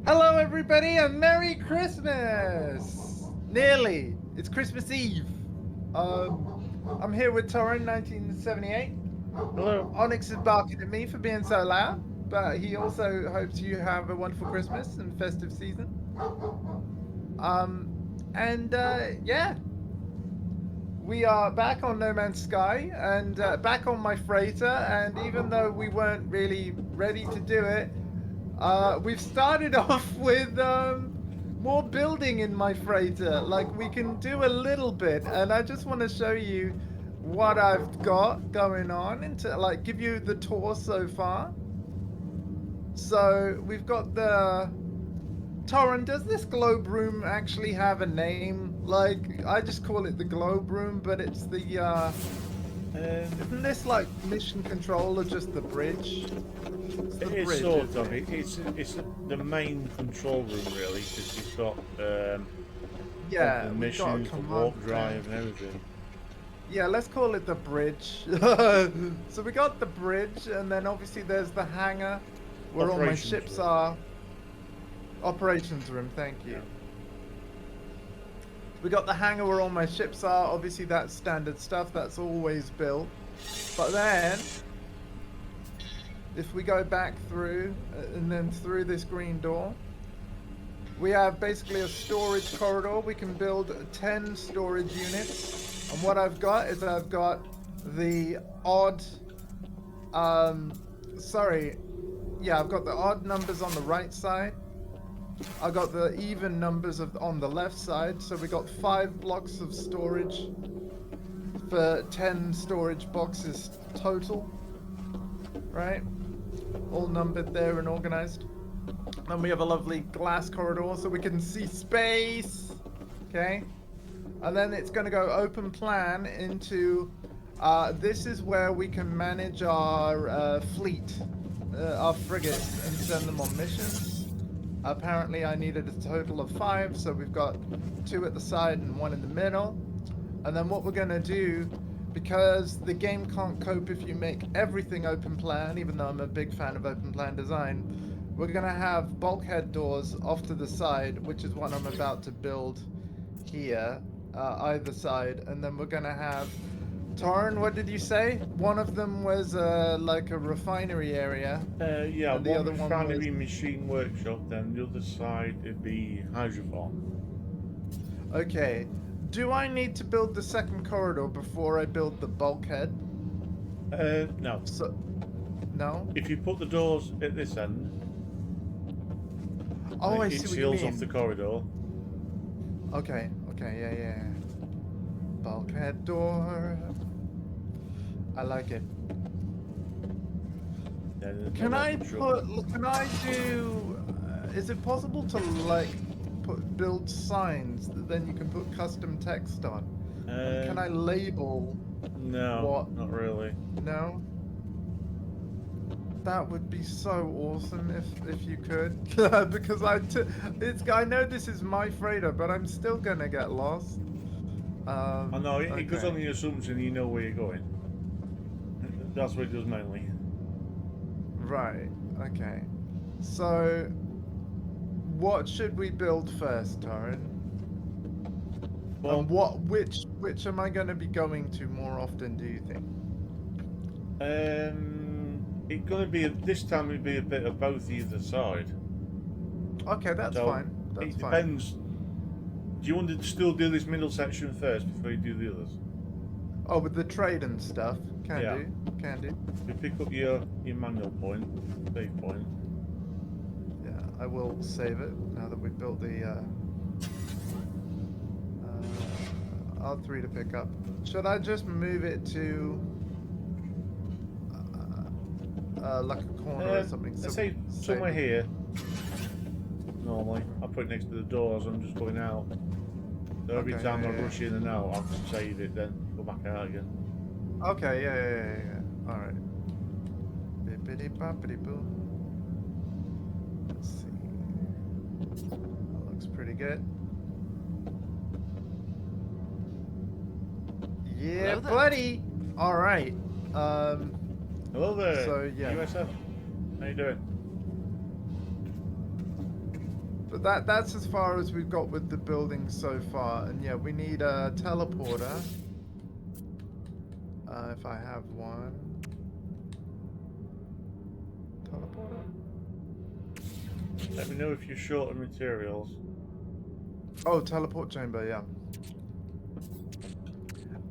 Hello, everybody, and Merry Christmas! Nearly. It's Christmas Eve. I'm here with Torrin, 1978. Hello. Onyx is barking at me for being so loud, but he also hopes you have a wonderful Christmas and festive season. Um, yeah, we are back on No Man's Sky and back on my freighter. And even though we weren't really ready to do it, we've started off with more building in my freighter. Like, we can do a little bit, and I just want to show you what I've got going on and to like give you the tour so far. So we've got the Torren. Does this globe room actually have a name? Like, I just call it the globe room, but it's the isn't this like mission control or just the bridge? It's the It is bridge, sort isn't of. it? It's the main control room really, because you've got all Yeah, the we've got a missions, the command warp drive, and everything. Yeah, let's call it the bridge. So we got the bridge, and then obviously there's the hangar where all my Operations ships room. are. Operations room, thank you. Yeah. We got the hangar where all my ships are. Obviously that's standard stuff, that's always built. But then, if we go back through, and then through this green door, we have basically a storage corridor. We can build 10 storage units. And what I've got is I've got the odd, sorry, yeah, I've got the odd numbers on the right side. I've got the even numbers on the left side. So we got 5 blocks of storage for 10 storage boxes total, right? All numbered there and organized. And we have a lovely glass corridor so we can see space. Okay. And then it's going to go open plan into this is where we can manage our fleet, our frigates, and send them on missions. Apparently I needed a total of 5, so we've got 2 at the side and 1 in the middle. And then what we're going to do, because the game can't cope if you make everything open plan, even though I'm a big fan of open plan design, we're going to have bulkhead doors off to the side, which is what I'm about to build here, either side. And then we're going to have... Torren, what did you say? One of them was like a refinery area. Yeah, And the one other one refinery was... machine workshop, then the other side would be hydrofarm. Okay. Do I need to build the second corridor before I build the bulkhead? No. So, no? If you put the doors at this end, Oh, I it see what you seals mean. off the corridor. Okay, yeah. Bulkhead door. I like it. Can I do... is it possible to, like, build signs that then you can put custom text on? Can I label... No, what? not really. No? That would be so awesome if you could. Because I know this is my freighter, but I'm still gonna get lost. I know, it goes Okay. on the assumption you know where you're going. That's what it does mainly. Right, okay. So, what should we build first, Torren? Well, And which am I going to be going to more often, do you think? it's going to be, this time it'll be a bit of both either side. Okay, that's So, fine. That's it fine. depends. Do you want to still do this middle section first before you do the others? Oh, with the trade and stuff. Can Yeah. do. You pick up your manual point, save point. Yeah, I will save it now that we've built the R3 to pick up. Should I just move it to like a corner or something? Let's say somewhere here. Normally, I put it next to the doors. I'm just going out. So every time I rush in and out, I'll save it, then go back out again. Okay, yeah. All right. Bippity boppity boo. Let's see. That looks pretty good. Yeah, buddy. All right. Hello there. So yeah. USF. How you doing? But that's as far as we've got with the building so far. And yeah, we need a teleporter. If I have one. Teleporter? Let me know if you're short on materials. Oh, teleport chamber, yeah.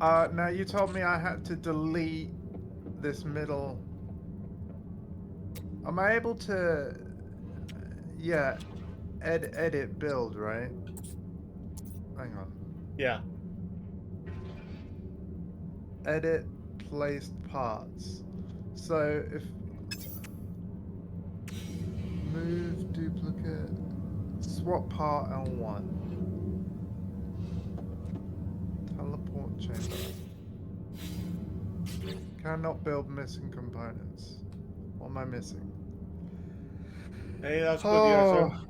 Now you told me I had to delete this middle. Am I able to, yeah, edit build, right? Hang on. Yeah. Edit placed parts. So if move duplicate, swap part L1. Teleport chamber. Cannot build missing components. What am I missing? Hey, that's good, Oh, yeah.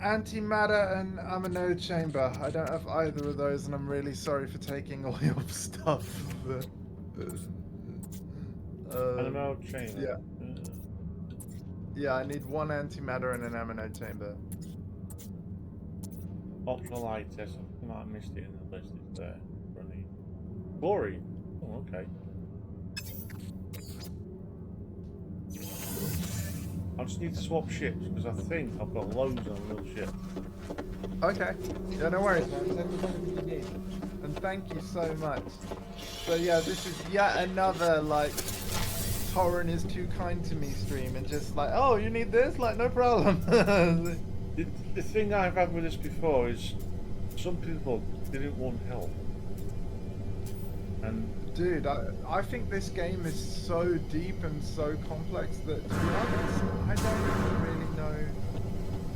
antimatter and amino chamber. I don't have either of those, and I'm really sorry for taking all your stuff. Animal chamber. Yeah. Yeah, I need one antimatter and an amino chamber. Optional light test. I might have missed it in the list. It's there. Running. Glory. Oh, okay. I just need to swap ships because I think I've got loads on little ship. Okay. Yeah, no worries, man. Send me whatever you need. And thank you so much. So yeah, this is yet another like Torrent is too kind to me stream, and just like, oh, you need this? Like, no problem. The thing I've had with this before is some people didn't want help. And dude, I think this game is so deep and so complex that, to be honest, I don't even really know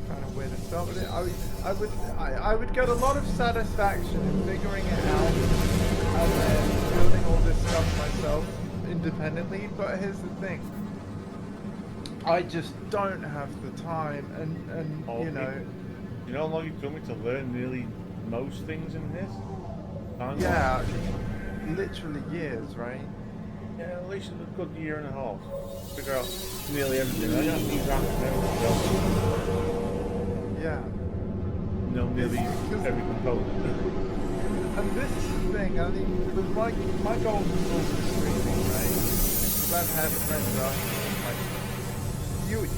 kind of where to start with it. I would get a lot of satisfaction in figuring it out and then building all this stuff myself independently. But here's the thing. I just don't have the time, and oh, you know. You know how long it took me to learn nearly most things in this? Yeah, literally years, right? Yeah, at least a good year and a half. Figure out nearly everything. I don't need that and everything else. Yeah. No, nearly every component. And this is the thing, I mean, with my goal was also streaming, right? Because I've had friends asking, like,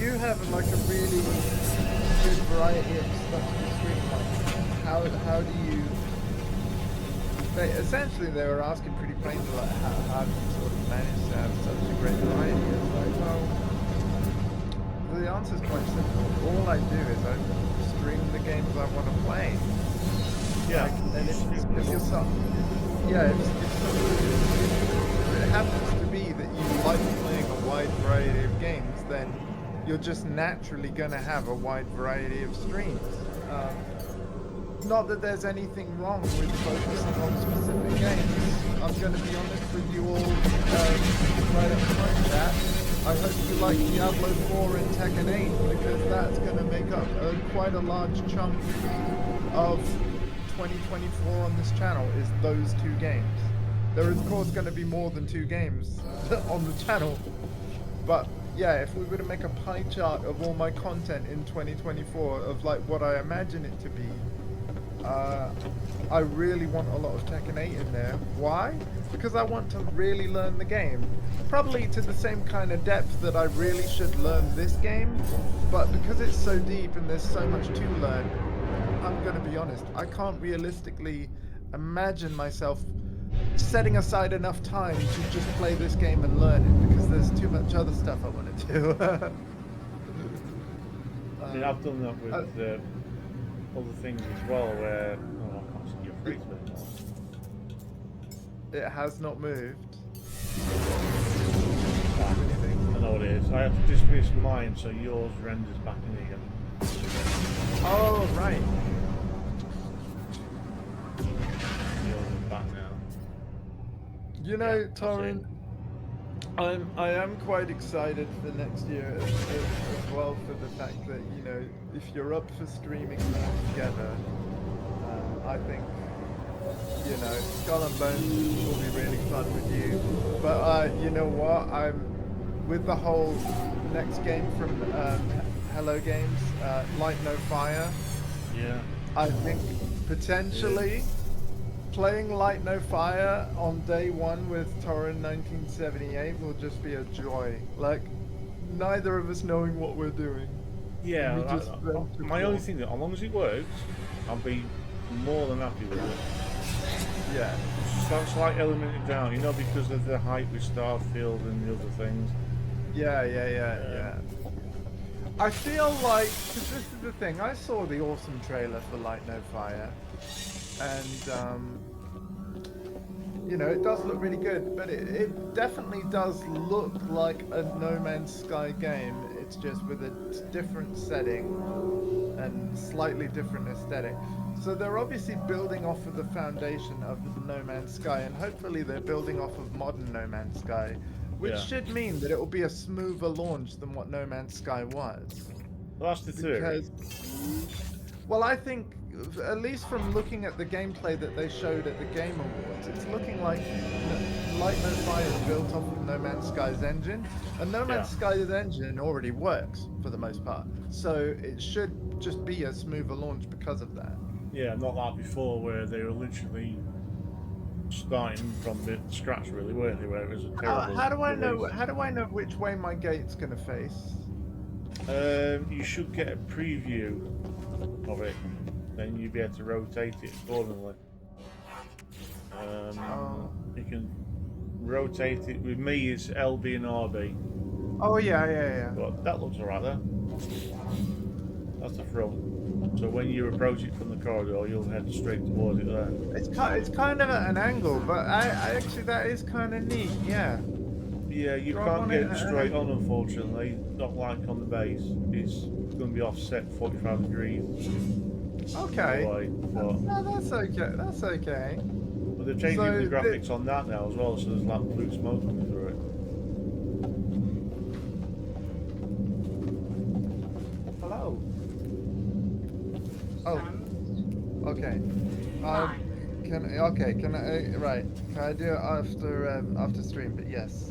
you have like a really good variety of stuff to stream. Like, how do you? Essentially they were asking pretty plainly, like, how do you sort of manage to have such a great variety? It's like, well, the answer's quite simple. All I do is I stream the games I want to play. Yeah. Like, and if you're if it happens to be that you like playing a wide variety of games, then you're just naturally going to have a wide variety of streams. Not that there's anything wrong with focusing on specific games. I'm going to be honest with you all right up front, chat. I hope you like Diablo 4 and Tekken 8, because that's going to make up quite a large chunk of 2024 on this channel, is those two games. There is of course going to be more than two games on the channel, but yeah, if we were to make a pie chart of all my content in 2024 of like what I imagine it to be, I really want a lot of Tekken 8 in there. Why? Because I want to really learn the game. Probably to the same kind of depth that I really should learn this game, but because it's so deep and there's so much to learn, I'm gonna be honest, I can't realistically imagine myself setting aside enough time to just play this game and learn it, because there's too much other stuff I want to do. I mean, I've done that with other things as well, where I can't see your face anymore. It has not moved. I know what it is. I have to dismiss mine so yours renders back in again. Oh, right. Yours is back now. You know, Yeah, Torrent, I am quite excited for next year as well, for the fact that, you know, if you're up for streaming more together, I think, you know, Skull and Bones will be really fun with you. But you know what? I'm with the whole next game from Hello Games, Light No Fire. Yeah. I think potentially playing Light No Fire on day one with Torrin 1978 will just be a joy. Like, neither of us knowing what we're doing. And Yeah, we just venture my only forth. thing that, as long as it works, I'll be more than happy with it. Yeah. It's just that slight element of doubt, you know, because of the hype with Starfield and the other things. Yeah. I feel like, because this is the thing, I saw the awesome trailer for Light No Fire, and you know, it does look really good, but it definitely does look like a No Man's Sky game. It's just with a different setting and slightly different aesthetic. So they're obviously building off of the foundation of the No Man's Sky, and hopefully they're building off of modern No Man's Sky, which Yeah. should mean that it will be a smoother launch than what No Man's Sky was. Well, that's the theory. Because, well, I think, at least from looking at the gameplay that they showed at the Game Awards, it's looking like Light No Fire is built off of No Man's Sky's engine, and No Man's Sky's engine already works for the most part, so it should just be a smoother launch because of that. Yeah, not like before where they were literally starting from the scratch, really, weren't they? Where it was a terrible How do I know? release. How do I know which way my gate's gonna face? You should get a preview of it, then you'll be able to rotate it accordingly. You can rotate it. With me, it's LB and RB. Oh yeah. But that looks alright there. That's the front. So when you approach it from the corridor, you'll head straight towards it there. It's kind of at an angle, but I actually that is kind of neat. Yeah. Yeah, you can't get it straight on, unfortunately. Not like on the base. It's going to be offset 45 degrees. Okay. Away, but, no, that's okay. That's okay. but they're changing the graphics on that now as well, so there's like blue smoke coming through it. Hello. Oh. Okay. Can I? Right. Can I do it after stream? But yes.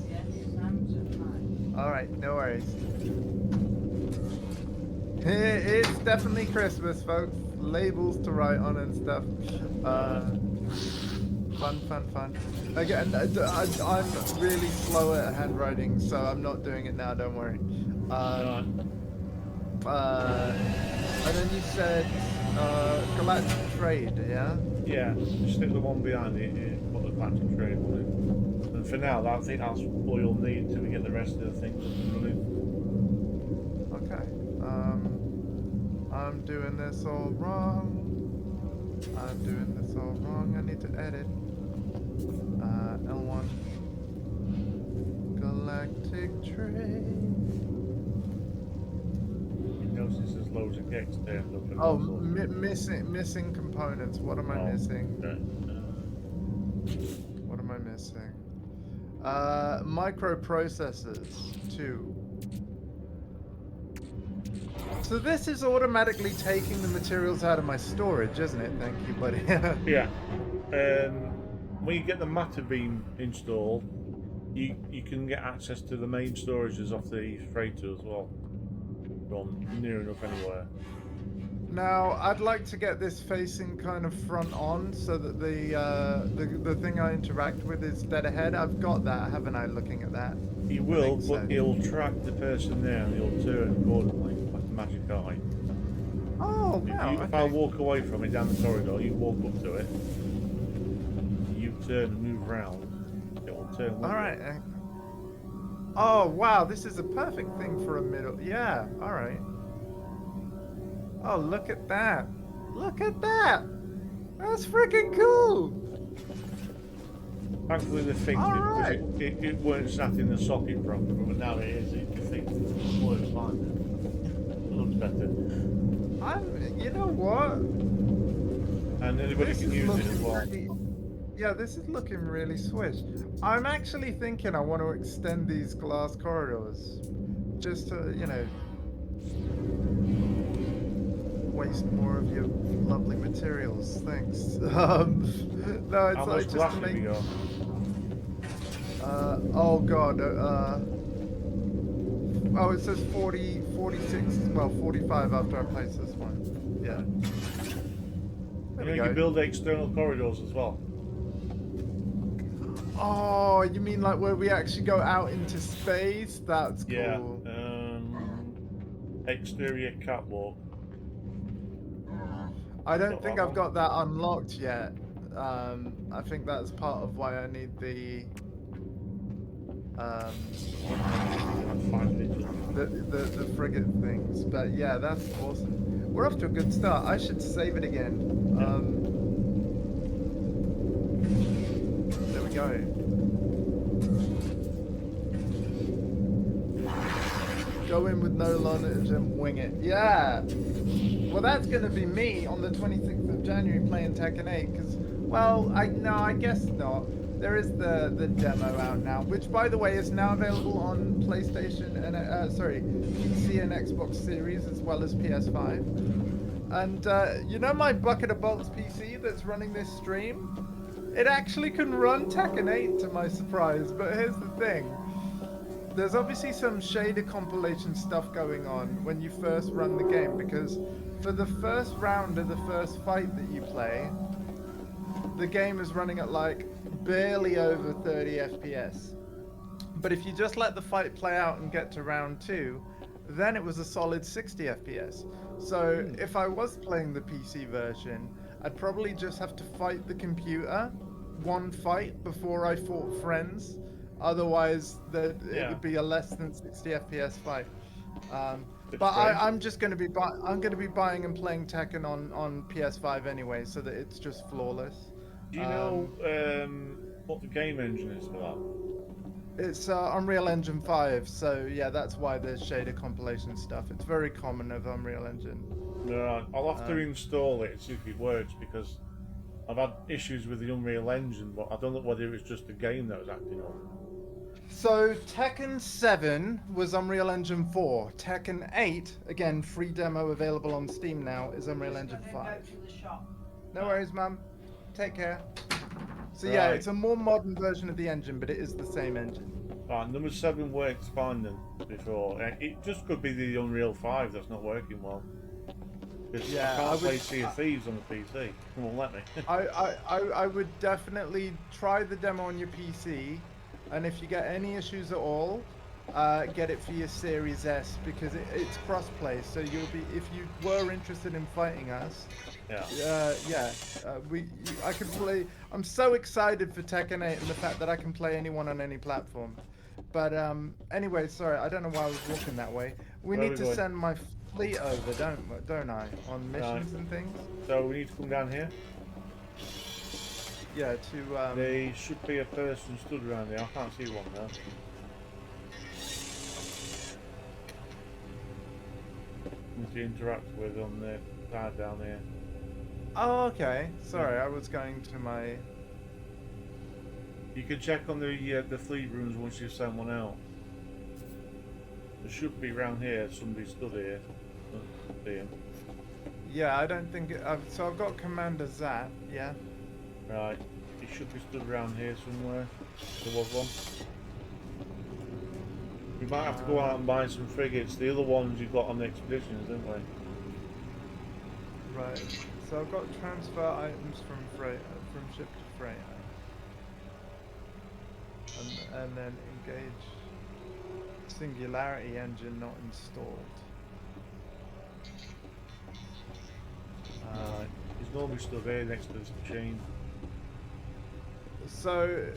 All right. No worries. It's definitely Christmas, folks. Labels to write on and stuff. Fun. Again, I'm really slow at handwriting, so I'm not doing it now. Don't worry. And then you said Galactic Trade, yeah? Yeah, just stick the one behind it, put the Galactic Trade on it. And for now, I think that's all you'll need until we get the rest of the things up and running. Okay. I'm doing this all wrong. I need to edit. L1. Galactic Trade. Notice there's loads of kicks turned up. And Oh, missing components. What am I missing? Okay. What am I missing? Microprocessors 2. So this is automatically taking the materials out of my storage, isn't it? Thank you, buddy. Yeah. When you get the matter beam installed, you can get access to the main storages off the freighter as well. From near enough anywhere. Now, I'd like to get this facing kind of front on so that the thing I interact with is dead ahead. I've got that, haven't I, looking at that? He will, but he'll track the person there and he'll turn accordingly, like a magic eye. Oh, wow. If I walk away from it down the corridor, you walk up to it, you turn and move around, it will turn with Alright. Oh, wow, this is a perfect thing for a middle. Yeah, alright. Oh, look at that. Look at that. That's freaking cool. Thankfully they fixed it, because it weren't sat in the socket properly, but now it is. It fixed it. It works fine. It looks better. You know what? And anybody can use it as well. Yeah, this is looking really swish. I'm actually thinking I want to extend these glass corridors. Just to, you know, waste more of your lovely materials. Thanks. No, it's How like much just glass to have make... you got? Oh god, oh, it says 46, well, 45 after I place this one. Yeah. There You we know, go. you build external corridors as well. Oh, you mean like where we actually go out into space? That's Yeah. cool. Exterior catwalk. I don't Got think that I've one? got that unlocked yet. I think that's part of why I need the Find it. the frigate things. But yeah, that's awesome. We're off to a good start. I should save it again. There we go. Go in with no knowledge and wing it. Yeah. Well, that's going to be me on the 26th of January playing Tekken 8 because, well, I guess not. There is the demo out now, which, by the way, is now available on PlayStation and PC and Xbox Series as well as PS5. And you know my Bucket of Bolts PC that's running this stream? It actually can run Tekken 8 to my surprise. But here's the thing. There's obviously some shader compilation stuff going on when you first run the game because for the first round of the first fight that you play, the game is running at like barely over 30 FPS. But if you just let the fight play out and get to round 2, then it was a solid 60 FPS. So if I was playing the PC version, I'd probably just have to fight the computer one fight before I fought friends. Otherwise, it would be a less than 60 FPS fight. But I'm just going to be I'm going to be buying and playing Tekken on PS5 anyway, so that it's just flawless. Do you know what the game engine is for that? It's Unreal Engine 5, so yeah, that's why there's shader compilation stuff. It's very common of Unreal Engine. No, I'll have to install it and see if it works because I've had issues with the Unreal Engine, but I don't know whether it was just the game that was acting up. So Tekken 7 was Unreal Engine 4. Tekken 8, again, free demo available on Steam now, is Unreal Engine 5. No worries, Mum. Take care. So yeah, it's a more modern version of the engine, but it is the same engine. Right, number 7 worked fine then before. It just could be the Unreal 5 that's not working well. Yeah, I can't play Sea of Thieves on the PC. It won't let me. I would definitely try the demo on your PC, and if you get any issues at all, get it for your Series S because it's cross-play. So you'll be, if you were interested in fighting us, I can play. I'm so excited for Tekken 8 and the fact that I can play anyone on any platform. But anyway, sorry, I don't know why I was walking that way. We need to send my fleet over, don't I, on missions and things? So we need to come down here? Yeah, to there should be a person stood around there. I can't see one now. Need to interact with on the side down here. Oh, okay. Sorry, I was going to my... You can check on the fleet rooms once you've sent one out. There should be around here. Somebody stood here. Yeah, I don't think... so I've got Commander Zap, yeah? Right. He should be stood around here somewhere. There was one. We might have to go out and buy some frigates. The other ones you've got on the expeditions, didn't we? Right. So I've got transfer items from ship to freighter. And then engage singularity engine not installed. He's normally stood here next to this machine. So,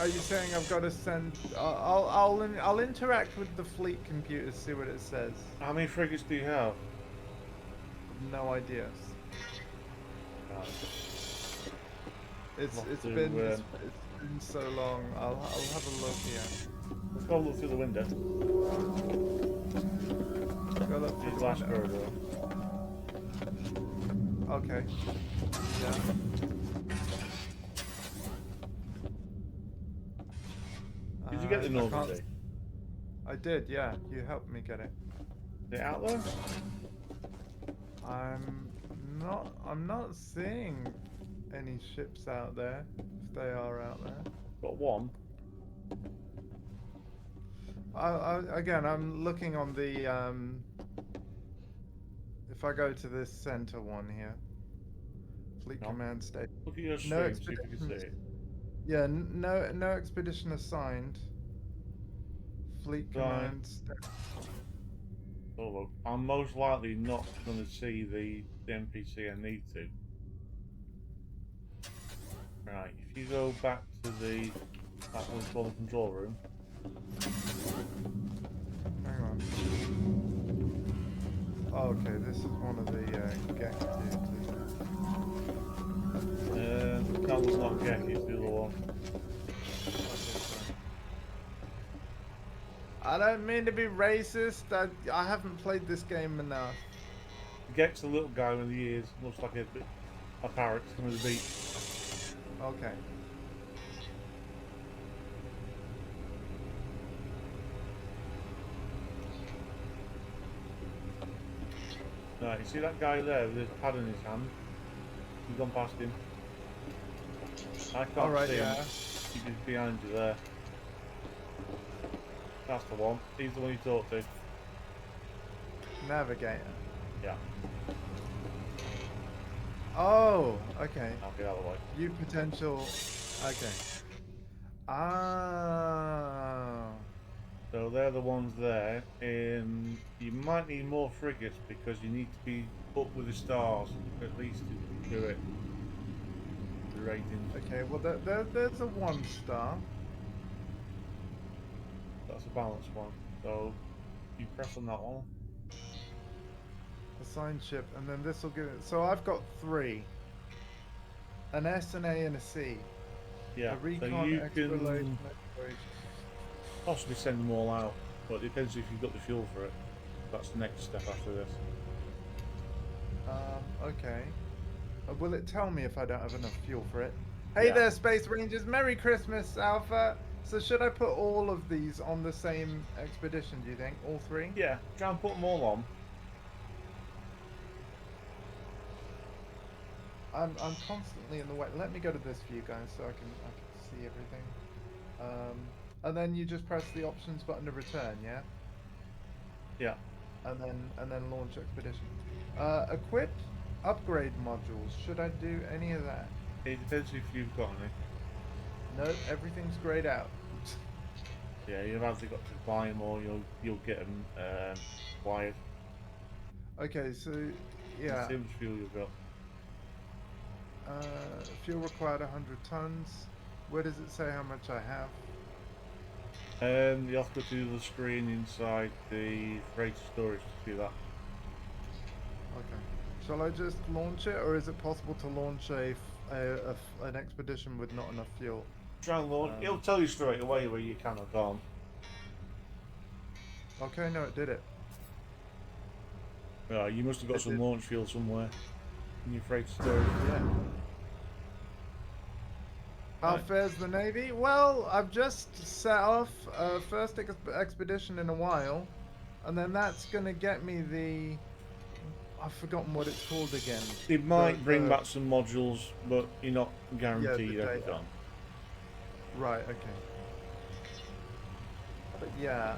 are you saying I've got to send? I'll interact with the fleet computer, see what it says. How many frigates do you have? No ideas. Right. It's been so long. I'll have a look here. Let's go look through the window. Go look through the last window. corridor. Okay. Yeah. Did you get the Normandy? I did, yeah. You helped me get it. Is it out there? I'm not seeing any ships out there, if they are out there. Got one. Again, I'm looking on the If I go to this center one here, Fleet No. Command Station. Look at your No stream, see if you can see it. Yeah, no expedition assigned. Fleet Right. Command Station. Oh, look, I'm most likely not going to see the NPC I need to. Right, if you go back to that one's called the control room. Hang on. Oh, okay, this is one of the Gek dudes, isn't it? That one's not Gek, it's the other one. I don't mean to be racist. I haven't played this game enough. Gek's the little guy with the ears, looks like a parrot from the beach. Okay. Right, you see that guy there with his pad in his hand? You've gone past him. I can't see him. He's just behind you there. That's the one. He's the one you talk to. Navigator. Yeah. Oh, okay. I'll get out of the way. You potential. Okay. Ah. So they're the ones there. You might need more frigates because you need to be up with the stars at least to do it. The ratings. Okay. Well, there's a 1-star. That's a balanced one. So you press on that one. Assign ship, and then this will give it. So I've got 3. An S, an A, and a C. Yeah. A recon, So you exploration, can exploration. possibly send them all out, but it depends if you've got the fuel for it. That's the next step after this. Okay. Will it tell me if I don't have enough fuel for it? Hey Yeah. there, Space Rangers! Merry Christmas, Alpha! So should I put all of these on the same expedition, do you think? All 3? Yeah, try and put them all on. I'm constantly in the way. Let me go to this view, guys, so I can see everything. And then you just press the options button to return, yeah? Yeah. And then launch expedition. Equip upgrade modules. Should I do any of that? It depends if you've got any. Nope, everything's grayed out. Yeah, you've either got to buy them or you'll get them wired. Okay, so yeah. See how much fuel you've got. Fuel required 100 tons. Where does it say how much I have? You have to go to the screen inside the freighter storage to see that. Okay. Shall I just launch it, or is it possible to launch an expedition with not enough fuel? Try and launch. It'll tell you straight away where you can or can't. Okay, no, it did it. You must have got It some did. launch fuel somewhere in your freighter storage. Yeah. How Right. fares the Navy? Well, I've just set off first expedition in a while, and then that's gonna get me the. I've forgotten what it's called again. It might bring back some modules, but you're not guaranteed data. everything. Right. Okay. But yeah.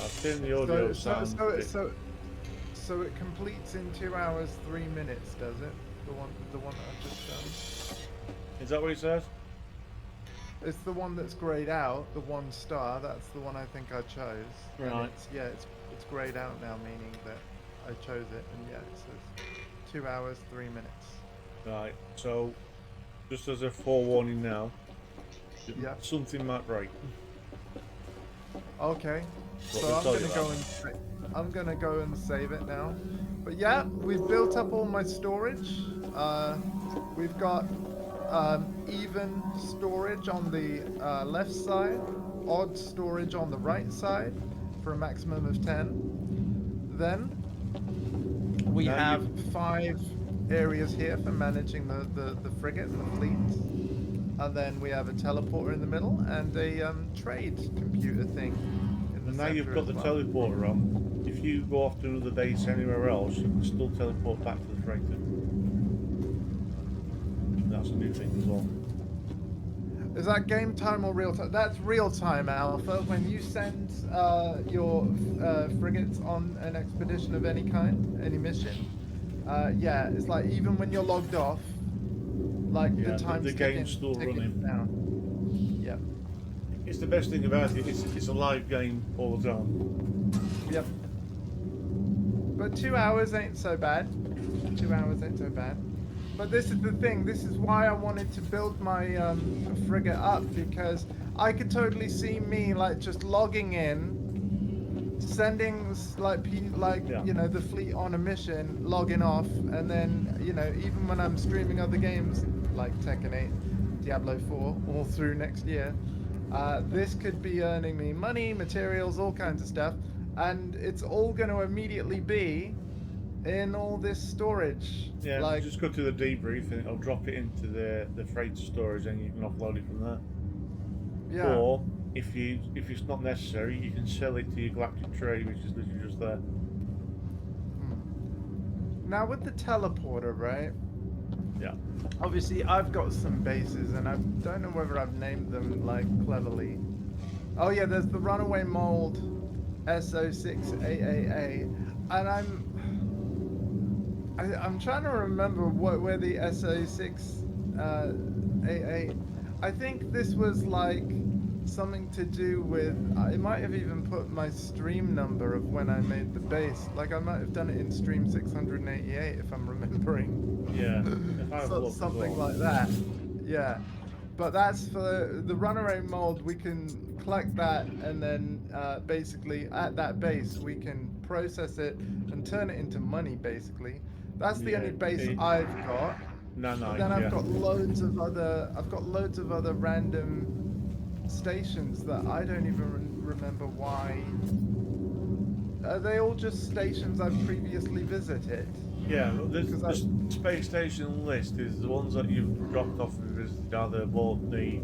I've turned the audio sound. So it completes in 2 hours 3 minutes, does it? The one that I've just done. Is that what it says? It's the one that's grayed out, the 1-star. That's the one I think I chose. And Right. it's grayed out now, meaning that I chose it. And yeah, it says 2 hours 3 minutes. Right. So, just as a forewarning now, Yeah. something might break. Okay. What So they'll I'm tell gonna you go that. and I'm gonna go and save it now. But yeah, we've built up all my storage. We've got even storage on the left side, odd storage on the right side for a maximum of 10. Then we Now have 5 areas here for managing the frigate and the fleet. And then we have a teleporter in the middle and a trade computer thing in the And now you've center got as the well. teleporter on. If you go off to another base anywhere else, you can still teleport back to the freighter. That's a new thing as well. Is that game time or real time? That's real time, Alpha. When you send your frigates on an expedition of any kind, any mission, yeah, it's like even when you're logged off, like Yeah, the the time's game's still ticking running. down. Yep. It's the best thing about it. It's a live game all the time. Yep. But 2 hours ain't so bad. 2 hours ain't so bad. But this is the thing. This is why I wanted to build my frigate up, because I could totally see me like just logging in, sending Yeah. you know, the fleet on a mission, logging off, and then, you know, even when I'm streaming other games like Tekken 8, Diablo 4, all through next year, this could be earning me money, materials, all kinds of stuff, and it's all going to immediately be in all this storage. Yeah, Like, just go to the debrief and it'll drop it into the freight storage, and you can offload it from there. yeah. Or if it's not necessary, you can sell it to your galactic trade, which is literally just there. Now with the teleporter, right? Yeah. Obviously, I've got some bases, and I don't know whether I've named them like cleverly. Oh yeah, there's the runaway mold SO6AAA, and I'm trying to remember where the SO6AA. I think this was like something to do with. I might have even put my stream number of when I made the base. Like I might have done it in stream 688 if I'm remembering. Yeah. If I have a look as Something well. like that. Yeah. But that's for the runaway mold. We can collect that, and then basically at that base we can process it and turn it into money. Basically, that's the only base I've got. No, But then I've yeah. got loads of other. I've got loads of other random stations that I don't even remember why. Are they all just stations I've previously visited? Yeah, the space station list is the ones that you've dropped off and visited, either bought the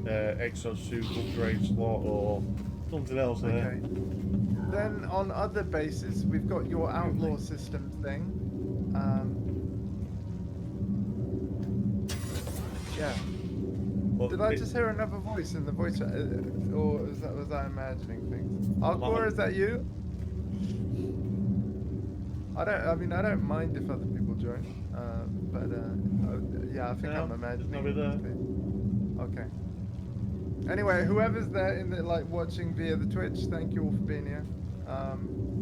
exosuit upgrade slot or something else there. Okay. Then on other bases, we've got your outlaw system thing. Yeah. But Did I just hear another voice in the voice chat, or was I imagining things? Hardcore, is that you? I don't mind if other people join, yeah, I think I'm imagining. Nobody there. Okay. Anyway, whoever's there in the watching via the Twitch, thank you all for being here.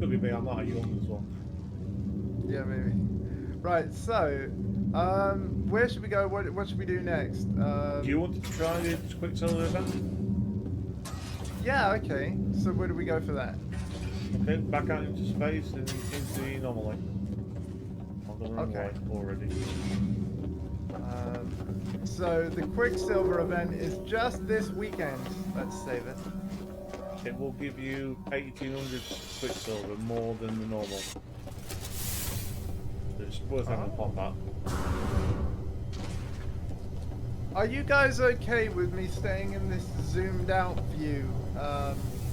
Could be me. I'm not a young as well. Yeah, maybe. Right. So, where should we go? What should we do next? Do you want to try the Quicksilver event? Yeah. Okay. So where do we go for that? Okay, back out into space and into the anomaly. On the runway already. So the Quicksilver event is just this weekend. Let's save it. It will give you 1800 Quicksilver, more than the normal. It's worth having a pop at. Are you guys okay with me staying in this zoomed out view,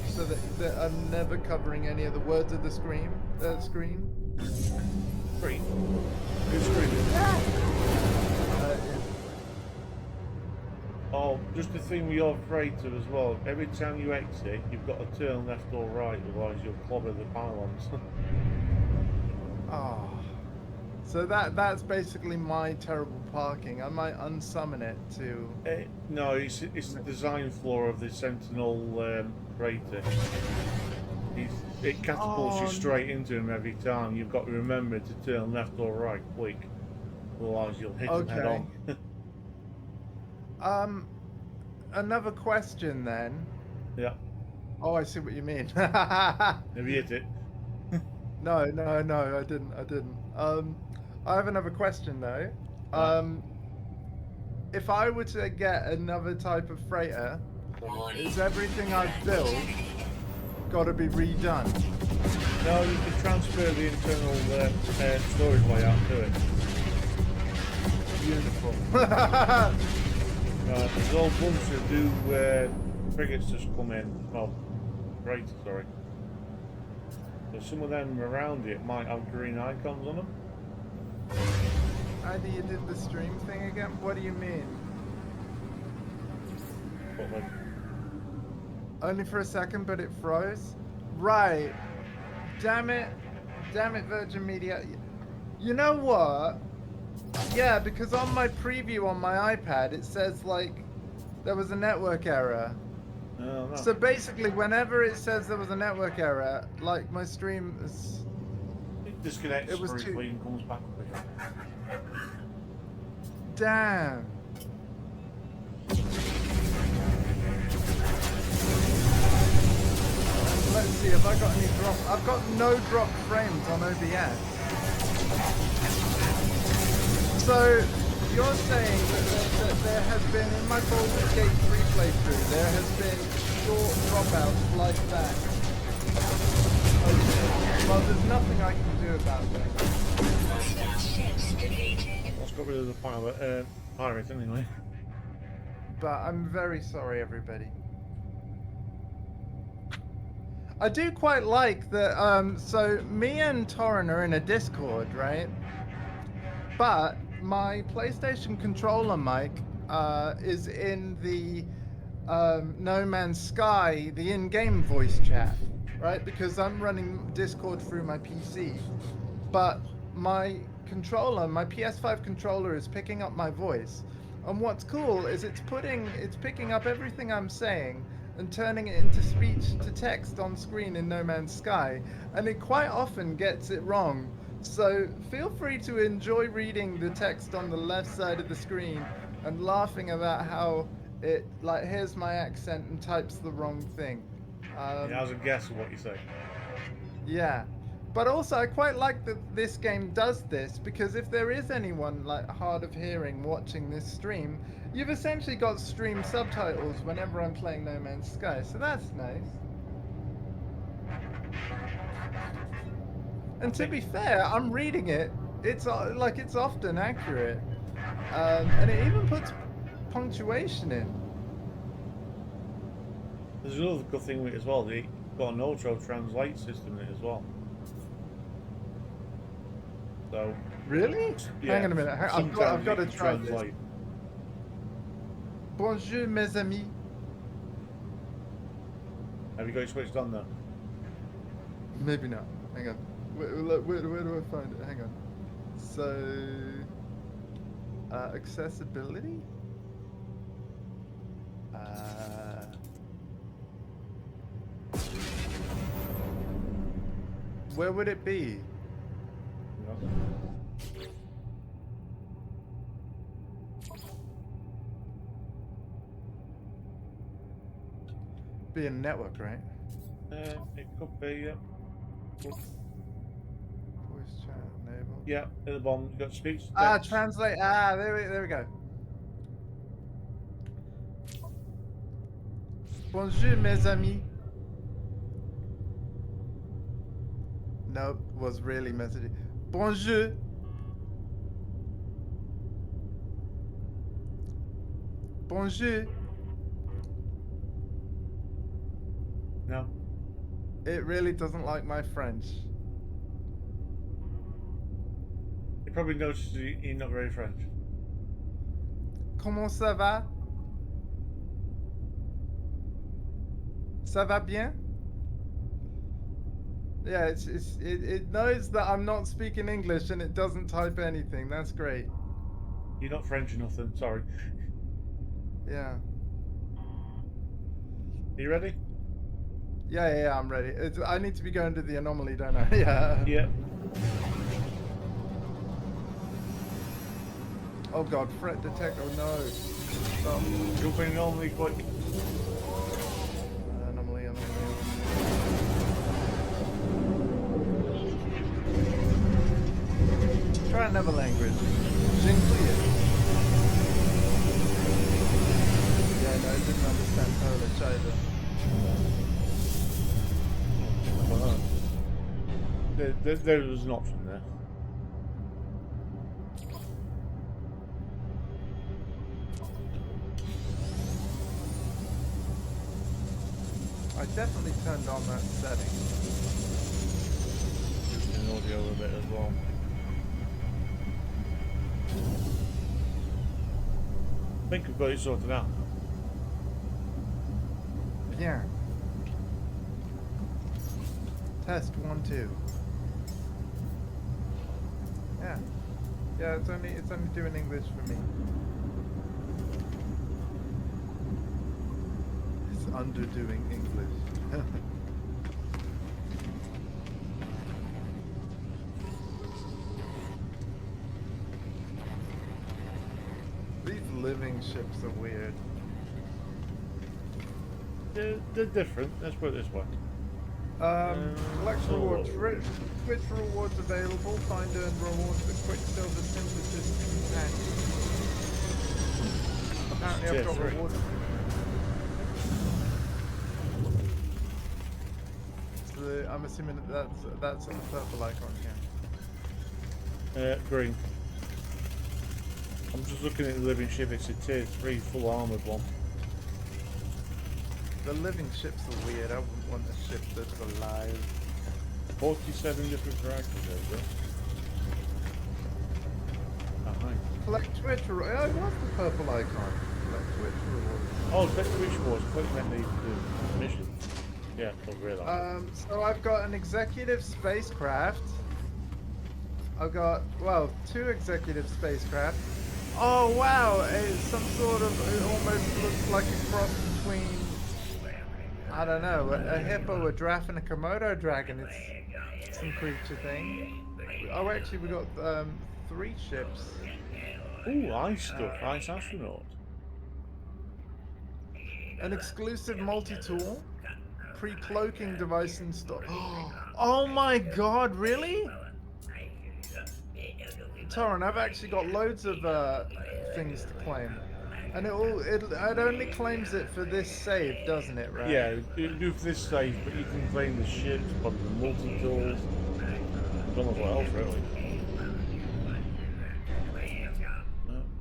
so that I'm never covering any of the words of the screen? Screen? Who's screaming? Oh, just the thing with your freighter as well. Every time you exit, you've got to turn left or right, otherwise you'll clobber the pylons. Oh. So that's basically my terrible parking. I might unsummon it to... No, it's the design flaw of the Sentinel freighter. It catapults you straight into him every time. You've got to remember to turn left or right quick, otherwise you'll hit him head on. Another question then. Yeah. Oh, I see what you mean. Have you hit it? No, I didn't. I have another question though. If I were to get another type of freighter, is everything I've built got to be redone? No, you can transfer the internal storage layout to it. Beautiful. There's a whole bunch of new frigates just come in. Well, freighters, sorry. So some of them around it might have green icons on them. Andy, you did the stream thing again? What do you mean? But like, Only for a second, but it froze. Right. Damn it. Damn it, Virgin Media. You know what? Yeah, because on my preview on my iPad, it says like there was a network error. no. So basically, whenever it says there was a network error, like my stream is, It disconnects it was briefly too. and comes back up again. Damn. Let's see, have I got any drop? I've got no drop frames on OBS. So, you're saying that there has been, in my Baldur's Gate 3 playthrough, there has been short dropouts like that. Okay. Well, there's nothing I can do about that. Let's get rid of the pirate anyway. But I'm very sorry, everybody. I do quite like that. So me and Torrin are in a Discord, right? But my PlayStation controller mic is in the No Man's Sky, the in-game voice chat, right? Because I'm running Discord through my PC, but my controller, my PS5 controller, is picking up my voice. And what's cool is it's picking up everything I'm saying and turning it into speech to text on screen in No Man's Sky, and it quite often gets it wrong. So feel free to enjoy reading the text on the left side of the screen and laughing about how it, like, here's my accent and types the wrong thing. It has a guess of what you say. Yeah. But also, I quite like that this game does this, because if there is anyone like hard of hearing watching this stream, you've essentially got stream subtitles whenever I'm playing No Man's Sky, so that's nice. And to be fair, I'm reading it. It's like it's often accurate, and it even puts punctuation in. There's another good thing with it as well. They've got an auto translate system in it as well. So Really? yeah, Hang on a minute. I've got to try this. Bonjour, mes amis. Have you got it switched on though? Maybe not. Hang on. Where do I find it? Hang on. So, accessibility? Where would it be? No. Be a network, right? It could be, yeah. Voice chat enable. Yeah, at the bottom you've got speech. Translate. There we go. Bonjour, mes amis. Nope, was really messaging. Bonjour. Bonjour. No. It really doesn't like my French. It probably notices you're not very French. Comment ça va? Ça va bien? Yeah, it knows that I'm not speaking English and it doesn't type anything. That's great. You're not French enough then, sorry. Yeah. Are you ready? Yeah, I'm ready. I need to be going to the anomaly, don't I? Yeah. Yeah. Oh god, threat detect. Oh no. Stop. Jump in anomaly quick. Anomaly. Try another language. Jinclear. Yeah, no, it didn't understand Polish either. There was an option there. I definitely turned on that setting. Just in audio a bit as well. I think we've got it sorted out. bien. Test 1 2. Yeah. Yeah, it's only doing English for me. It's underdoing English. These living ships are weird. They're different. Let's put it this way. Collect so rewards. what? Twitch rewards available. Find and rewards for Quicksilver synthesis companion. Apparently I've got Tier 3. rewards. I'm assuming that's the purple icon here. Green. I'm just looking at the living ship. It's a tier 3 full armoured one. The living ships are weird. I wouldn't want a ship that's alive. 47 different characters over there. Oh, hi. Collect Twitch rewards. Oh, what's the purple icon? Collect Twitch rewards. Oh, it's Twitch Wars. I thought you meant the mission. Yeah, don't realise. So I've got an executive spacecraft. I've got, well, 2 executive spacecraft. Oh wow, it's some sort of, it almost looks like a cross between, I don't know, a hippo, a giraffe, and a Komodo dragon. It's some creature thing. Oh, actually, we got 3 ships. Ooh, ice stuff. Ice astronaut. An exclusive multi-tool. Pre-cloaking device installed. Oh my god, really? Torren, I've actually got loads of things to claim. And it only claims it for this save, doesn't it, right? Yeah, you do for this save, but you can claim the ships, probably the multi-tools. I don't know what else, really.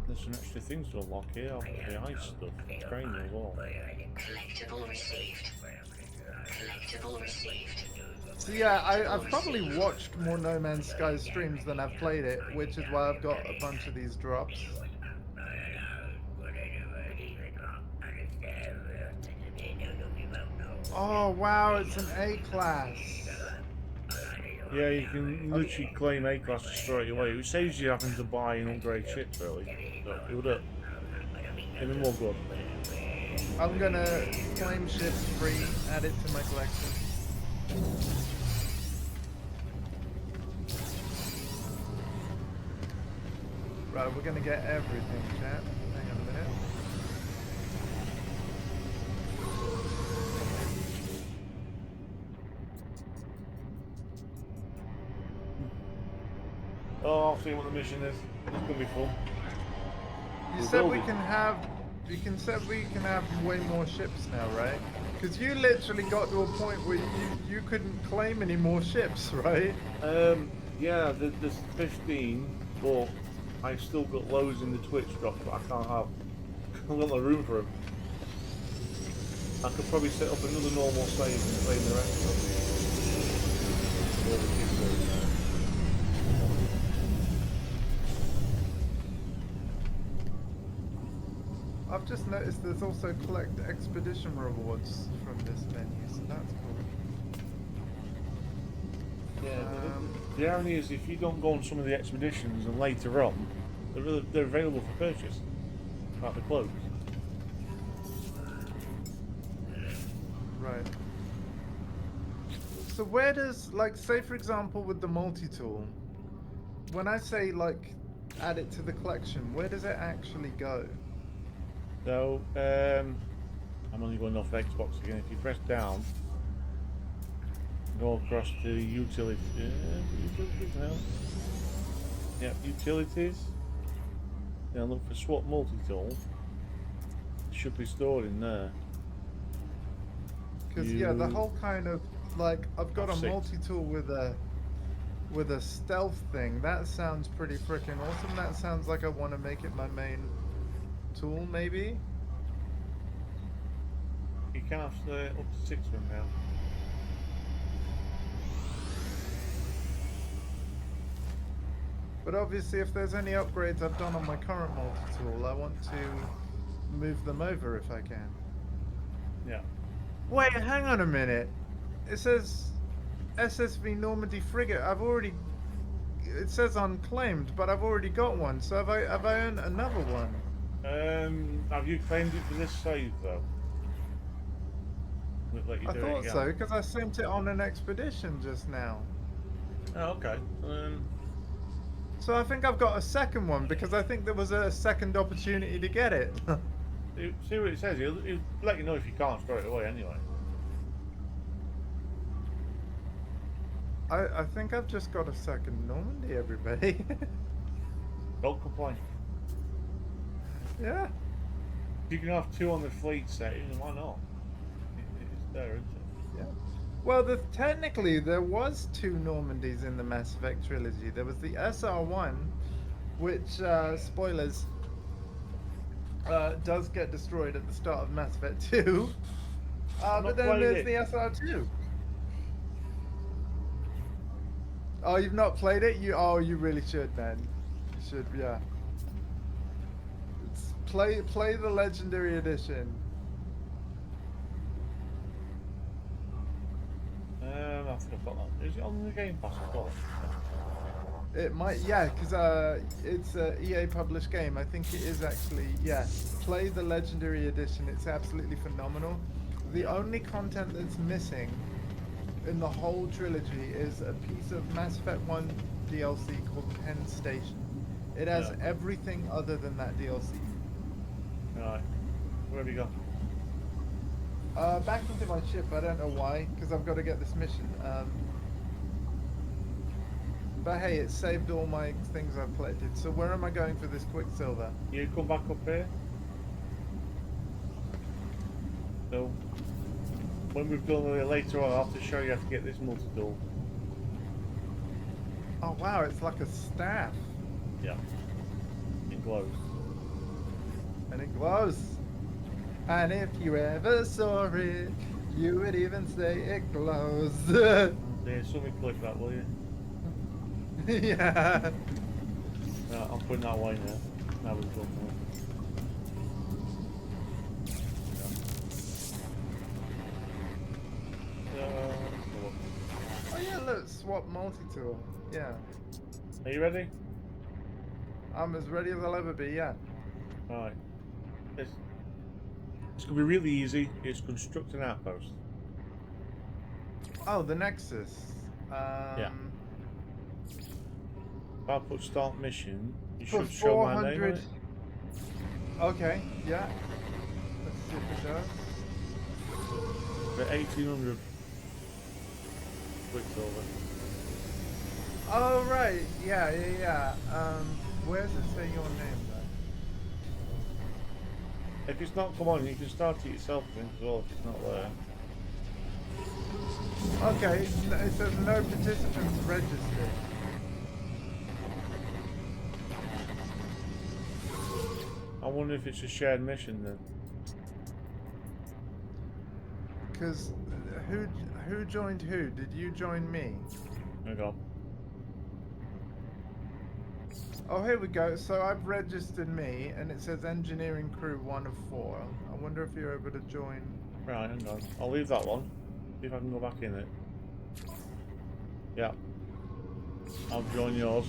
There's some extra things to unlock here. The ice stuff. Training as well. Collectible received. Collectible received. So yeah, I've probably watched more No Man's Sky streams than I've played it, which is why I've got a bunch of these drops. Oh wow, it's an A-class. Yeah, you can literally claim A-class straight away, which saves you having to buy and upgrade ships, really. So, it would up. Even more good. I'm gonna claim ships free, add it to my collection. Right, we're gonna get everything, chat. Hang on a minute. Oh, I'll see what the mission is. It's gonna be fun. You said we can have. You said we can have way more ships now, right? Because you literally got to a point where you couldn't claim any more ships, right? Yeah, there's 15, but I've still got loads in the Twitch drop that I can't have. I've got no room for them. I could probably set up another normal save and claim the rest of them. I've just noticed there's also collect expedition rewards from this menu, so that's cool. Yeah, the irony is if you don't go on some of the expeditions and later on, they're available for purchase, like the cloaks. Right. So where does, like, say for example with the multi-tool, when I say like add it to the collection, where does it actually go? So, I'm only going off Xbox again. If you press down, go across to utilities. Yeah, utilities. Then look for swap multi-tool. It should be stored in there. Because yeah, the whole kind of like I've got a F6. multi-tool with a stealth thing. That sounds pretty freaking awesome. That sounds like I want to make it my main tool, maybe. You can have up to 6 of them now. But obviously, if there's any upgrades I've done on my current multi-tool, I want to move them over if I can. Yeah. Wait, hang on a minute. It says SSV Normandy frigate. I've already. It says unclaimed, but I've already got one. So have I earned another one? Have you claimed it for this save though? Would it let you I do it thought again? so because I sent it on an expedition just now. Oh, okay. So I think I've got a second one because I think there was a second opportunity to get it. See what it says. It'll let you know if you can't straight away anyway. I think I've just got a second Normandy, everybody. Don't complain. Yeah. You can have 2 on the fleet setting, why not? It's there, isn't it? Yeah. Well, technically there was 2 Normandies in the Mass Effect trilogy. There was the SR1, which spoilers does get destroyed at the start of Mass Effect 2. But then played there's it. the SR2. Oh, you've not played it? You really should, man. You should, yeah. Play the Legendary Edition. I think I've got that. Is it on the Game Pass as well? It might, yeah, because it's a EA published game. I think it is actually, yeah. Play the Legendary Edition. It's absolutely phenomenal. The only content that's missing in the whole trilogy is a piece of Mass Effect 1 DLC called Penn Station. It has everything other than that DLC. Right. Where have you gone? Back into my ship. I don't know why, because I've got to get this mission. But hey, it saved all my things I've collected. So where am I going for this Quicksilver? You come back up here. So, when we've done it later on, I'll have to show you how to get this multi-tool. Oh wow, it's like a staff. Yeah. It glows. And it glows. And if you ever saw it, you would even say it glows. There's something click that, will you? Yeah. No, I'm putting that away now. Now we've done one. Oh yeah, look, swap multi-tool. Yeah. Are you ready? I'm as ready as I'll ever be, yeah. Alright. It's going to be really easy. It's construct an outpost. Oh, the Nexus. Yeah. If I put start mission, you For should show my name on 400. it. Okay, yeah. Let's see if it does. For 1800 Quicksilver. Oh, right. Yeah. Where does it say your name, though? If it's not come on, you can start it yourself I think, as well if it's not there. Okay, it says no participants registered. I wonder if it's a shared mission then. Because who joined who? Did you join me? Hang on. Oh, here we go. So I've registered me, and it says engineering crew 1 of 4. I wonder if you're able to join. Right, hang on. I'll leave that one. See if I can go back in it. Yeah. I'll join yours.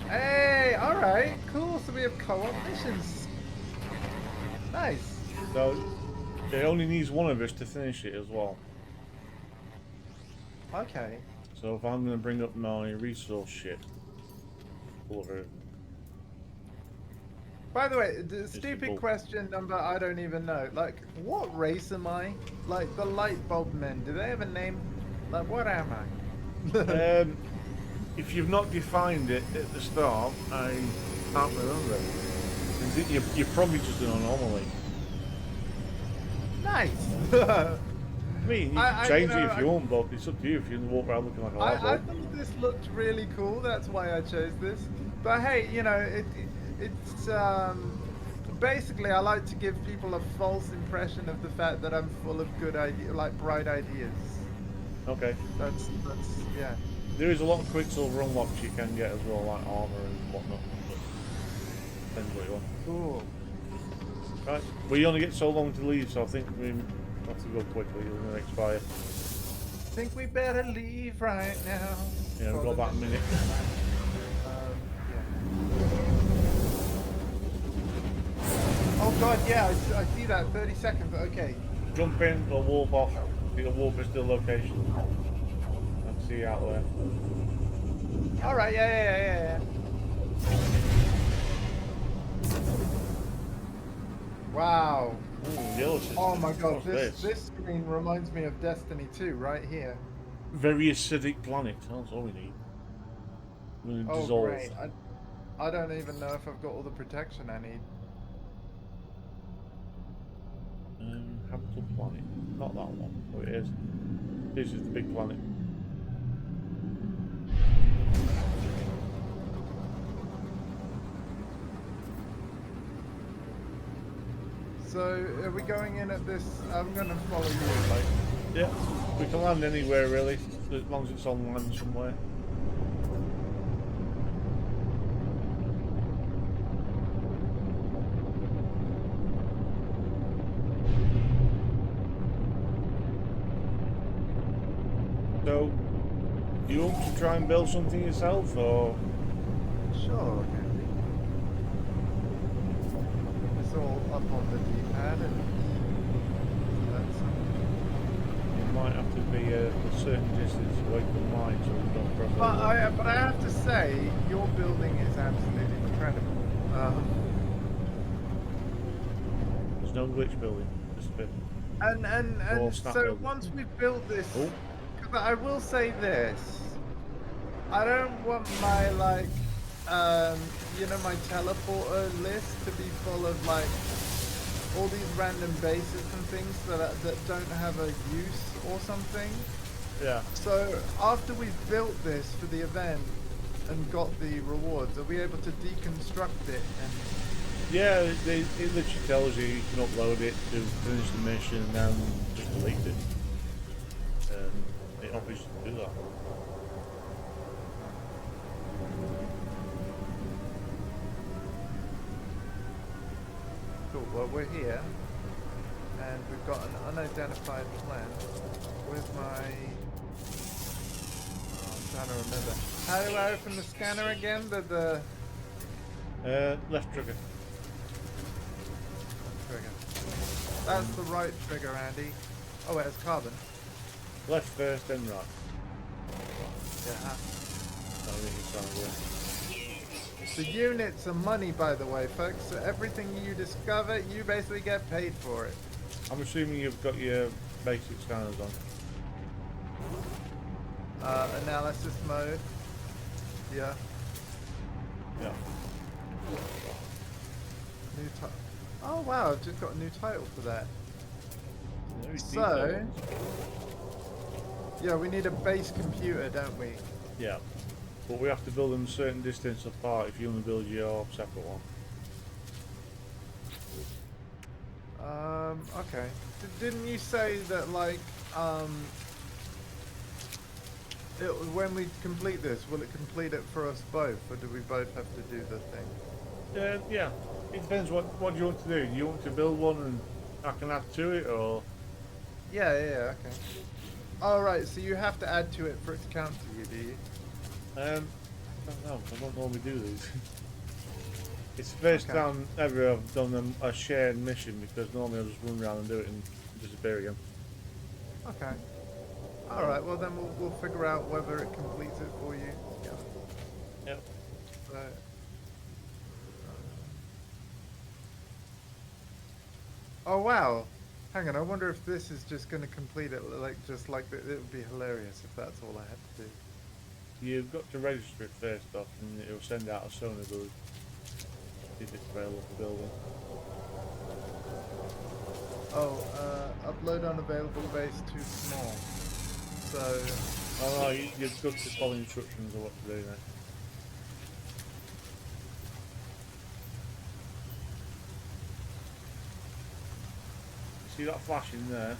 Hey, all right, cool. So we have co-op missions. Nice. So, it only needs one of us to finish it as well. Okay. So if I'm going to bring up my resource ship, pull over. By the way, the cool. stupid question number I don't even know. Like, what race am I? Like the light bulb men. Do they have a name? Like, what am I? If you've not defined it at the start, I can't remember. You're probably just an anomaly. Nice. I mean, you can change it if you want, but it's up to you if you walk around looking like a light I bulb. thought this looked really cool. That's why I chose this. But hey, you know, it's basically I like to give people a false impression of the fact that I'm full of good ideas, like bright ideas. Okay. That's yeah. There is a lot of Quicksilver unlocks you can get as well, like armor and whatnot. But depends what you want. Cool. Right. Well, you only get so long to leave, so I think we have to go quickly, you're going to expire. Think we better leave right now. Yeah, we've got about a minute. Yeah. Oh god, yeah, I see that. 30 seconds. Okay. Jump in or warp off. You can warp us to the location. I can see you out there. All right. Yeah. Wow. Ooh, yellow system. Oh my god, What's this screen reminds me of Destiny 2 right here. Very acidic planet. That's all we need. We're going to Oh dissolve. great. I don't even know if I've got all the protection I need. Habitable planet. Not that one. Oh, it is. This is the big planet. So, are we going in at this? I'm going to follow you, like. Yeah, we can land anywhere really, as long as it's on land somewhere. So, you want to try and build something yourself, or? Sure, Andy. It's all up on the D-pad and that's You might have to be a certain distance away from mine so we don't cross over. but I have to say, your building is absolutely incredible. There's no glitch building, just a bit. And snap so building. once we've built this, Oh. but I will say this, I don't want my like, you know, my teleporter list to be full of like all these random bases and things that don't have a use or something. Yeah. So after we've built this for the event and got the rewards, are we able to deconstruct it and? Yeah, it literally tells you you can upload it to finish the mission and then just delete it. It obviously do that. Cool, well we're here and we've got an unidentified plan. Where's my... Oh, I'm trying to remember. How do I open the scanner again? The Left trigger. trigger. That's the right trigger, Andy. Oh, it has carbon. Left first, then right. Yeah. I think it's trying to work. The units are money, by the way, folks. So everything you discover, you basically get paid for it. I'm assuming you've got your basic scanners on. Analysis mode. Yeah. Yeah. New title. Oh wow, I've just got a new title for that. Very So, detailed. yeah, we need a base computer, don't we? Yeah. But we have to build them a certain distance apart if you want to build your separate one. Okay. Didn't you say that, like, when we complete this, will it complete it for us both, or do we both have to do the thing? Yeah. It depends what you want to do. Do you want to build one and I can add to it, or? Yeah, okay. All right, so you have to add to it for it to count to you, do you? I don't know. I don't normally do these. It's the first time ever I've done a shared mission because normally I just run around and do it and disappear again. Okay. All right. Well, then we'll figure out whether it completes it for you. Yeah. Yep. So, oh wow. Hang on. I wonder if this is just going to complete it just like it would be hilarious if that's all I had to do. You've got to register it first off, and it'll send out a sonar build if it's available for building. Oh, upload unavailable base too small. So. Oh no, you've got to follow instructions of what to do now. See that flash in there?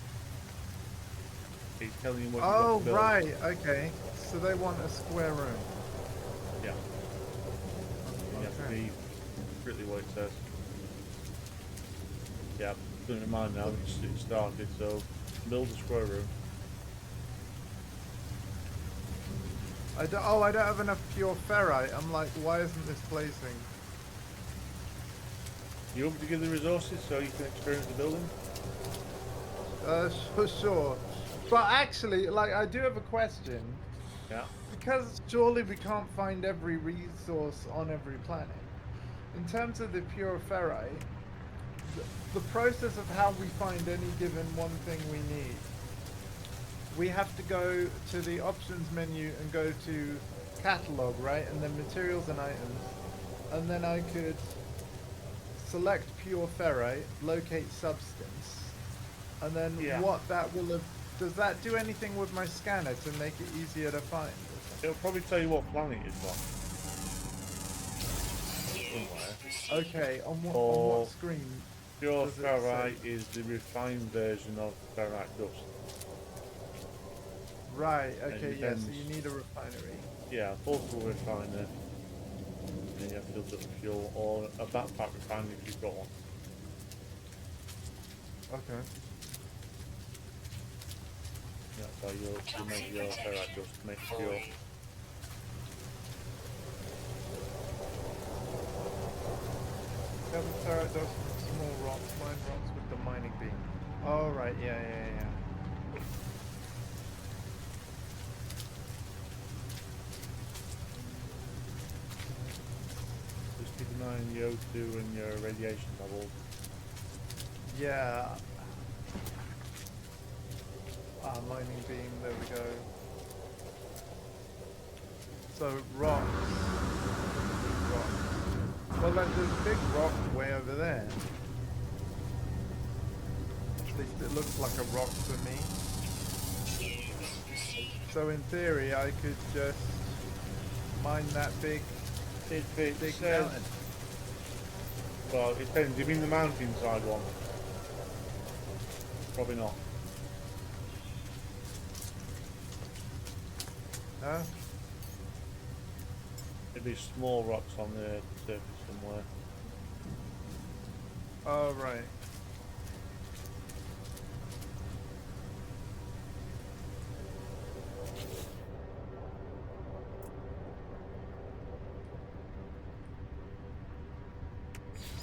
It's telling you what you've got to build. Right. Okay. So they want a square room. Yeah. You have to be strictly what it says. Yeah, doing it mine now, it started, so build a square room. I don't have enough pure ferrite. I'm like, why isn't this placing? You want me to give the resources so you can experience the building? Sure. But actually, like, I do have a question. Yeah. Because surely we can't find every resource on every planet. In terms of the pure ferrite, the process of how we find any given one thing we need, we have to go to the options menu and go to catalog, right? And then materials and items. And then I could select pure ferrite, locate substance, and then what that will have... Does that do anything with my scanner to make it easier to find? It'll probably tell you what planet it's on. Somewhere. Okay, on what screen? Pure ferrite is the refined version of ferrite dust. Right, okay, yeah, so depends. you need a refinery. Yeah, a portable refiner. And you have to build up a fuel or a backpack refinery if you've got one. Okay. That's how you make your ferrite dust, make fuel. Seven ferrite dust from small rocks, mine rocks with the mining beam. Oh, right, yeah. 69 your O2 and your radiation levels. Yeah. Mining beam, there we go. So, rocks. Well, like, there's a big rock way over there. At least it looks like a rock to me. So, in theory, I could just mine that big mountain. Well, it depends. Do you mean the mountainside one? Probably not. Huh? It'd be small rocks on the surface somewhere. Oh, right.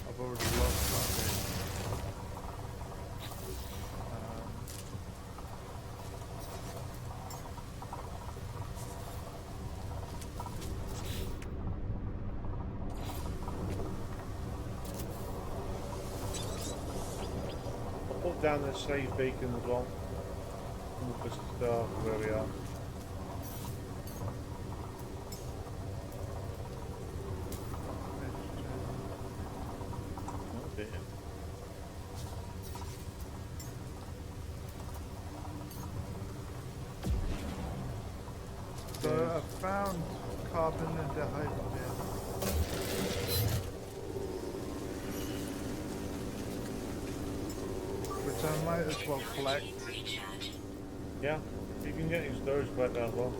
I've already lost something. I'll put down the save beacon as well. Move us to start where we are. So I found carbon and hydrogen. Which I might as well collect. Yeah, you can get your storage back down as well.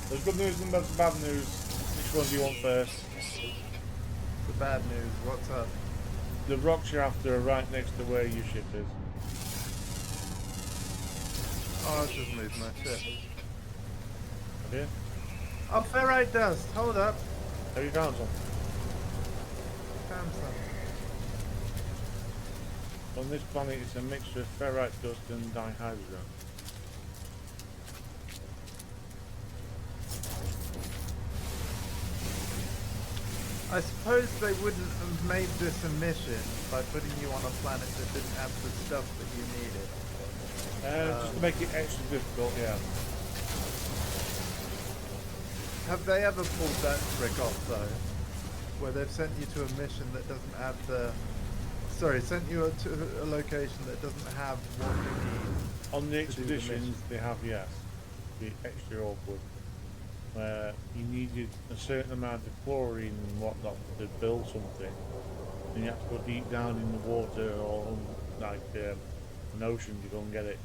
There's good news and there's bad news. Which one do you want first? The bad news, what's up? The rocks you're after are right next to where your ship is. Oh, I just moved my ship. Have you? Oh, ferrite dust, hold up. Have you found some? Found some. On this planet it's a mixture of ferrite dust and dihydrogen. I suppose they wouldn't have made this a mission by putting you on a planet that didn't have the stuff that you needed. Just to make it extra difficult, yeah. Have they ever pulled that trick off though? Where they've sent you to a mission that doesn't have the... Sorry, sent you to a location that doesn't have what you need. On the expeditions they have, yes. Be extra awkward. Where you needed a certain amount of chlorine and whatnot to build something. And you have to go deep down in the water or like an ocean to go and get it.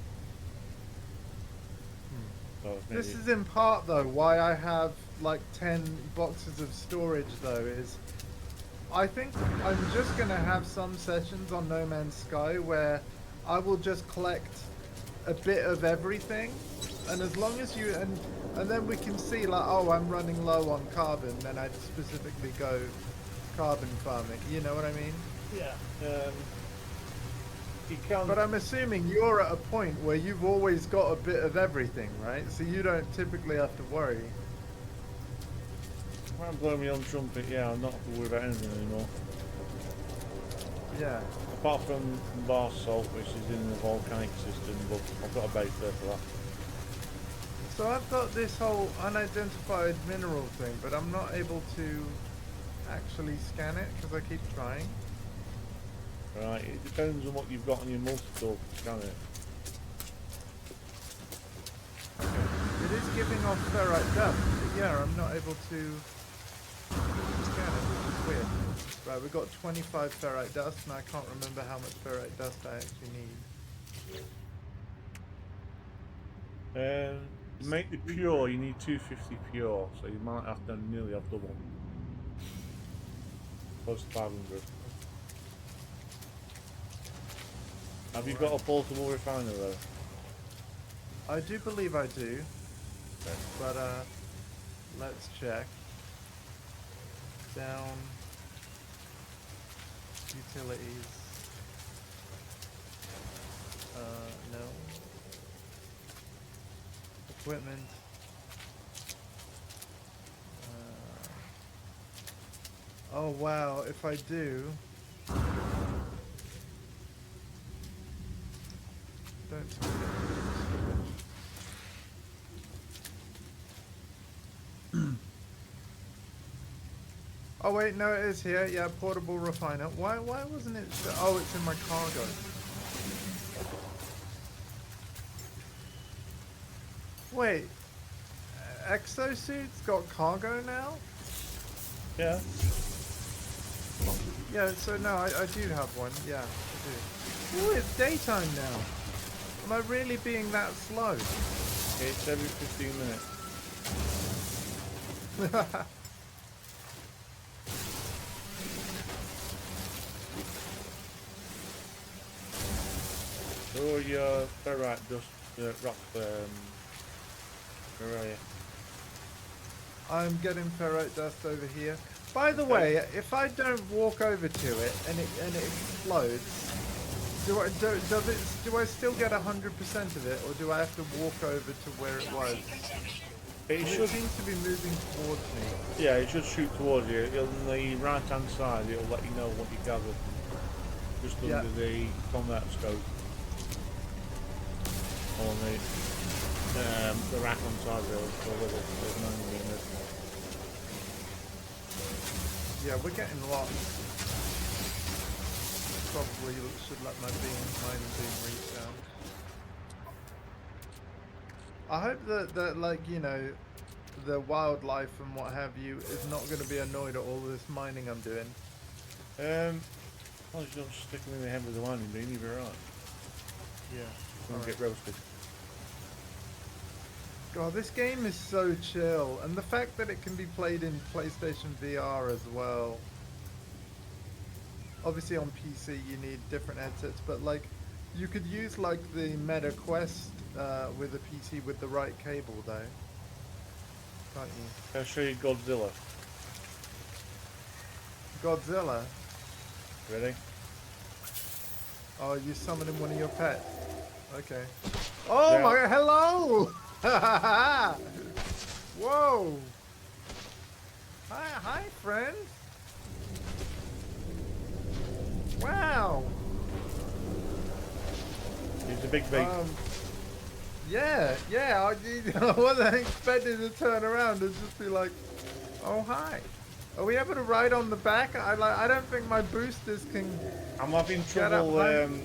So This maybe- is in part though why I have like 10 boxes of storage though is I think I'm just gonna have some sessions on No Man's Sky where I will just collect a bit of everything, and as long as you and then we can see like, oh, I'm running low on carbon, then I'd specifically go carbon farming. You know what I mean? Yeah. You can. But I'm assuming you're at a point where you've always got a bit of everything, right? So you don't typically have to worry. I'm blowing my own trumpet. Yeah, I'm not have to worry about anything anymore. Yeah. Apart from bar salt, which is in the volcanic system, but I've got a base there for that. So I've got this whole unidentified mineral thing, but I'm not able to actually scan it because I keep trying. Right, it depends on what you've got on your multi-tool to scan it. It is giving off ferrite dust, but yeah, I'm not able to scan it, which is weird. Right, we've got 25 ferrite dust, and I can't remember how much ferrite dust I actually need. To make the pure, you need 250 pure, so you might have to nearly have double. Close to 500. Have you got a portable refiner though? I do believe I do, Okay. but let's check. Down. Utilities. No. Equipment. Oh wow, if I do. Don't tell me. Oh wait, no, it is here. Yeah, portable refiner. Why wasn't it? Oh, it's in my cargo. Wait, exosuit's got cargo now? Yeah. Yeah, so no, I do have one. Yeah, I do. Ooh, it's daytime now. Am I really being that slow? It's every 15 minutes. So your ferrite dust rock where are you? I'm getting ferrite dust over here. By the way, if I don't walk over to it and it explodes, do I still get 100% of it, or do I have to walk over to where it was? It It should, seems to be moving towards me. yeah, it should shoot towards you. On the right hand side, it'll let you know what you gathered. Just Yeah. under the combat scope. On the rack on side there, the little, there's no unit. Yeah, we're getting lost. Probably should let my mine beam restart. I hope that like, you know, the wildlife and what have you is not going to be annoyed at all this mining I'm doing. As long as you don't stick them in the head with the winding beam, you'll be right. Yeah. Don't get roasted. God, this game is so chill, and the fact that it can be played in PlayStation VR as well. Obviously on PC you need different headsets, but like you could use like the Meta Quest with a PC with the right cable though. Can't you? I'll show you Godzilla. Godzilla? Ready? Oh, you summoning one of your pets? Okay. Oh Yeah. my, hello! Whoa! Hi friend! Wow! He's a big beast. Yeah, I wasn't expecting to turn around and just be like, oh hi. Are we able to ride on the back? I don't think my boosters can. I'm having Get up, trouble man.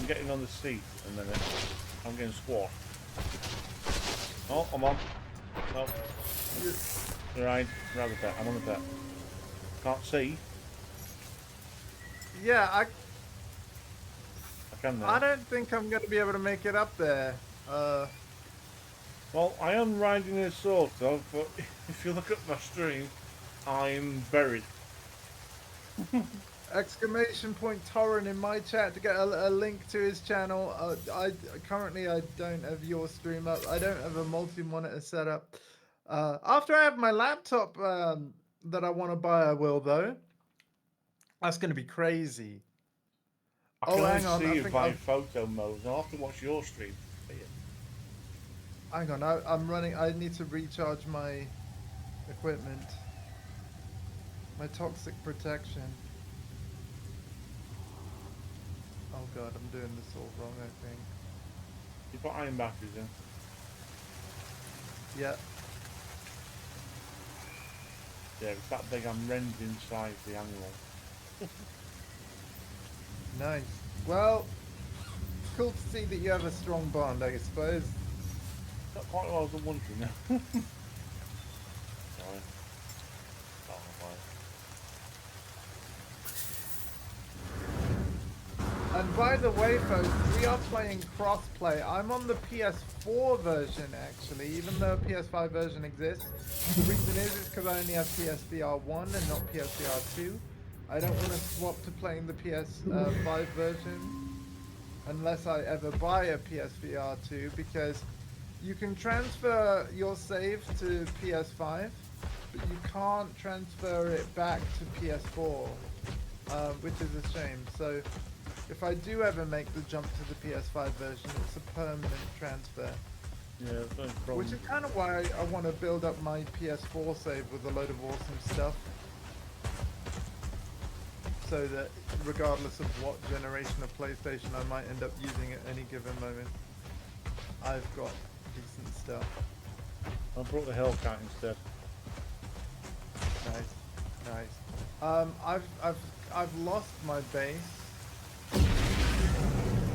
getting on the seat a minute. I'm getting squashed. Oh, I'm on. No. Right, grab the pet. I'm on the pet. Can't see. Yeah, I can I now. don't think I'm going to be able to make it up there. Well, I am riding it sort of, but if you look at my stream, I'm buried. Exclamation point Torrent in my chat to get a link to his channel. I currently I don't have your stream up. I don't have a multi-monitor setup. After I have my laptop that I want to buy, I will though. That's going to be crazy. I can only hang on. see I you think by photo mode. I'll have to watch your stream. hang on. I'm running. I need to recharge my equipment. My toxic protection. Oh god, I'm doing this all wrong, I think. You put iron batteries in. Yeah. Yeah, it's that big. I'm rending inside the animal. Nice. Well, cool to see that you have a strong bond, I suppose. Not quite what I was wondering. Sorry. Oh, right. And by the way, folks, we are playing crossplay. I'm on the PS4 version, actually, even though a PS5 version exists. The reason is because I only have PSVR 1 and not PSVR 2. I don't want to swap to playing the PS5 version unless I ever buy a PSVR 2, because you can transfer your save to PS5, but you can't transfer it back to PS4, which is a shame. So if I do ever make the jump to the PS5 version, it's a permanent transfer. Yeah, that's no problem. Which is kind of why I want to build up my PS4 save with a load of awesome stuff. So that regardless of what generation of PlayStation I might end up using at any given moment, I've got decent stuff. I brought the Hellcat instead. Nice, nice. I've lost my base.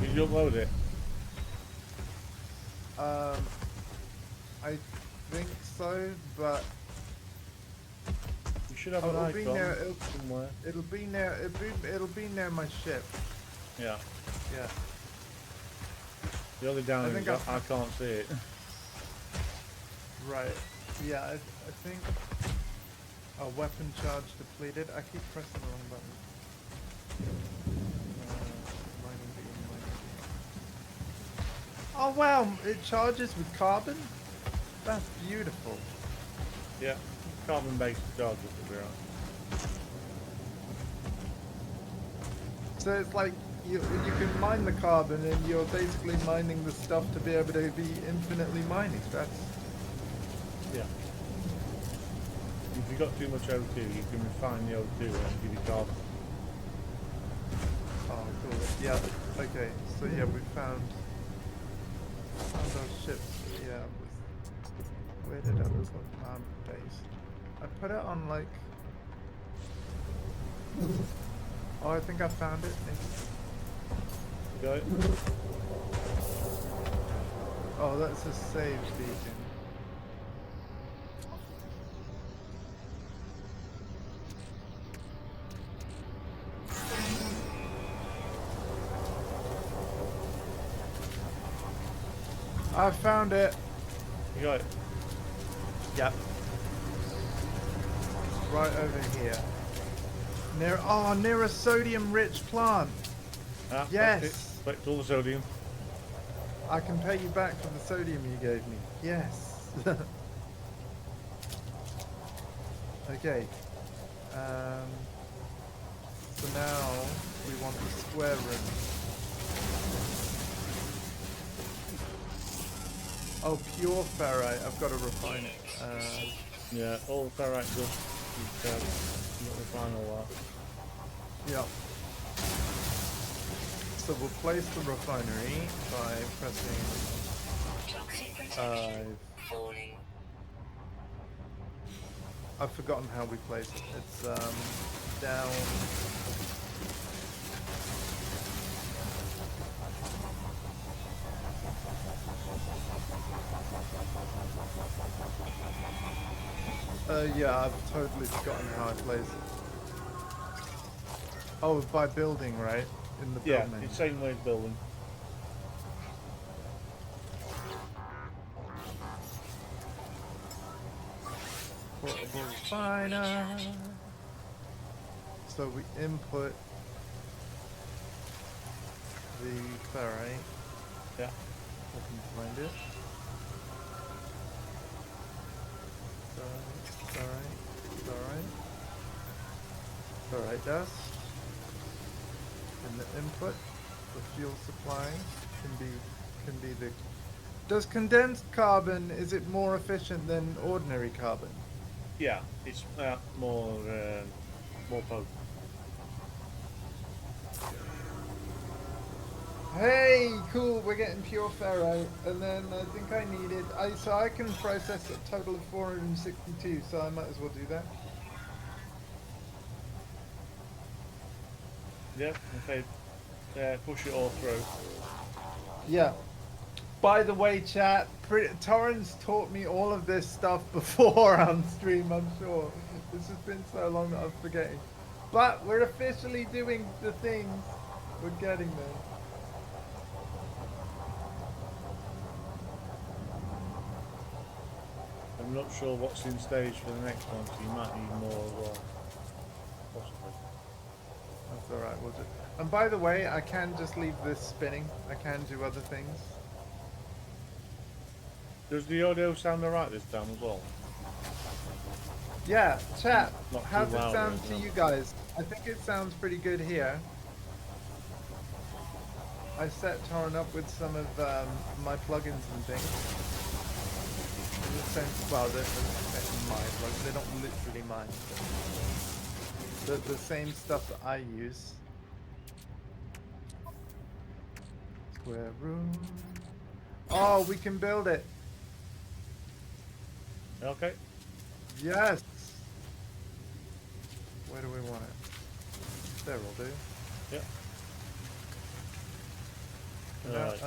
Did you upload it? I think so, but You should have an it'll be icon near. somewhere. It'll be near my ship. Yeah. Yeah. The only down I is think I can't see it. Right. Yeah, I think. Oh, weapon charge depleted. I keep pressing the wrong button. Mining beam, mining beam. Oh wow, it charges with carbon? That's beautiful. Yeah. Carbon-based charges will be right. So it's like you can mine the carbon and you're basically mining the stuff to be able to be infinitely mining. That's Yeah. If you've got too much O2, you can refine the O2 and give you carbon. oh cool. Yeah. Okay. So yeah, we found our ships. Yeah. Where did I put my base? I put it on like. Oh, I think I found it. You got it? Oh, that's a save beacon. I found it. You got it? Yep. Right over here. Near a sodium-rich plant. Ah, Yes. collect all the sodium. I can pay you back for the sodium you gave me. Yes. Okay. So now we want the square room. Oh, pure ferrite. I've got to refine it. Yeah, all ferrite dust. You got refine all that. Yep. So we'll place the refinery by pressing Toxic protection. Falling. I've forgotten how we place it. It's down. Yeah, I've totally forgotten how I place it. Oh, by building, right? in the build Yeah, menu. it's same way as building. Portable refiner. So we input the ferrite. Yeah. I can find it. Ferrite dust. And the input, the fuel supply can be the. Does condensed carbon, is it more efficient than ordinary carbon? Yeah, it's more potent. Hey, cool, we're getting pure ferrite, and then I think I needed, so I can process a total of 462, so I might as well do that. Yep, okay. Push it all through. Yeah. By the way, chat, Torrens taught me all of this stuff before on stream, I'm sure. This has been so long that I'm forgetting. But we're officially doing the things. We're getting there. I'm not sure what's in stage for the next one, so you might need more as well. Possibly. That's alright, we'll do. And by the way, I can just leave this spinning. I can do other things. Does the audio sound alright this time as well? Yeah, chat, Not too how's it loud, sound is to it? you guys? I think it sounds pretty good here. I set Torrent up with some of my plugins and things. Well, they're mine, like, they're not literally mine. But the same stuff that I use. Square room. Oh, we can build it. Okay. Yes. Where do we want it? There will do. Yep. Now, Right.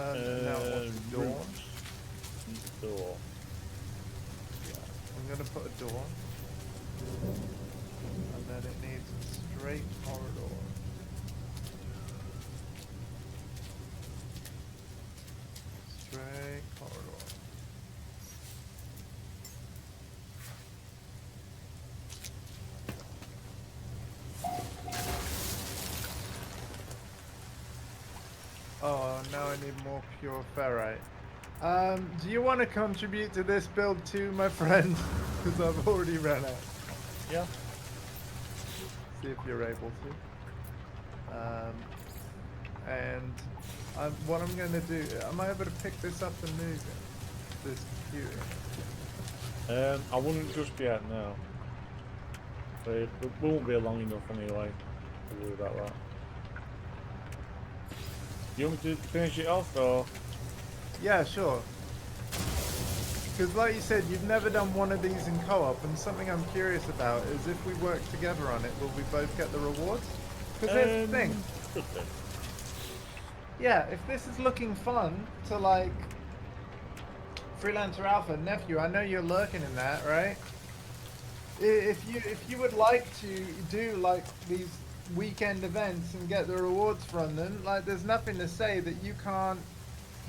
now what's the door? Rooms. Need a door. I'm gonna put a door. And then it needs a straight corridor. Straight corridor. Oh, now I need more pure ferrite. Do you want to contribute to this build too, my friend? Because I've already ran out. Yeah. See if you're able to. And what I'm going to do, am I able to pick this up and move it? This computer? I wouldn't just yet now. But it won't be long enough anyway to worry about that. You want me to finish it off or? Yeah, sure. Because like you said, you've never done one of these in co-op, and something I'm curious about is if we work together on it, will we both get the rewards? Because here's the thing. Should do. Yeah, if this is looking fun to like Freelancer Alpha, nephew, I know you're lurking in that, right? If you would like to do like these weekend events and get the rewards from them, like there's nothing to say that you can't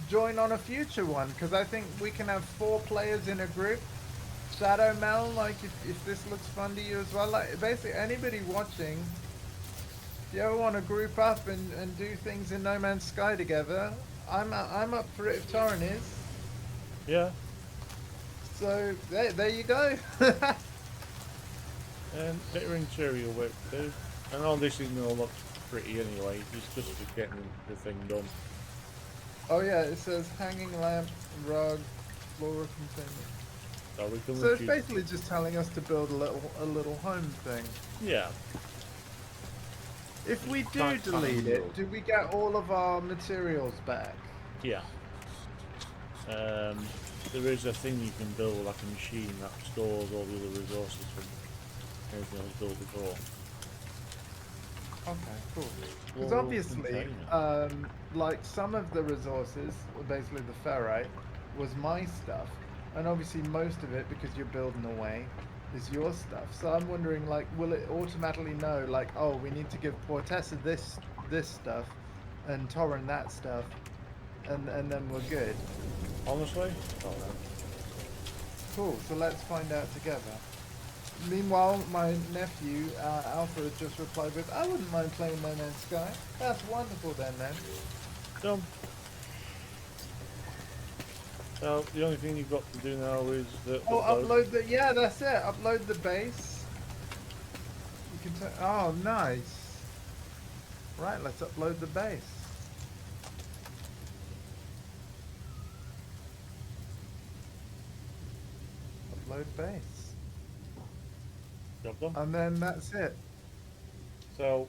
join on a future one, because I think we can have 4 players in a group. Shadow Mel, like if this looks fun to you as well, like basically anybody watching, if you ever want to group up and do things in No Man's Sky together, I'm up for it if Torrent is. Yeah. So there you go. Bit of interior work to do. And all this is gonna look pretty anyway. It's just for getting the thing done. Oh yeah, it says hanging lamp, rug, floor container. So we can. So it's basically just telling us to build a little home thing. Yeah. If we do Can't delete build. it, do we get all of our materials back? Yeah. There is a thing you can build, like a machine that stores all the other resources from everything that was built before. Okay, cool. Because Or obviously, container. like some of the resources, basically the ferrite, was my stuff, and obviously most of it, because you're building away, is your stuff. So I'm wondering, like, will it automatically know, like, oh, we need to give poor Tessa this stuff, and torrent that stuff, and then we're good. Honestly? Oh, no. Cool. So let's find out together. Meanwhile, my nephew Alfred just replied with, "I wouldn't mind playing No Man's Sky." That's wonderful, then, man. Done. Now, the only thing you've got to do now is the Upload the. Yeah, that's it. Upload the base. You can. Oh, nice. Right, let's upload the base. Upload base. job done. And then that's it. So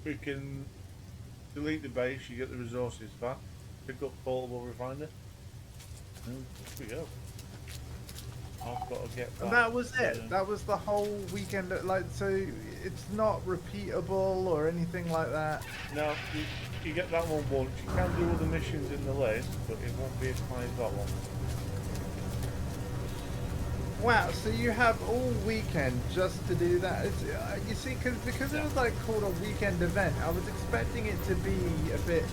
we can delete the base, you get the resources back, pick up portable refiner, and here we go. I've got to get back. And that was it. That was the whole weekend. Like, so it's not repeatable or anything like that. No, you get that one once. You can do other missions in the list, but it won't be as high as that one. Wow, so you have all weekend just to do that. You see, because it was like called a weekend event, I was expecting it to be a bit,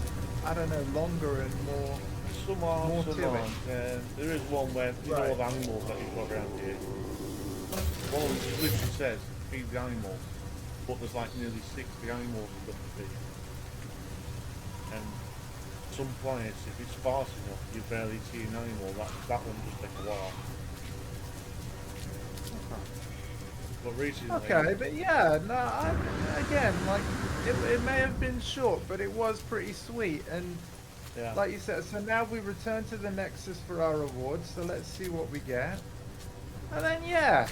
I don't know, longer and more. Some are, more some to aren't. There is one where you know all the animals that you've got around here. One of them literally says feed the animals, but there's like nearly 60 animals you've got to feed. And some planets, if it's sparse enough, you barely see an animal. That one just takes a while. But recently, Okay, but yeah, no, again, like, it may have been short, but it was pretty sweet, and yeah. like you said, so now we return to the Nexus for our rewards, so let's see what we get. And then, yeah,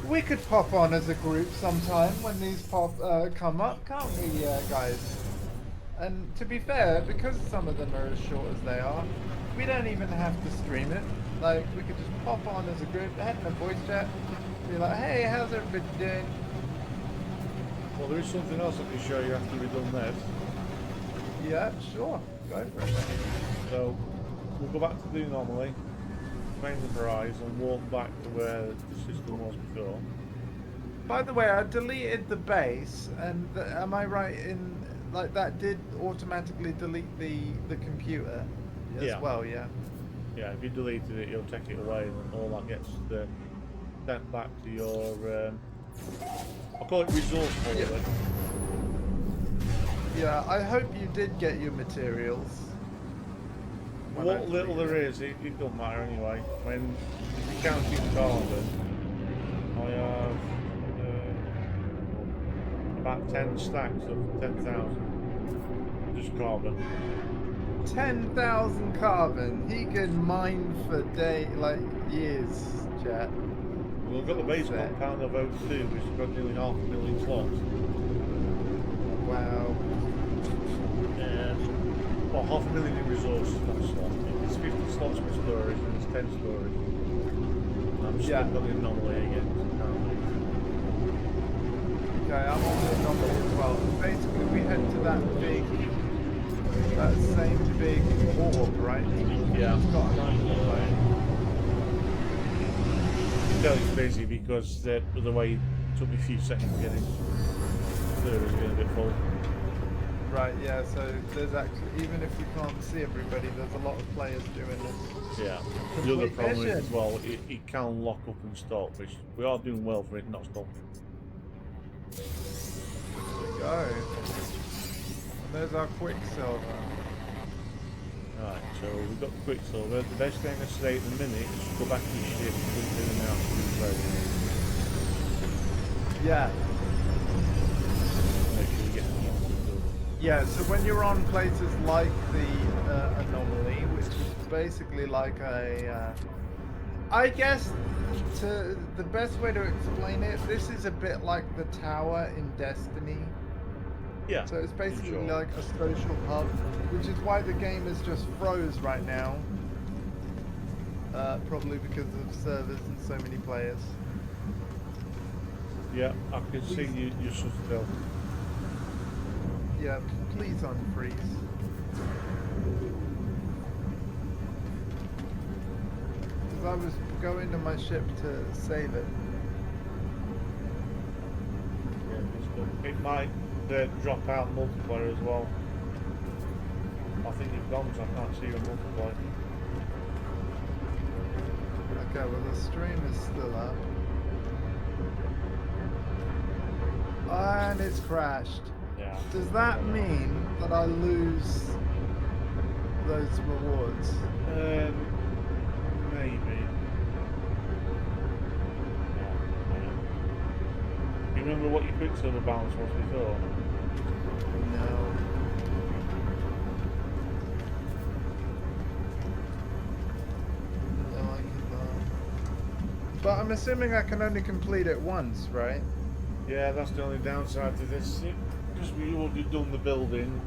we could pop on as a group sometime when these come up, can't we, guys? And to be fair, because some of them are as short as they are, we don't even have to stream it. Like, we could just pop on as a group, head in a voice chat, be like, hey, how's everybody doing? Well, there is something else I can show you after we've done this. Yeah, sure. Go for it. So, we'll go back to the anomaly, main the horizon, and walk back to where the system was before. By the way, I deleted the base, and am I right in, like, that did automatically delete the computer as well, yeah? Yeah, if you deleted it, you'll take it away, and all that gets sent back to your, I'll call it resource folder. Yeah, I hope you did get your materials. What little there is, it don't matter anyway. When you count in carbon, I have about 10 stacks of 10,000. Just carbon. 10,000 carbon. He can mine for years, chat. Well, we've got the base compound of O2, which has got nearly 500,000 slots. Wow. Well, 500,000 in resources, not slots. It's 50 slots for storage and it's 10 storage. I'm still got the anomaly again. Okay, I'm on the anomaly as well. Basically, we head to that same big orb, right? Yeah. It's got an anomaly. You can tell it's busy because the way it took me a few seconds to get in. There is getting a bit full. Right, yeah, so there's actually, even if we can't see everybody, there's a lot of players doing this. Yeah. The other problem is as well, it can lock up and stop, which we are doing well for it not stopping. There we go. And there's our Quicksilver. Right, so we've got the Quicksilver. The best thing I say at the minute is to go back to your ship and put it in and out of the road. Yeah. Make sure you get the instant. Yeah, so when you're on places like the anomaly, which is basically like a, I guess the best way to explain it, this is a bit like the tower in Destiny. Yeah. So it's basically like a social hub, which is why the game is just froze right now. Probably because of servers and so many players. Yeah, I can see you're so still. Yeah, please unfreeze. Because I was going to my ship to save it. Yeah, it might drop out multiplayer as well. I think you've gone, so I can't see your multiplayer. Okay, well the stream is still up. And it's crashed. Yeah. Does that mean that I lose those rewards? Maybe. Yeah. You remember what your Quicksilver balance was before? No. No, I cannot. But I'm assuming I can only complete it once, right? Yeah, that's the only downside to this. Because we've already done the building.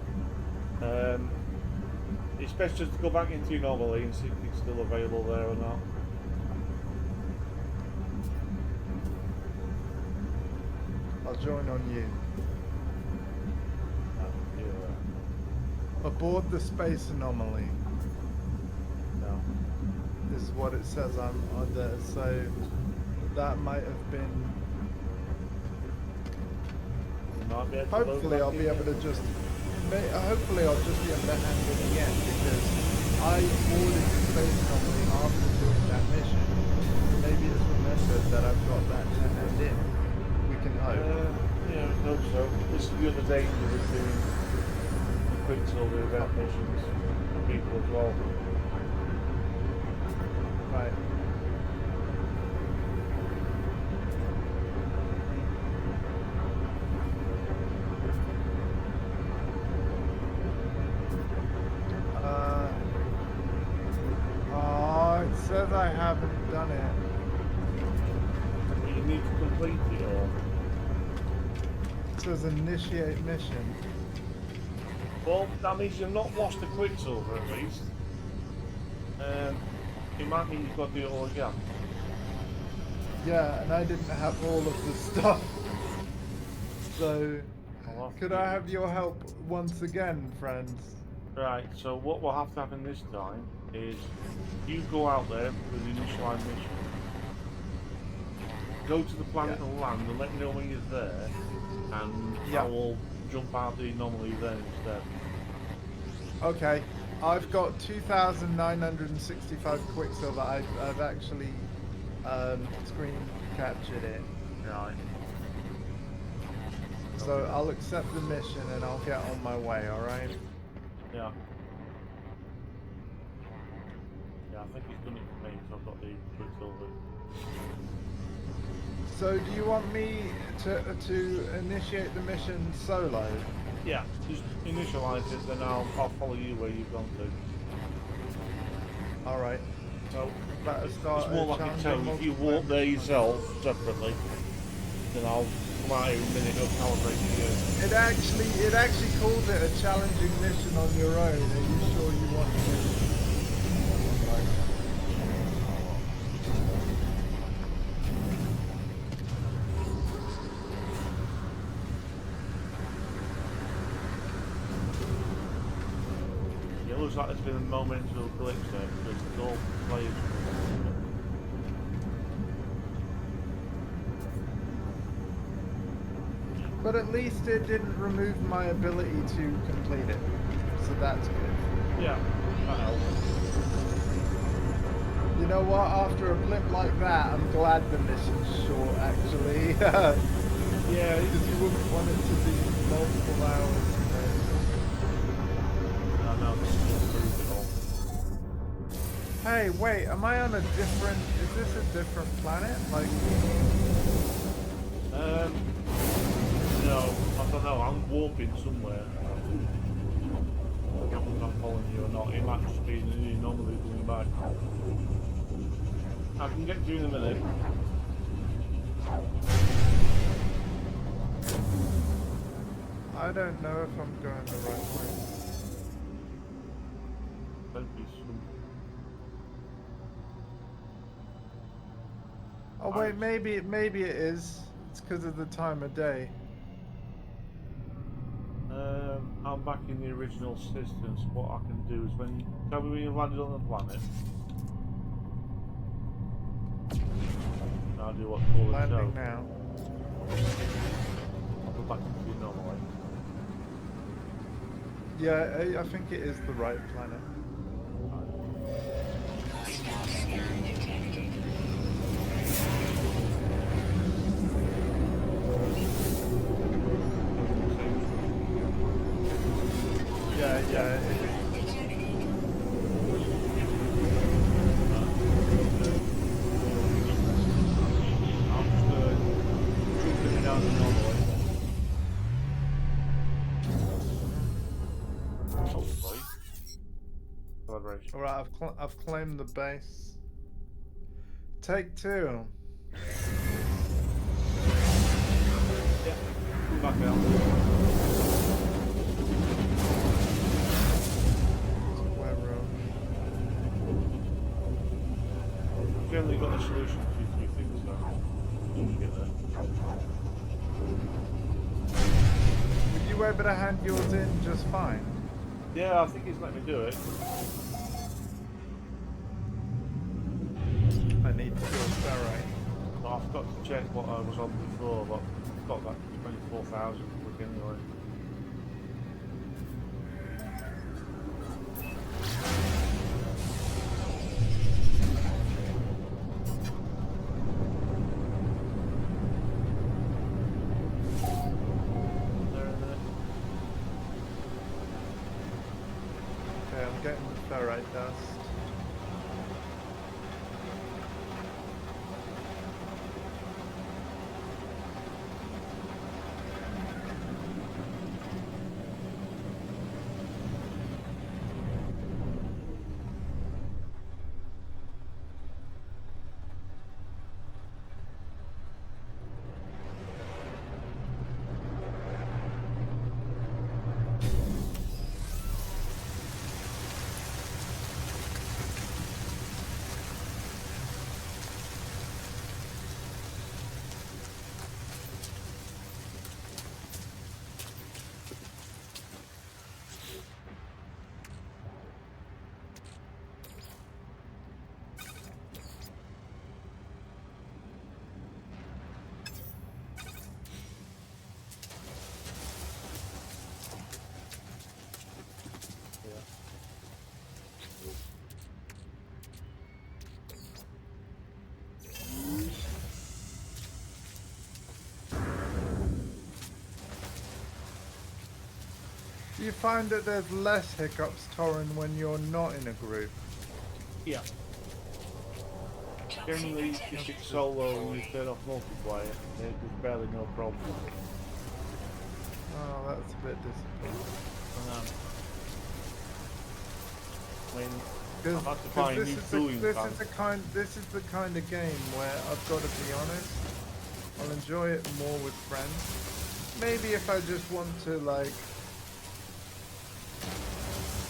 It's best just to go back into your normally and see if it's still available there or not. I'll join on you. Yeah. Aboard the space anomaly. No. Is what it says I'm on there, so that might have been. You might be able to Hopefully, load I'll back be in able yet. to just. Hopefully, I'll just be able to hand it again because I boarded the space anomaly after doing that mission. Maybe it's remembered that I've got that to hand in. We can hope. Yeah, I hope so. This is the other danger with doing Quicksilver event missions for people as well. Right. Oh, it says I haven't done it. You need to complete it or... It says initiate mission. Well, that means you've not lost the Quicksilver at least. It might mean you've got to do it all again. Yeah, and I didn't have all of the stuff. So, I'll have could to- I have your help once again, friends? Right, so what will have to happen this time is you go out there with the initialised mission. Go to the planet Yeah. and land and let me know when you're there, and Yeah. I will jump out the anomaly there instead. Okay, I've got 2,965 Quicksilver. I've actually screen captured it. Right. So I'll accept the mission and I'll get on my way, alright? Yeah. Yeah, I think it's done it for me, so I've got the Quicksilver. So do you want me to initiate the mission solo? Yeah, just initialise it, then I'll follow you where you've gone to. Alright. So Better start it's more like a tow. If you walk there yourself separately, then I'll come out here in a minute and calibrate you. It actually calls it a challenging mission on your own. Are you sure you want to? It looks like there's been a momentary glitch there because it's all players. But at least it didn't remove my ability to complete it. So that's good. Yeah, that helps. You know what? After a blip like that, I'm glad the mission's short, actually. Because Yeah, you wouldn't want it to be multiple hours. I know this will improve it all. Hey, wait, am I on a different... Is this a different planet? Like... No, I don't know. I'm warping somewhere. If I'm following you or not. It might just be the anomaly coming back. I can get to you in a minute. I don't know if I'm going the right way. Don't be some... Oh wait, maybe it is. It's because of the time of day. I'm back in the original system, so what I can do is when... Tell me when you've landed on the planet. I'll do what's called a tow. Landing now. I'll go back into the normal way. Yeah, I think it is the right planet. Hostile scan detected. Yeah, yeah. Detected. I'm just cruising it down the normal way. Hopefully. Collaboration. All right, I've claimed the base. Take two. Yeah. Come back out. Square room. We've generally got the solution to a few things, so you can get there. Were you able to hand yours in just fine? Yeah, I think he's let me do it. I need to go ferrite. But I've got to check what I was on before, but I've got that 24,000 quick anyway. Okay, I'm getting the ferrite dust. Do you find that there's less hiccups, Torrin, when you're not in a group? Yeah. Generally, if it's solo and you turn off multiplayer, there's barely no problem. Oh, that's a bit disappointing. I mean, I've had to find new tooling plans. This is the kind of game where I've got to be honest. I'll enjoy it more with friends. Maybe if I just want to like,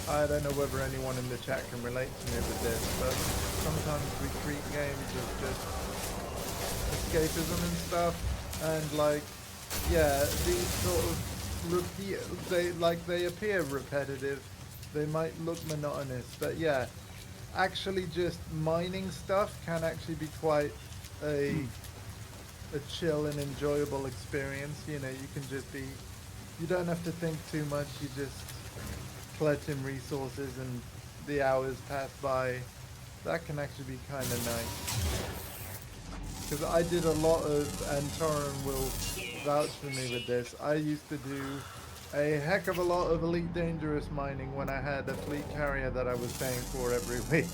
I don't know whether anyone in the chat can relate to me with this, but sometimes we treat games as just escapism and stuff, and like, yeah, these sort of they appear repetitive, they might look monotonous, but yeah, actually just mining stuff can actually be quite a chill and enjoyable experience. You know, you can just be, you don't have to think too much, you just collecting resources and the hours pass by. That can actually be kind of nice. Because I did a lot of, and Torrin will vouch for me with this, I used to do a heck of a lot of Elite Dangerous mining when I had a fleet carrier that I was paying for every week.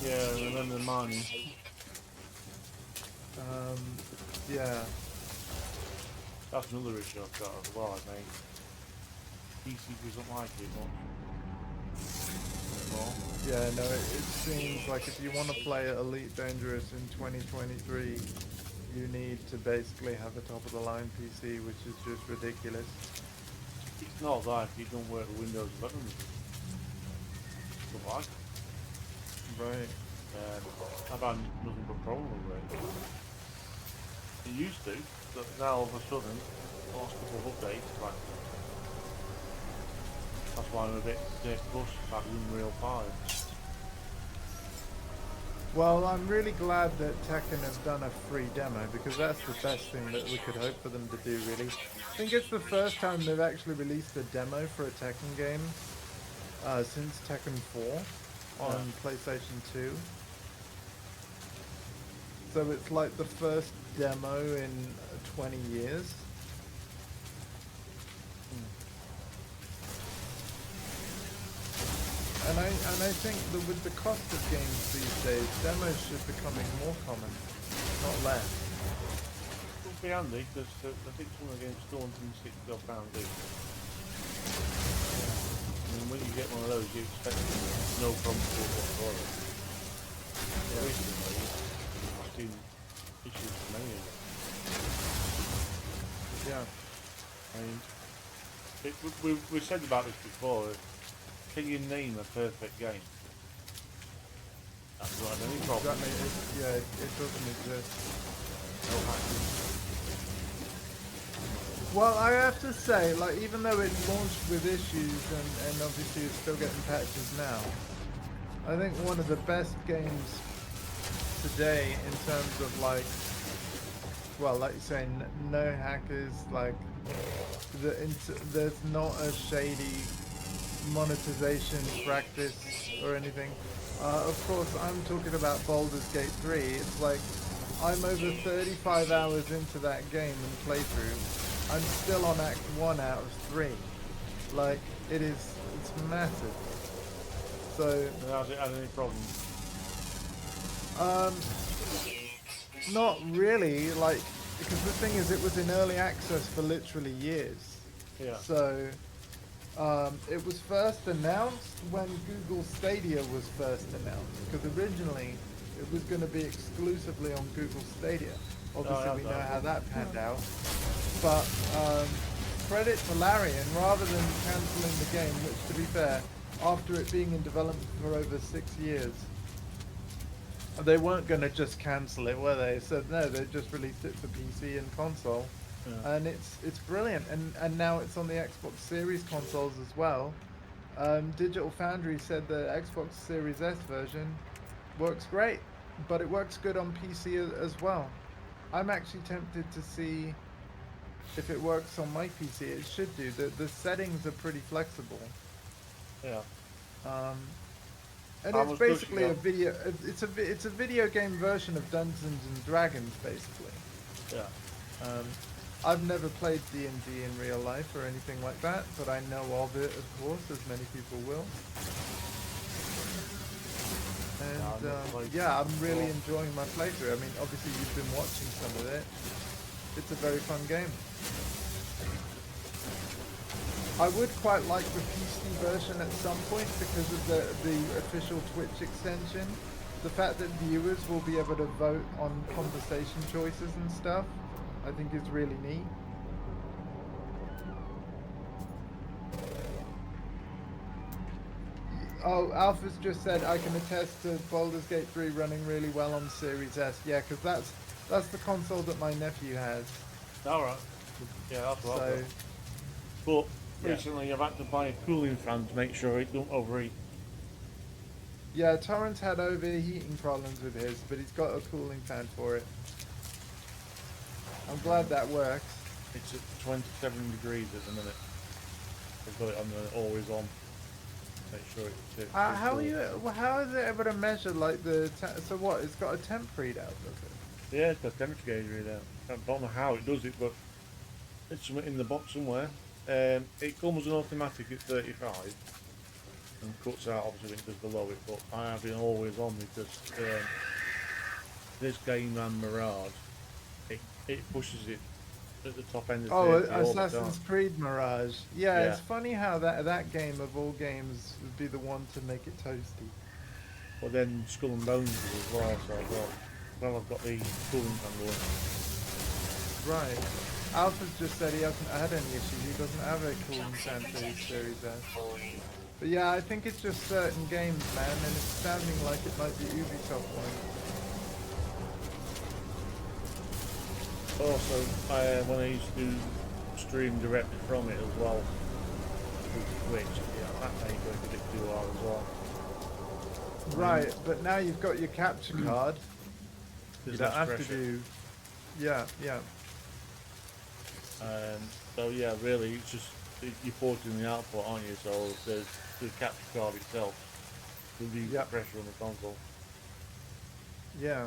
Yeah, I remember the mining. Yeah. That's another issue I've got as well, I think. PC doesn't like it much. Anymore. Yeah, no, it seems like if you want to play Elite Dangerous in 2023, you need to basically have a top-of-the-line PC, which is just ridiculous. It's not that if you don't work with Windows 11. Don't like it. Right. I've had nothing but problems with it. It used to, but now all of a sudden, the last couple of updates, like, that's why I'm a bit pushed about Unreal 5. Well, I'm really glad that Tekken have done a free demo because that's the best thing that we could hope for them to do, really. I think it's the first time they've actually released a demo for a Tekken game since Tekken 4 on PlayStation 2. So it's like the first demo in 20 years. And I think that with the cost of games these days, demos should be becoming more common, not less. It would be handy because I think some of the games still £160 each. And when you get one of those, you expect no problem whatsoever. Yeah. Recently, I've seen issues with many of them. Yeah. I mean, we've said about this before. Can you name a perfect game? That's not any problem. Exactly. It doesn't exist. No hacking. Well, I have to say, like, even though it launched with issues and obviously it's still getting patches now, I think one of the best games today in terms of like, well, like you're saying, no hackers, like, there's not a shady monetization practice or anything. Of course, I'm talking about Baldur's Gate 3. It's like I'm over 35 hours into that game and playthrough. I'm still on Act 1 out of 3. Like, it's massive. So Has it had any problems? Not really, like, because the thing is, it was in early access for literally years. Yeah. So it was first announced when Google Stadia was first announced, because originally it was going to be exclusively on Google Stadia. Obviously, we know how that panned out. But credit to Larian, rather than cancelling the game, which, to be fair, after it being in development for over 6 years, they weren't going to just cancel it, were they? So no, they just released it for PC and console. Yeah. And it's brilliant, and now it's on the Xbox Series consoles as well. Digital Foundry said the Xbox Series S version works great, but it works good on PC as well. I'm actually tempted to see if it works on my PC. It should do. The settings are pretty flexible. Yeah. And it's basically a video. It's a video game version of Dungeons and Dragons, basically. Yeah. I've never played D&D in real life or anything like that, but I know of it, of course, as many people will. And yeah, I'm really enjoying my playthrough. I mean, obviously you've been watching some of it. It's a very fun game. I would quite like the PC version at some point because of the official Twitch extension. The fact that viewers will be able to vote on conversation choices and stuff, I think is really neat. Oh, Alpha's just said I can attest to Baldur's Gate 3 running really well on Series S. Yeah, because that's the console that my nephew has. Alright. Yeah, that's what so, But recently I've had to buy a cooling fan to make sure it don't overheat. Yeah, Torrance had overheating problems with his, but he's got a cooling fan for it. I'm glad that works. It's at 27 degrees at the minute. I've got it on the always on. Make sure it's how is it able to measure like the so what? It's got a temp readout, does it? Yeah, it's got a temperature gauge readout. I don't know how it does it, but it's in the box somewhere. It comes in automatic at 35 and cuts out obviously when it goes below it, but I have it always on because this game and Mirage, it pushes it at the top end of the Assassin's Creed Mirage. Yeah, it's funny how that game of all games would be the one to make it toasty. But then Skull and Bones as well, so I thought, I've got the cooling fan going. Right. Alpha's just said he hasn't had any issues. He doesn't have a cooling fan for his Series S. But yeah, I think it's just certain games, man, and it's sounding like it might be Ubisoft one. Also, when I used to stream directly from it as well, with Twitch, yeah, that made it a bit too hard as well. Right, but now you've got your capture card. There's You don't less have to pressure. do. Yeah, yeah. So yeah, really, it's just you're porting the output, aren't you? So the capture card itself relieves Yep. the pressure on the console. Yeah.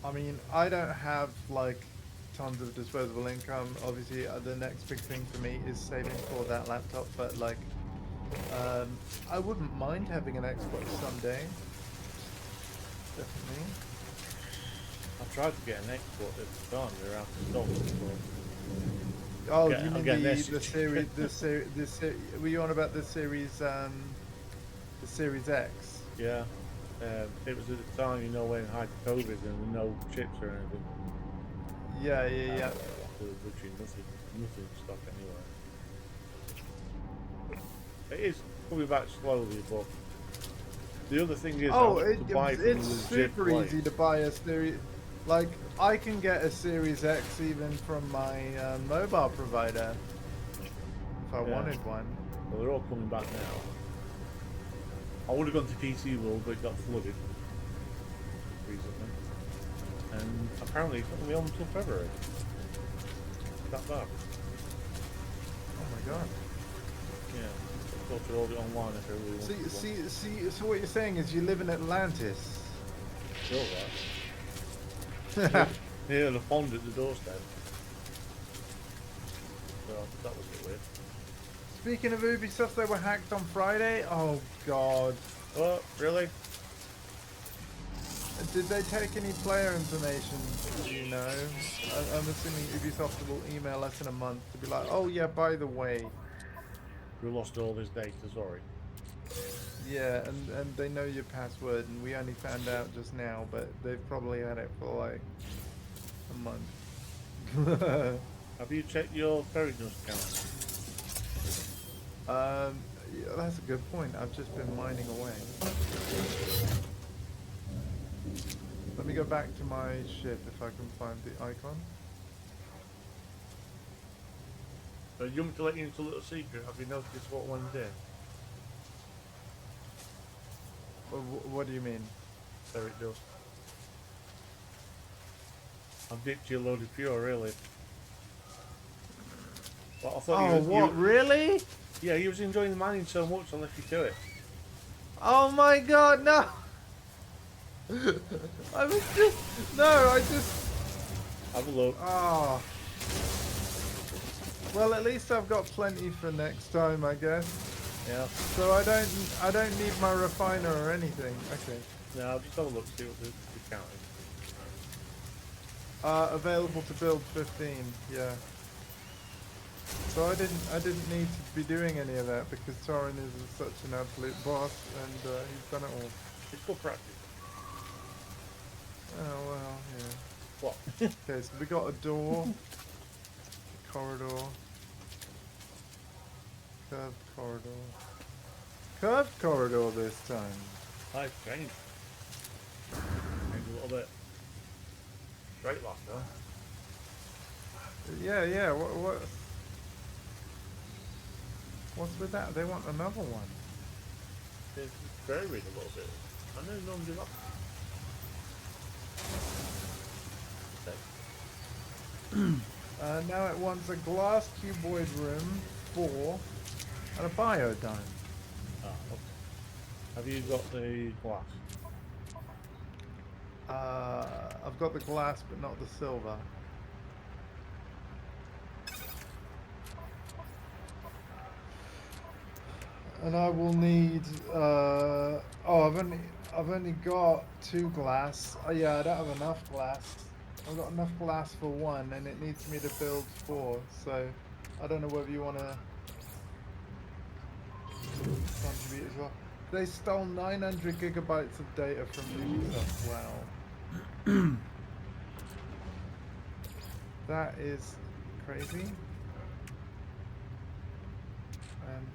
I mean, I don't have like tons of disposable income. Obviously, the next big thing for me is saving for that laptop. But like, I wouldn't mind having an Xbox someday. Definitely. I tried to get an export at the time, we were out of stock. Oh, Yeah, you I'll mean get a the message. series? Were you on about the series? The Series X. Yeah, it was at the time, you know, when height of COVID and there were no chips or anything. Yeah, yeah, yeah. There was literally nothing in stock anywhere. It is coming back slowly, but the other thing is, Oh, to buy from it's a legit super place. easy to buy a series. Like, I can get a Series X even from my mobile provider if I Yeah. wanted one. Well, they're all coming back now. I would have gone to PC World, but it got flooded recently. And apparently it's not going to be on until February. That bad. Oh my god. Yeah. I thought to order it online if I really wanted one. So what you're saying is you live in Atlantis. Sure, that. Here, the pond at the doorstep. So that was a bit weird. Speaking of Ubisoft, they were hacked on Friday. Oh god. Oh, really? Did they take any player information? Do you know? I'm assuming Ubisoft will email us in a month to be like, oh yeah, by the way. We lost all this data, sorry. Yeah, and they know your password, and we only found out just now, but they've probably had it for like a month. Have you checked your Ferrygus account? Yeah, that's a good point. I've just been mining away. Let me go back to my ship if I can find the icon. You want me to let you into a little secret? Have you noticed what one did? What do you mean? Ferrygus. I've dipped you a load of pure, really. But I thought Oh, what? Really? Yeah, you was enjoying the mining so much, I left you to it. Oh my god, no! I was just... No, I just... Have a look. Oh. Well, at least I've got plenty for next time, I guess. Yeah. So I don't need my refiner or anything. Okay. No, just have a look, see what the count is. Available to build 15. Yeah. So I didn't need to be doing any of that because Torin is such an absolute boss and he's done it all. It's good practice. Oh well, yeah. What? Okay, so we got a door, a corridor, curved corridor, curved corridor this time. Nice change. Change a little bit. Straight last time. Yeah, yeah. What's with that? They want another one. It's varied a little bit. I know no one do that. Now it wants a glass cuboid room, 4, and a biodome. Ah, okay. Have you got the glass? I've got the glass, but not the silver. And I will need. Oh, I've only got 2 glass. Oh yeah, I don't have enough glass. I've got enough glass for 1, and it needs me to build 4. So I don't know whether you want to contribute as well. They stole 900 gigabytes of data from Ubisoft. Wow. That is crazy. And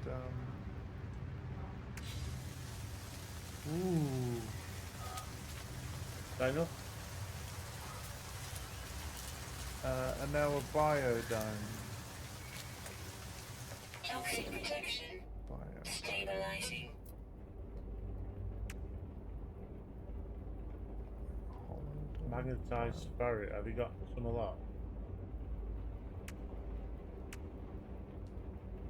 ooh. Dino? And now a biodome. Toxic protection. Biodome. Stabilizing. Magnetized ferret. Have you got some of that?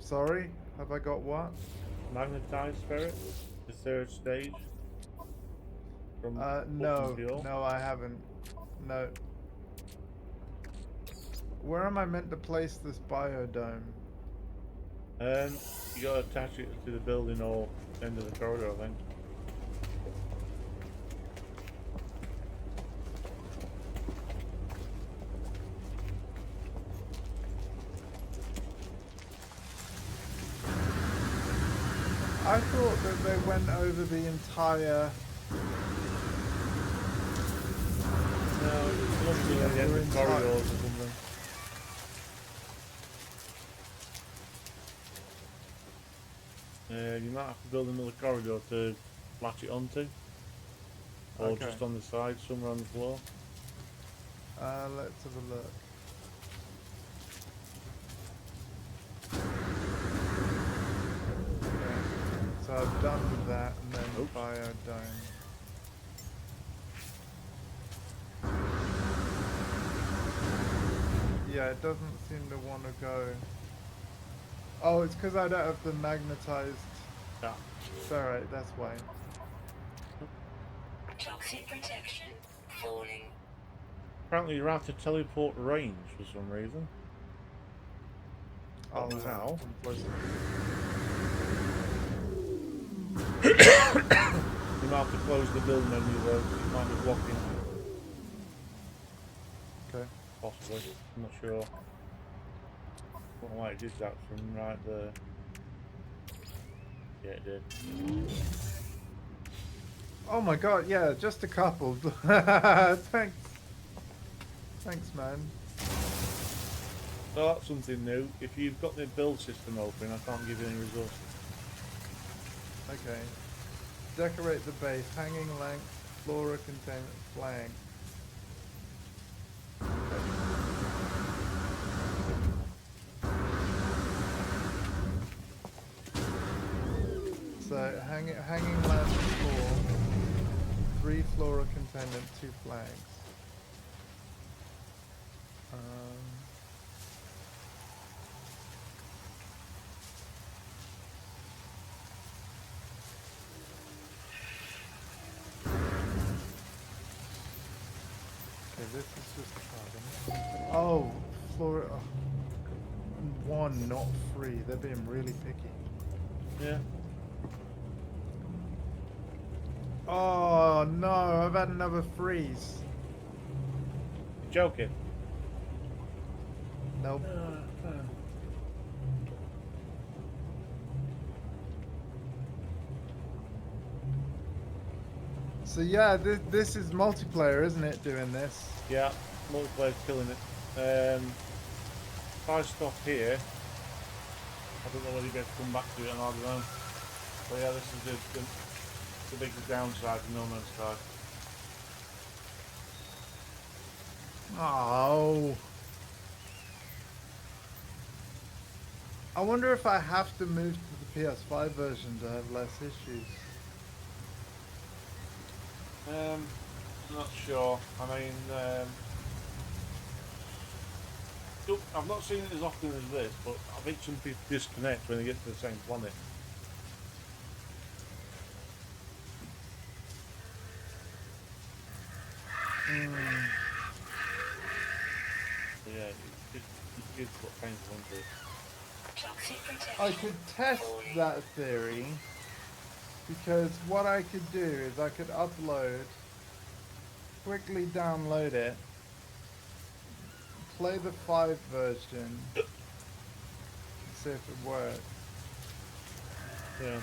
Sorry, have I got what? Magnetized ferret? The third stage? From No, fuel? no, I haven't. No. Where am I meant to place this biodome? You gotta attach it to the building or end of the corridor, I think. I thought that they went over the entire. No, it must be at the end of the corridors or something. You might have to build another corridor to latch it onto. Or Okay. just on the side, somewhere on the floor. Let's have a look. Okay. So I've done that and then Oops. biodome. Yeah, it doesn't seem to want to go. Oh, it's because I don't have the magnetized Yeah. ferrite, that's why. Toxic protection. Falling. Apparently you're out of teleport range for some reason. Don't know how. unplug it. You might have to close the build menu though, it might be blocking. Okay. Possibly. I'm not sure. Don't know why it did that from right there. Yeah, it did. Oh my god, yeah, just a couple. Thanks. Thanks, man. So that's something new. If you've got the build system open, I can't give you any results. Okay. Decorate the base. Hanging length. Flora containment flag. So hanging length 4. 3 flora containment, 2 flags. Okay, this is just carbon. Oh, flora. 1, not 3. They're being really picky. Yeah. Oh no, I've had another freeze. You're joking. Nope. So yeah, this is multiplayer, isn't it, doing this? Yeah, multiplayer's killing it. If I stop here, I don't know whether you get to come back to it, and I don't know. But yeah, this is the biggest downside to No Man's Sky. Oh. I wonder if I have to move to the PS5 version to have less issues. Not sure. I mean, look, I've not seen it as often as this, but I think some people disconnect when they get to the same planet. So yeah, it's what painful into it. Toxic protection. I could test that theory because what I could do is I could quickly download it, play the 5 version, see if it works. Yeah.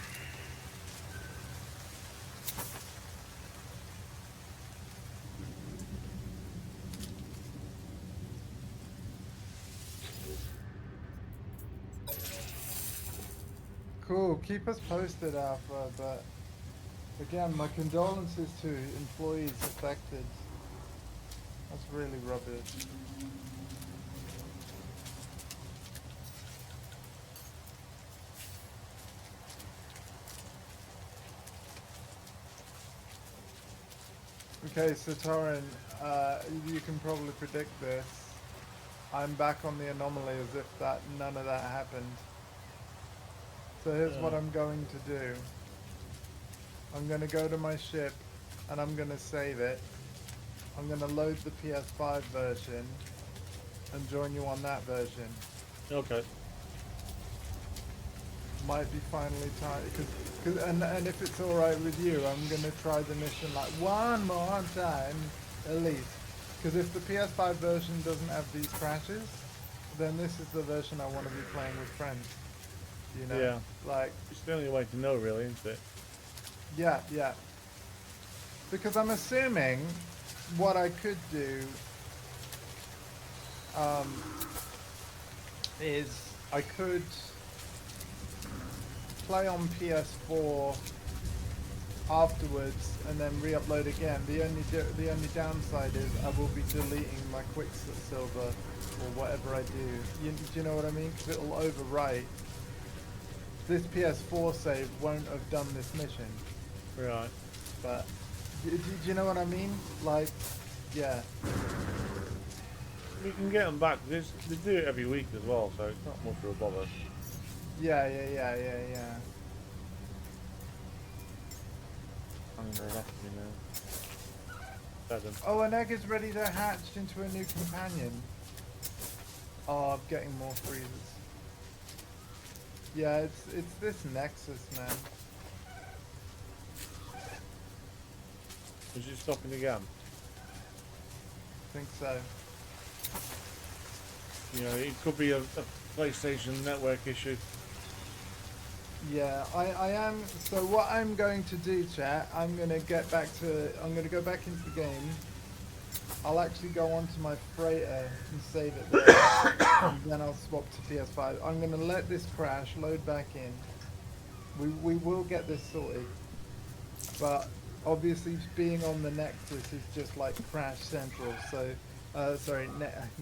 Cool, keep us posted, Alpha, but again, my condolences to employees affected. That's really rubbish. Okay, so Torin, you can probably predict this. I'm back on the anomaly as if none of that happened. So here's what I'm going to do. I'm going to go to my ship and I'm going to save it. I'm going to load the PS5 version and join you on that version. Okay. Might be finally time, and if it's all right with you, I'm gonna try the mission like one more time at least. Because if the PS5 version doesn't have these crashes, then this is the version I want to be playing with friends. You know, Yeah. like It's the only way to know, really, isn't it? yeah. Because I'm assuming what I could do is I could play on PS4 afterwards and then re-upload again. The only downside is I will be deleting my Quicksilver or whatever I do. Do you know what I mean? Because it'll overwrite. This PS4 save won't have done this mission. Right. But do you know what I mean? Like, yeah. We can get them back. They do it every week as well, so it's not much of a bother. Yeah. I'm going to me now. 7. Oh, an egg is ready to hatch into a new companion. Oh, I'm getting more freezes. Yeah, it's this Nexus, man. Is it stopping again? I think so. You know, it could be a PlayStation Network issue. Yeah, I am. So what I'm going to do, chat, I'm going to go back into the game. I'll actually go onto my freighter and save it there. And then I'll swap to PS5. I'm going to let this crash, load back in. We will get this sorted. But obviously being on the Nexus is just like Crash Central. So,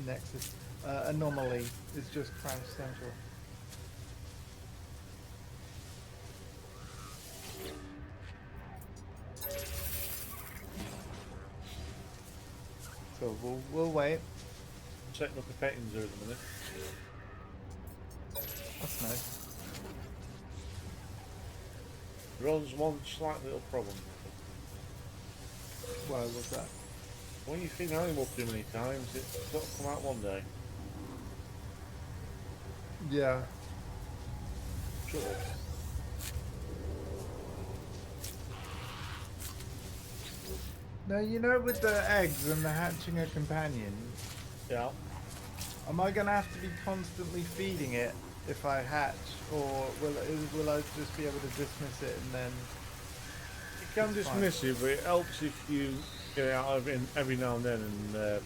Nexus. Anomaly is just Crash Central. So we'll wait. Setting up a petting zoo at the minute. That's nice. There's one slight little problem. Why was that? When you feed an animal too many times, it's got to come out one day. Yeah. Sure. Now, you know, with the eggs and the hatching a companion, Yeah. am I gonna have to be constantly feeding it if I hatch, or will I just be able to dismiss it and then? You can dismiss it, but it helps if you get it out of it every now and then and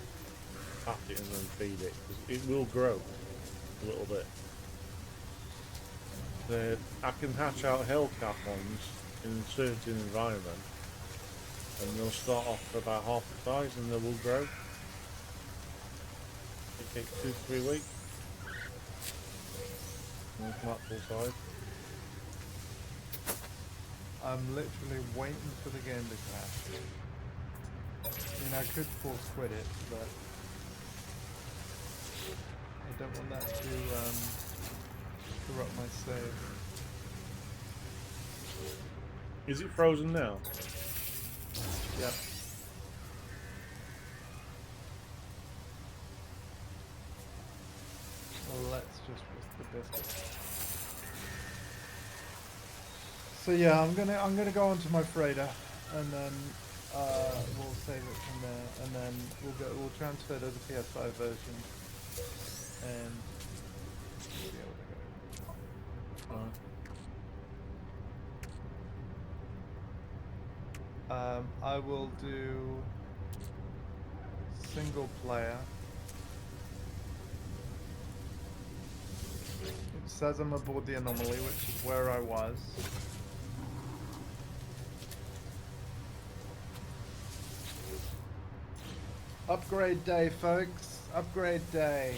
pat it and then feed it, 'cause it will grow a little bit. I can hatch out Hellcat ones in a certain environment, and they'll start off about half the size and they will grow. It takes 2 to 3 weeks. And they'll come up full size. I'm literally waiting for the game to crash. I mean, I could force quit it, but I don't want that to corrupt my save. Is it frozen now? Yep. Well, let's just risk the biscuit. So yeah, I'm gonna go onto my freighter, and then we'll save it from there, and then we'll transfer to the PS5 version, and we'll be able to go. I will do single player. It says I'm aboard the anomaly, which is where I was. Upgrade day, folks. Upgrade day.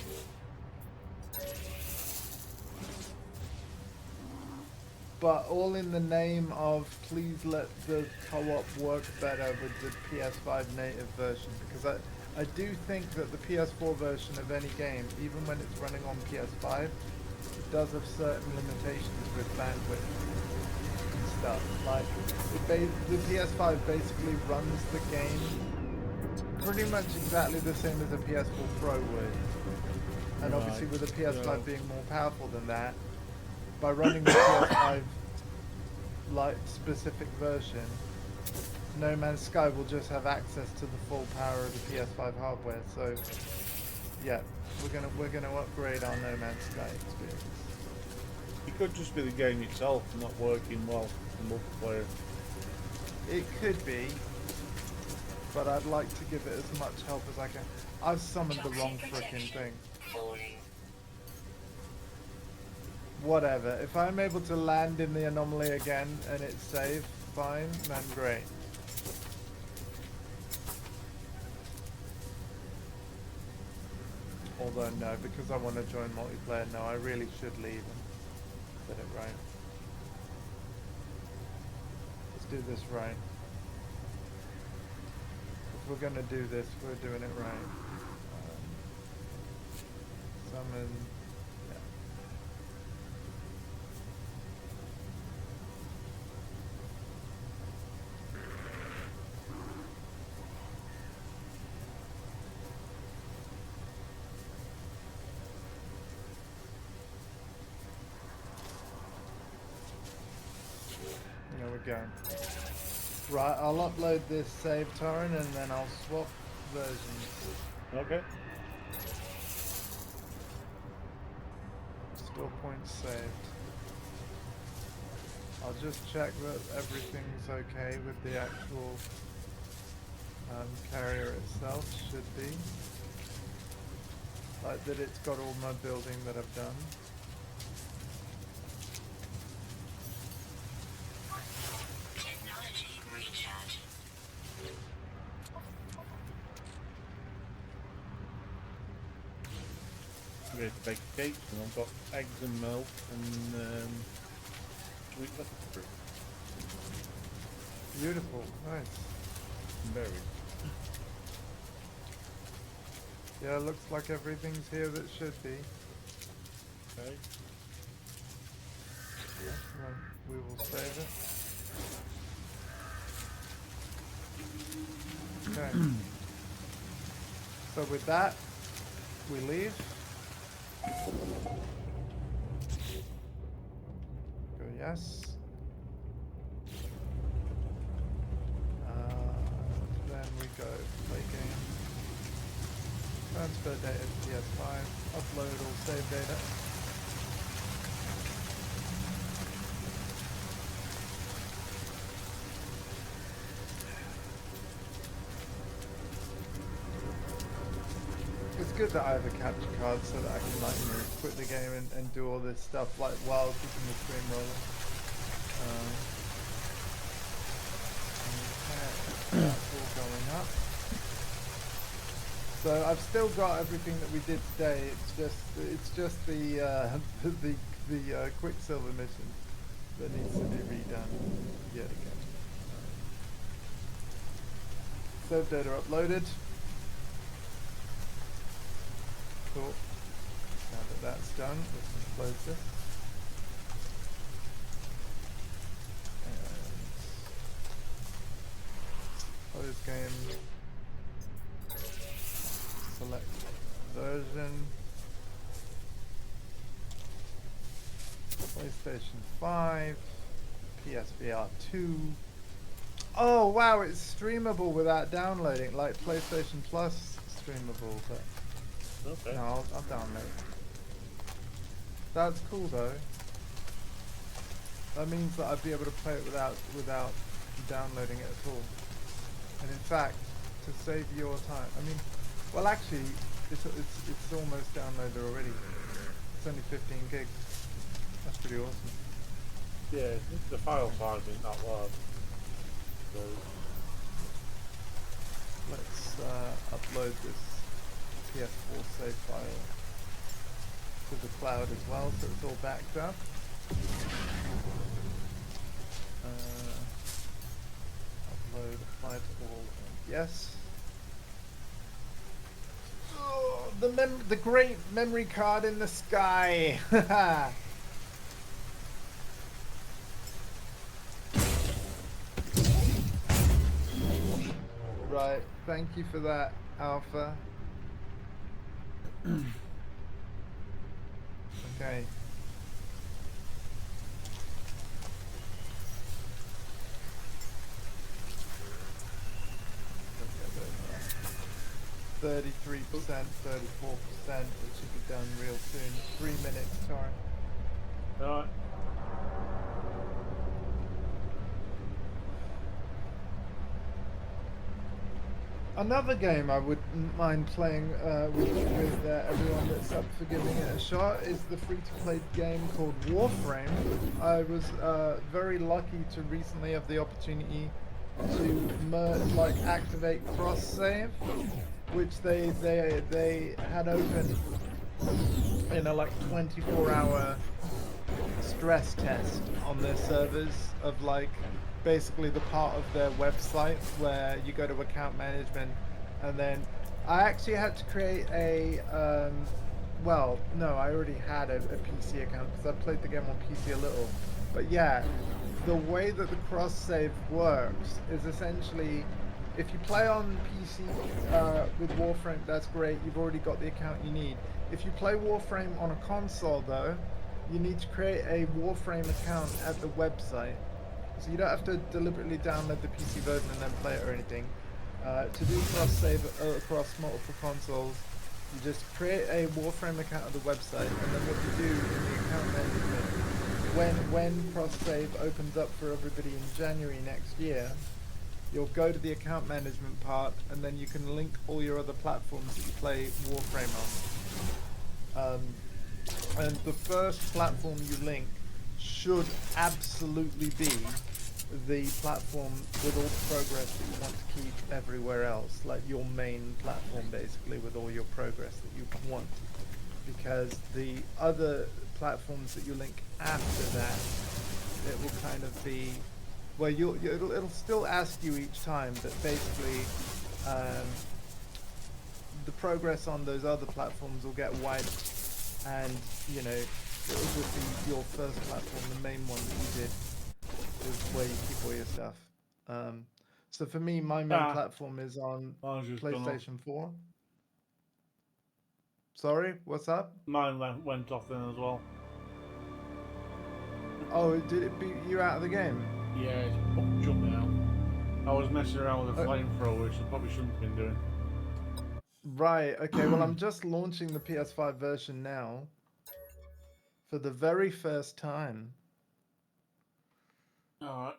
but all in the name of please let the co-op work better with the PS5 native version, because I do think that the PS4 version of any game, even when it's running on PS5, it does have certain limitations with bandwidth and stuff. Like, the PS5 basically runs the game pretty much exactly the same as a PS4 Pro would. And obviously with the PS5 being more powerful than that, by running the PS5 like specific version, No Man's Sky will just have access to the full power of the PS5 hardware. So yeah, we're gonna upgrade our No Man's Sky experience. It could just be the game itself not working well in multiplayer. It could be, but I'd like to give it as much help as I can. I've summoned the wrong frickin' thing. Falling. Whatever. If I'm able to land in the anomaly again and it's safe, fine, then great. Although no, because I want to join multiplayer, no, I really should leave and get it right. Let's do this right. If we're gonna do this, we're doing it right. Summon. Yeah. There we go. Right, I'll upload this save torrent and then I'll swap versions. Okay. Store points saved. I'll just check that everything's okay with the actual carrier itself. Should be. Like that it's got all my building that I've done. Technology recharge. I'm ready to bake cakes, and I've got eggs and milk and sweet lettuce fruit. Beautiful, nice. And berries. Yeah, looks like everything's here that should be. Okay. Right, we will save it. Okay. So with that, we leave. Go yes. Then we go play game. Transfer data to PS5. Upload all save data. It's good that I have a capture card so that I can like quit the game and do all this stuff like while keeping the stream rolling. Okay, that's all going up. So I've still got everything that we did today. It's just the the Quicksilver mission that needs to be redone yet again. Save data uploaded. Cool. Now that that's done, let's close this. And close game. Select version. PlayStation 5. PSVR 2. Oh wow, it's streamable without downloading, like PlayStation Plus streamable, but Okay. no, I'll download it. That's cool though. That means that I'd be able to play it without downloading it at all. And in fact, to save your time, I mean, well actually, it's almost downloaded already. It's only 15 gigs. That's pretty awesome. Yeah, the file size isn't that large. So Let's upload this PS4 save file to the cloud as well, so it's all backed up. all. Yes. Oh, the great memory card in the sky. Right. Thank you for that, Alpha. Okay. 33%, 34%. It should be done real soon. 3 minutes, Torrent. Alright. Another game I wouldn't mind playing with everyone that's up for giving it a shot is the free-to-play game called Warframe. I was very lucky to recently have the opportunity to activate cross-save, which they had open in a 24-hour stress test on their servers of basically the part of their website where you go to account management, and then I actually had to create a well, no, I already had a PC account because I played the game on PC a little, but yeah, the way that the cross save works is essentially if you play on PC with Warframe, that's great, you've already got the account you need. If you play Warframe on a console though, you need to create a Warframe account at the website. So you don't have to deliberately download the PC version and then play it or anything. To do cross-save across multiple consoles, you just create a Warframe account on the website, and then what you do in the account management, when cross-save opens up for everybody in January next year, you'll go to the account management part, and then you can link all your other platforms that you play Warframe on. And the first platform you link should absolutely be the platform with all the progress that you want to keep everywhere else, like your main platform basically with all your progress that you want, because the other platforms that you link after that, it will kind of be, well, it'll still ask you each time, but basically the progress on those other platforms will get wiped, and you know, it will just be your first platform, the main one that you did, is where you keep all your stuff. So for me, my main platform is on PlayStation 4. Sorry, what's up? Mine went off then as well. Oh, did it beat you out of the game? Yeah, it's jumping out. I was messing around with a flamethrower, which I probably shouldn't have been doing. Right, okay, well I'm just launching the PS5 version now for the very first time. Alright.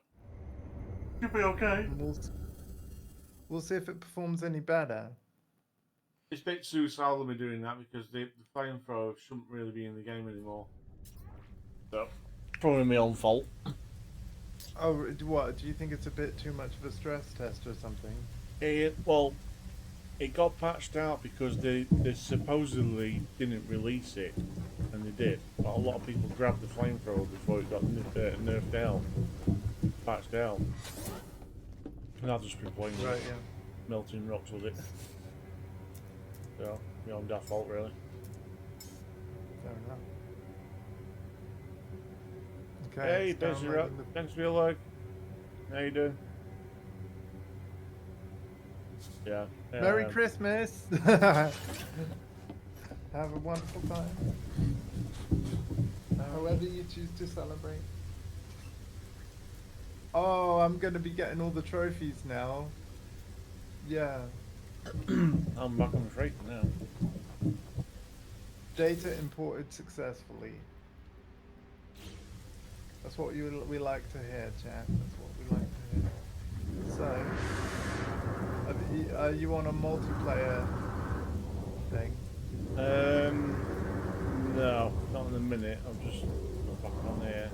Should be okay. We'll see if it performs any better. It's a bit suicidal of me doing that because the flamethrower shouldn't really be in the game anymore. So, probably my own fault. Oh, what? Do you think it's a bit too much of a stress test or something? Well, it got patched out because they supposedly didn't release it, and they did. But a lot of people grabbed the flamethrower before it got nerfed down, patched out. And I've just been playing with it, melting rocks with it. So, my own daft fault, really. Fair enough. Okay, hey, Benson, thanks for your like. How you doing? Yeah. Merry Christmas! Have a wonderful time. However you choose to celebrate. Oh, I'm gonna be getting all the trophies now. Yeah. I'm back on the freight now. Data imported successfully. That's what we like to hear, chat. That's what we like to hear. So, are you on a multiplayer thing? No, not in a minute. I'm just back on here.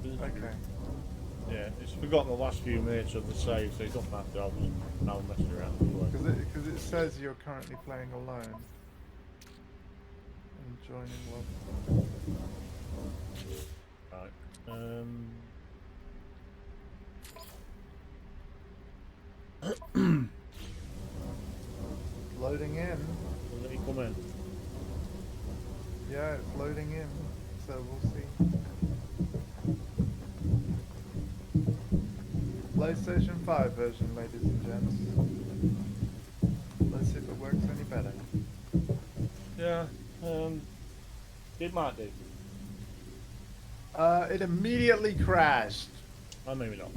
Okay. Yeah, it's forgotten the last few minutes of the save, so it doesn't matter. I'll just now messing around anyway. Because it says you're currently playing alone. And joining local. Right. Loading in. Will let you come in? Yeah, it's loading in. So we'll see. PlayStation 5 version, ladies and gents. Let's see if it works any better. Yeah, it might do. It immediately crashed. Or maybe not.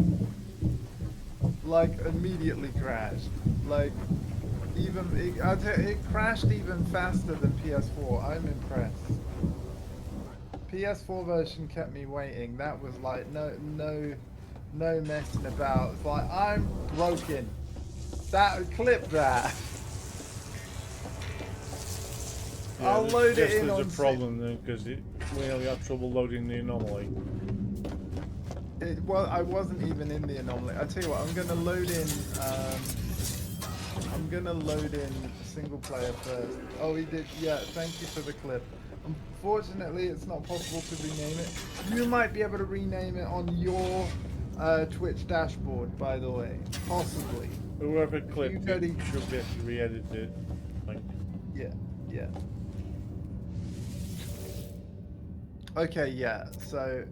Like, immediately crashed. Like, even, it crashed even faster than PS4. I'm impressed. PS4 version kept me waiting. That was like, no messing about. It's like, I'm broken. Clip that. Yeah, I'll load it in there's on a problem then, because we only had trouble loading the anomaly. Well, I wasn't even in the anomaly. I tell you what, I'm gonna load in single player first. Oh, he did. Yeah, thank you for the clip. Unfortunately, it's not possible to rename it. You might be able to rename it on your Twitch dashboard, by the way. Possibly. Whoever clipped you go it to- should be able to re-edit it, I think. Yeah. Okay, yeah. So,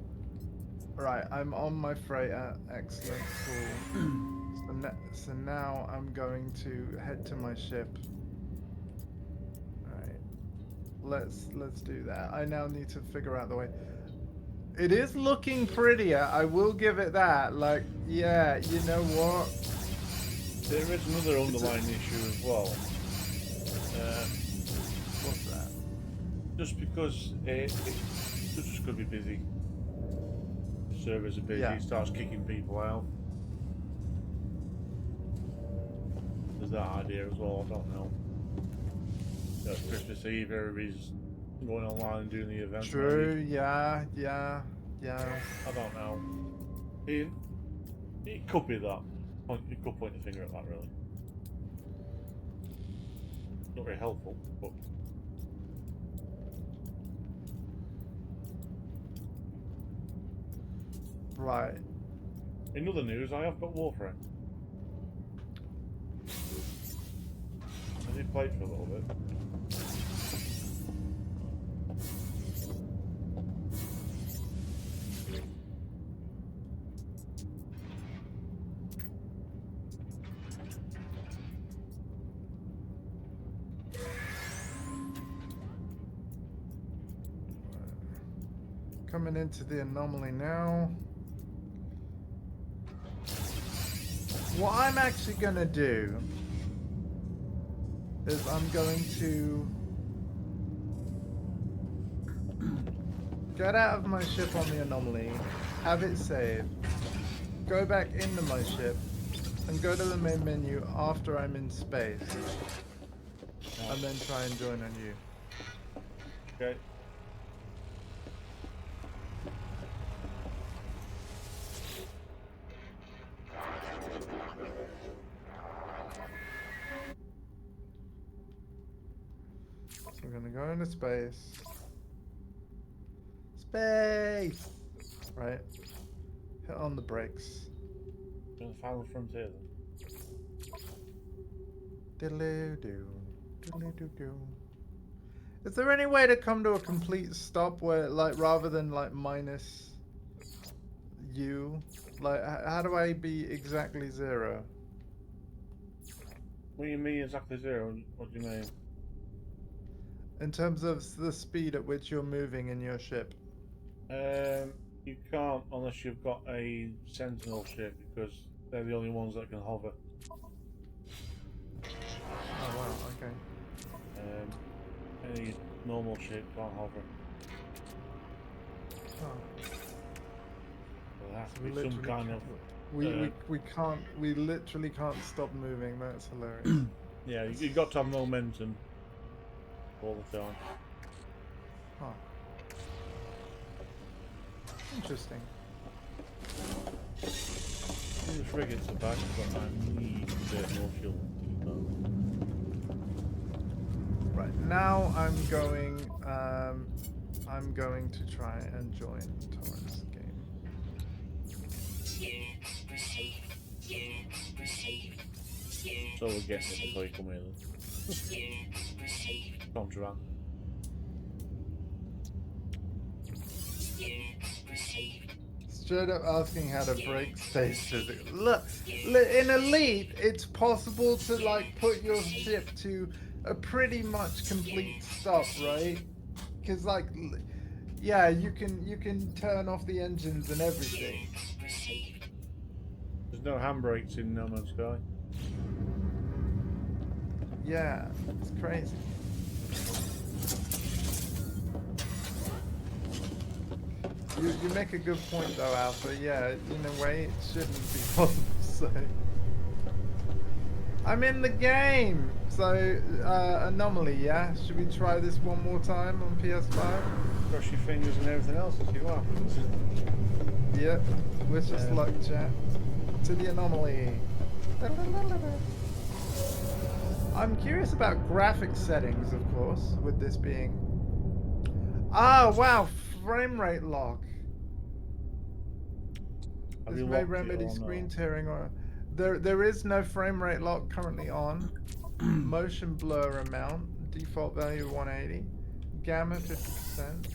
right, I'm on my freighter. Excellent. Cool. So now I'm going to head to my ship. Alright. Let's do that. I now need to figure out the way. It is looking prettier, I will give it that. Like, yeah, you know what? There is another underlying issue as well. What's that? Just because it just could be busy. The servers are busy, Yeah. it starts kicking people out. There's that idea as well, I don't know. That's Christmas Eve, everybody's going online and doing the event. True, Maybe. yeah. I don't know. It could be that. You could point the finger at that, really. Not very helpful, but... Right. In other news, I have got Warframe. I did play it for a little bit. Coming into the anomaly now. What I'm actually gonna do is I'm going to get out of my ship on the anomaly, have it saved, go back into my ship, and go to the main menu after I'm in space, and then try and join on you. Okay. So we're gonna go into space. Space! Right. Hit on the brakes. In the final frontier then. Diddly-doo. Diddly-doo-doo. Is there any way to come to a complete stop where, like, rather than, like, minus U? Like, how do I be exactly 0? What do you mean exactly 0? What do you mean? In terms of the speed at which you're moving in your ship. You can't unless you've got a sentinel ship, because they're the only ones that can hover. Oh, wow, okay. Any normal ship can't hover. Oh. So there has to We be some literally kind of... we literally can't stop moving. That's hilarious. Yeah, you've got to have momentum all the time. Huh. Interesting. The frigates are back, but I need a bit more fuel. Right, now I'm going to try and join Torrent's game. Units received. Units received. So we're getting it before you come here then. Units received. Contraband. Units received. Straight up asking how to break space physics. Look, in Elite, it's possible to like put your ship to a pretty much complete stop, right? Because like, yeah, you can turn off the engines and everything. Units received. There's no handbrakes in No Man's Sky. Yeah, it's crazy. You make a good point though, Alpha. Yeah, in a way, it shouldn't be possible. So I'm in the game. So Anomaly, yeah. Should we try this one more time on PS5? Cross your fingers and everything else and see what happens. Yep. Wish us luck, chat. To the Anomaly. I'm curious about graphic settings, of course, with this being. Ah, wow, frame rate lock. Have This you may locked it remedy or screen not? tearing or there is no frame rate lock currently on. Motion blur amount, default value 180. Gamma 50%.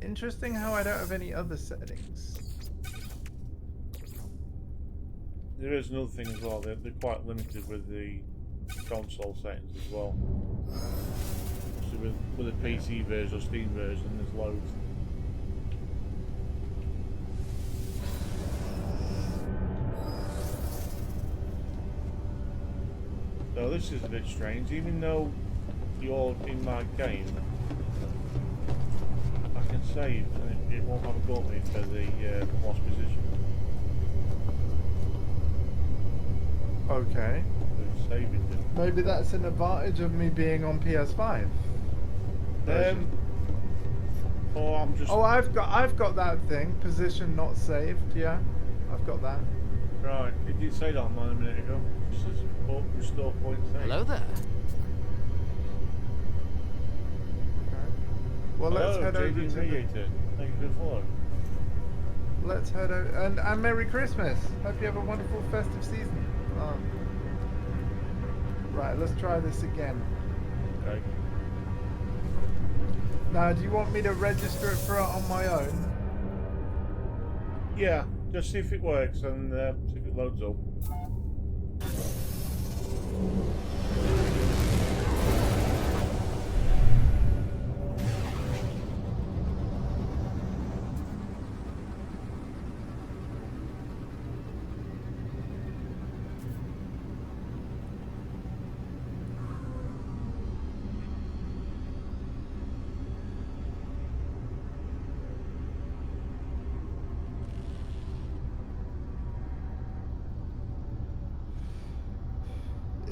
Interesting how I don't have any other settings. There is another thing as well, they're quite limited with the console settings as well. So with a PC version or Steam version, there's loads. So this is a bit strange, even though you're in my game, I can save and it won't have a go at me for the lost position. Okay. It's saving it. Maybe that's an advantage of me being on PS5. Or I'm just Oh, I've got that thing. Position not saved. Yeah, I've got that. right. It did say that online a minute ago. It says restore point save. Hello there. Okay. Well, let's head over JD to the, Mediator. Thank you for the follow. let's head over and Merry Christmas. Hope you have a wonderful festive season. Right, let's try this again. Okay. Now, do you want me to register it for it on my own? Yeah, just see if it works and see if it loads up.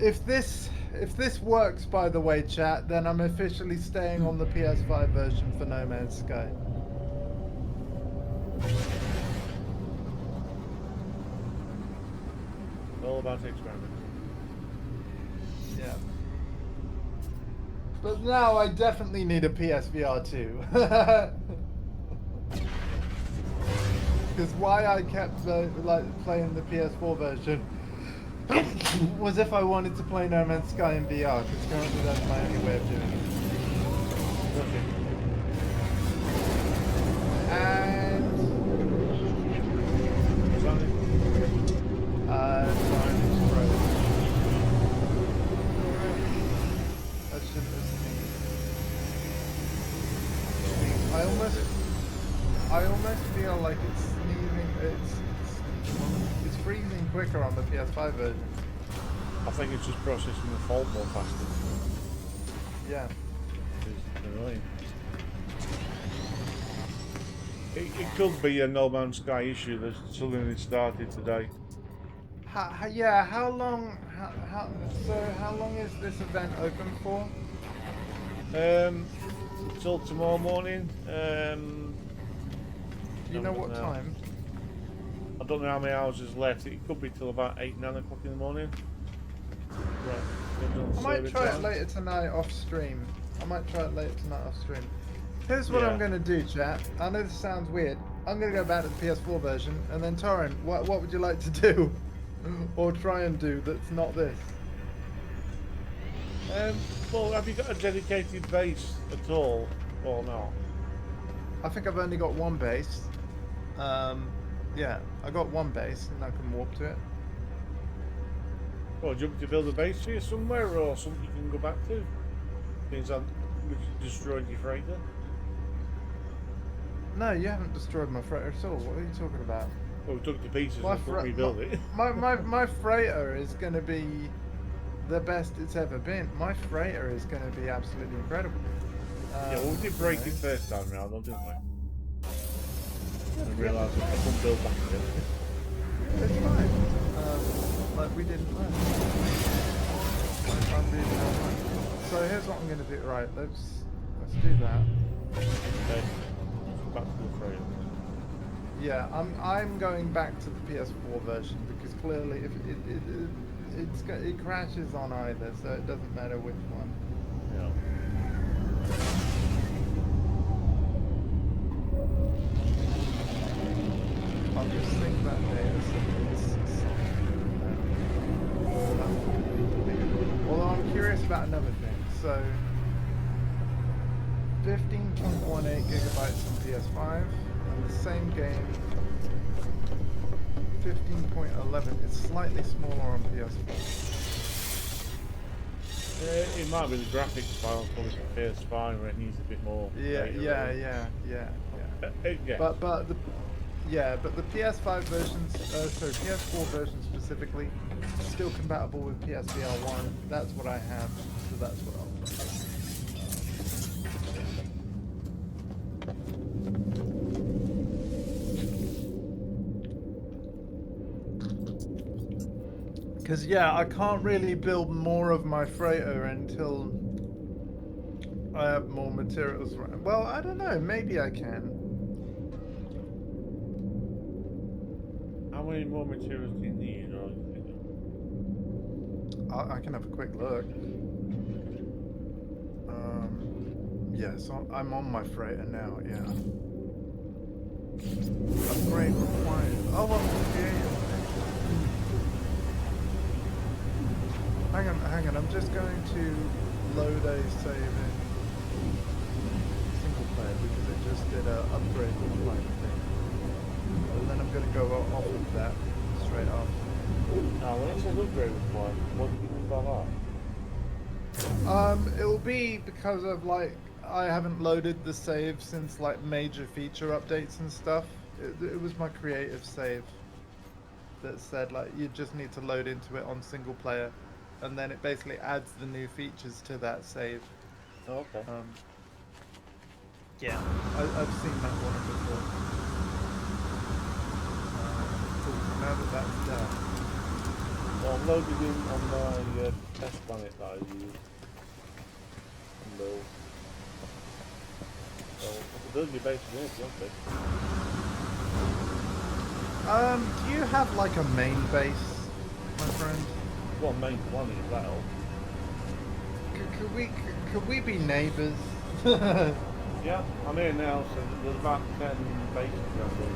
If this works, by the way, chat, then I'm officially staying on the PS5 version for No Man's Sky. All about experiment. Yeah. But now I definitely need a PSVR 2. Because why I kept like playing the PS4 version was if I wanted to play No Man's Sky in VR, because currently that's my only way of doing it. And signage growth. That shouldn't have sneezed. I almost feel like it's sneezing. It's freezing quicker on the PS5 version. I think it's just processing the fault more faster. Yeah. It's annoying. It could be a No Man's Sky issue that suddenly started today. Yeah. How long? How long is this event open for? Till tomorrow morning. Do you know what now. time? I don't know how many hours is left. It could be till about 8, 9 o'clock in the morning. Right. I might try it later tonight off stream. Here's what I'm gonna do, chat. I know this sounds weird. I'm gonna go back to the PS4 version, and then Torrin, what would you like to do? or try and do that's not this? Well, have you got a dedicated base at all, or not? I think I've only got one base. Yeah, I got one base and I can warp to it. Well, do you want me to build a base here somewhere, or something you can go back to? Things I've destroyed your freighter. No, you haven't destroyed my freighter at all. What are you talking about? Well, we took it to pieces My, and couldn't rebuild it. my freighter is going to be the best it's ever been. My freighter is going to be absolutely incredible. Yeah, well, we did break you it know. first time round, though, didn't we? Yeah, And realised I couldn't build back again. it's fine. Like we didn't learn. I'm really not learning. So here's what I'm going to do. Right, let's do that. Okay. Back to the freighter. Yeah, I'm going back to the PS4 version because clearly if it crashes on either, so it doesn't matter which one. Yeah. I'll just sync that data so it's although I'm curious about another thing. So 15.18 gigabytes on PS5 and the same game 15.11 is slightly smaller on PS4. It might be the graphics file for the PS5 where it needs a bit more. Yeah, data, yeah, really. yeah. Yeah. But the PS5 versions, sorry, PS4 version specifically, still compatible with PSVR 1. That's what I have, so that's what I'll play. Because yeah, I can't really build more of my freighter until I have more materials. Well, I don't know. Maybe I can. How many more materials do you need? Or I can have a quick look. Yeah, so I'm on my freighter now. Yeah. Upgrade required. Oh well, yeah. Hang on. I'm just going to load a save in single player because it just did a upgrade required thing. And then I'm going to go off of that straight after. now, when it says upgrade required, what do you mean by that? It'll be because of like I haven't loaded the save since like major feature updates and stuff. It was my creative save that said like you just need to load into it on single player, and then it basically adds the new features to that save. Oh, okay. Yeah, I've seen that one before. Cool. So now that that's done. Well, I'm loaded in on my test planet that I use. Build. So, I can build your base here if you want to. Do you have like a main base, my friend? Well, main planet is that all. Could we be neighbours? Yeah, I'm here now, so there's about 10 bases around here.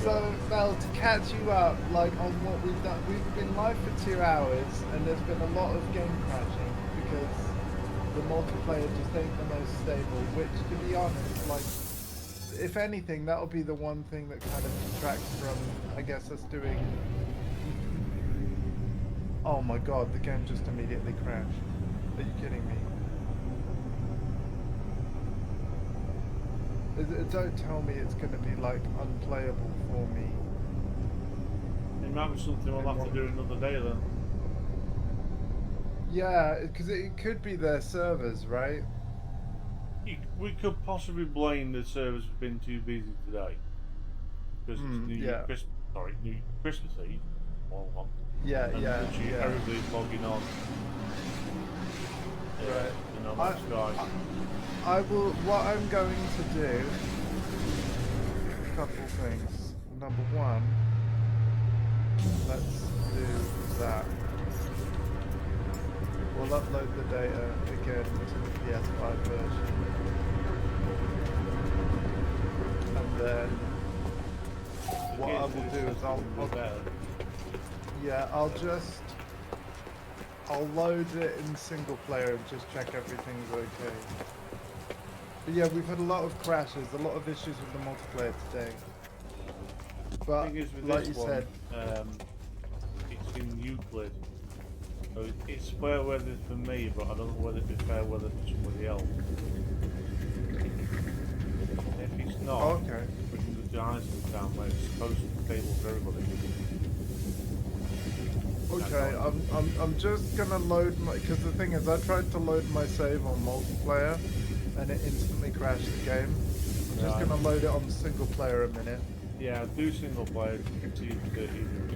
So, Mel, to catch you up, like on what we've done, we've been live for 2 hours, and there's been a lot of game crashing because the multiplayer just ain't the most stable. Which, to be honest, like, if anything, that'll be the one thing that kind of detracts from, I guess, us doing. Oh my God, the game just immediately crashed. Are you kidding me? Don't tell me it's going to be like unplayable for me. It might be something we'll have to do another day then. Yeah, because it could be their servers, right? We could possibly blame the servers for being too busy today. Because it's New Christmas Eve. Well, Yeah, and yeah. everybody's logging on. Right. You know, my Sky. I will. What I'm going to do. A couple things. Number one. Let's do that. We'll upload the data again to the PS5 version. And then what I will do is I'll Yeah, I'll load it in single player and just check everything's okay. But yeah, we've had a lot of crashes, a lot of issues with the multiplayer today. The But thing is with like this you one, said, it's in Euclid. So it's fair weather for me, but I don't know whether it'd be fair weather for somebody else. If it's not, okay. we can go to Iceland Town where it's supposed to be stable for everybody. Okay, I'm just gonna load my, because the thing is I tried to load my save on multiplayer and it instantly crashed the game. I'm just Right. gonna load it on single player a minute. Yeah, do single player, see if it's easier.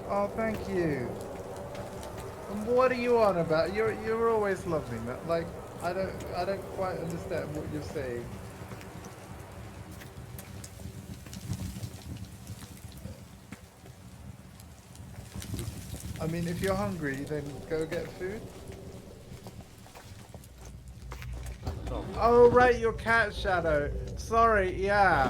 Oh, thank you. And what are you on about? You're always lovely, man. Like I don't quite understand what you're saying. I mean, if you're hungry, then go get food. So, Oh, right, your cat Shadow. Sorry, yeah.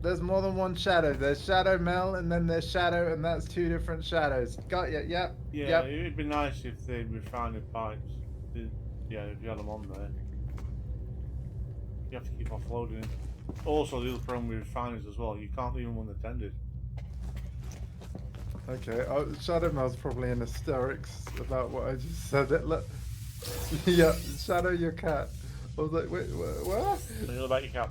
There's more than one Shadow. There's Shadow Mel, and then there's Shadow, and that's two different Shadows. Got ya, yep. yeah, Yep. it'd be nice if they refined the pipes. Yeah, if you had them on there. You have to keep offloading them. Also, the other problem with refiners as well, you can't leave them unattended. Okay, oh, Shadow Mel's probably in hysterics about what I just said. Look. Yeah, Shadow your cat. I was like, wait, what? What about your cat?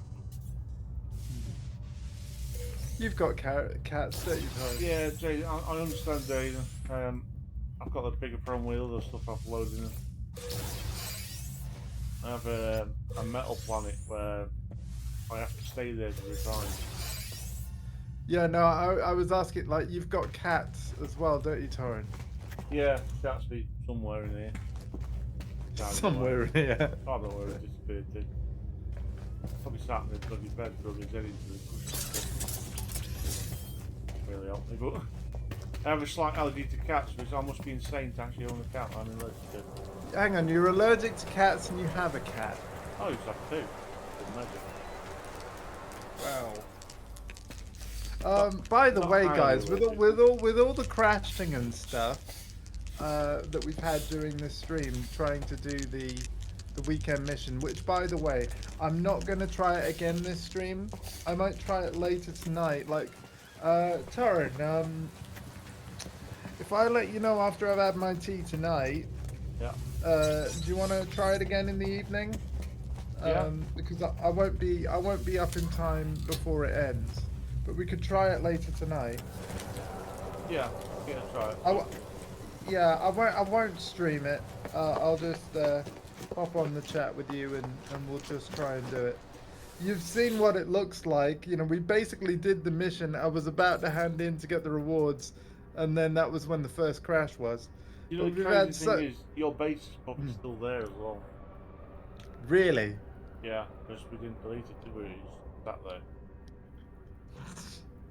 You've got cats, don't you, Tony? Yeah, Jay, I understand, Jay. I've got a bigger problem with other stuff I've loaded in. I have a metal planet where I have to stay there to refine. Yeah, no, I was asking, like, you've got cats as well, don't you, Torrin? Yeah, it's actually somewhere in here. Somewhere in here. I don't know where it disappeared to. Probably sat in the bloody bed rubbing his head into the cushion. Really helped me, but I have a slight allergy to cats, which I must be insane to actually own a cat. I'm allergic to. Hang on, you're allergic to cats and you have a cat. Oh, you just have two. Good magic. Wow. By the not way, highly guys, with allergic. all the crashing and stuff that we've had during this stream, trying to do the weekend mission, which, by the way, I'm not gonna try it again this stream. I might try it later tonight. Like, Torrin, if I let you know after I've had my tea tonight, Yeah. do you want to try it again in the evening? Yeah. Because I won't be up in time before it ends, but we could try it later tonight. Yeah, I'm gonna try it. Yeah, I won't stream it. I'll just hop on the chat with you and we'll just try and do it. You've seen what it looks like. You know, we basically did the mission. I was about to hand in to get the rewards, and then that was when the first crash was. You know, But the we've crazy had thing is, your base is probably still there as well. Really? Yeah, because we didn't delete it, did we? It's sat there.